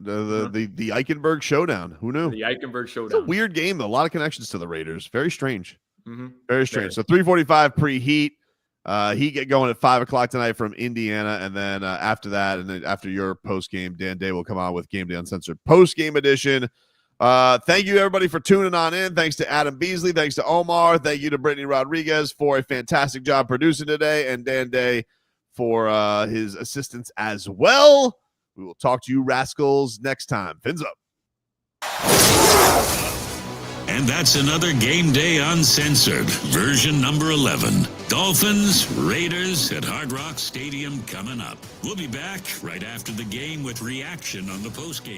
The Eichenberg showdown. Who knew? The Eichenberg showdown. It's a weird game, though. A lot of connections to the Raiders. Very strange. Mm-hmm. Very strange. So 3:45 preheat. Heat get going at 5:00 tonight from Indiana, and then after that, and then after your post game, Dan Day will come on with Gameday Uncensored post game edition. Thank you everybody for tuning on in. Thanks to Adam Beasley. Thanks to Omar. Thank you to Brittany Rodriguez for a fantastic job producing today, and Dan Day for his assistance as well. We will talk to you rascals next time. Fins up. And that's another Game Day Uncensored, version number 11. Dolphins, Raiders at Hard Rock Stadium coming up. We'll be back right after the game with reaction on the postgame.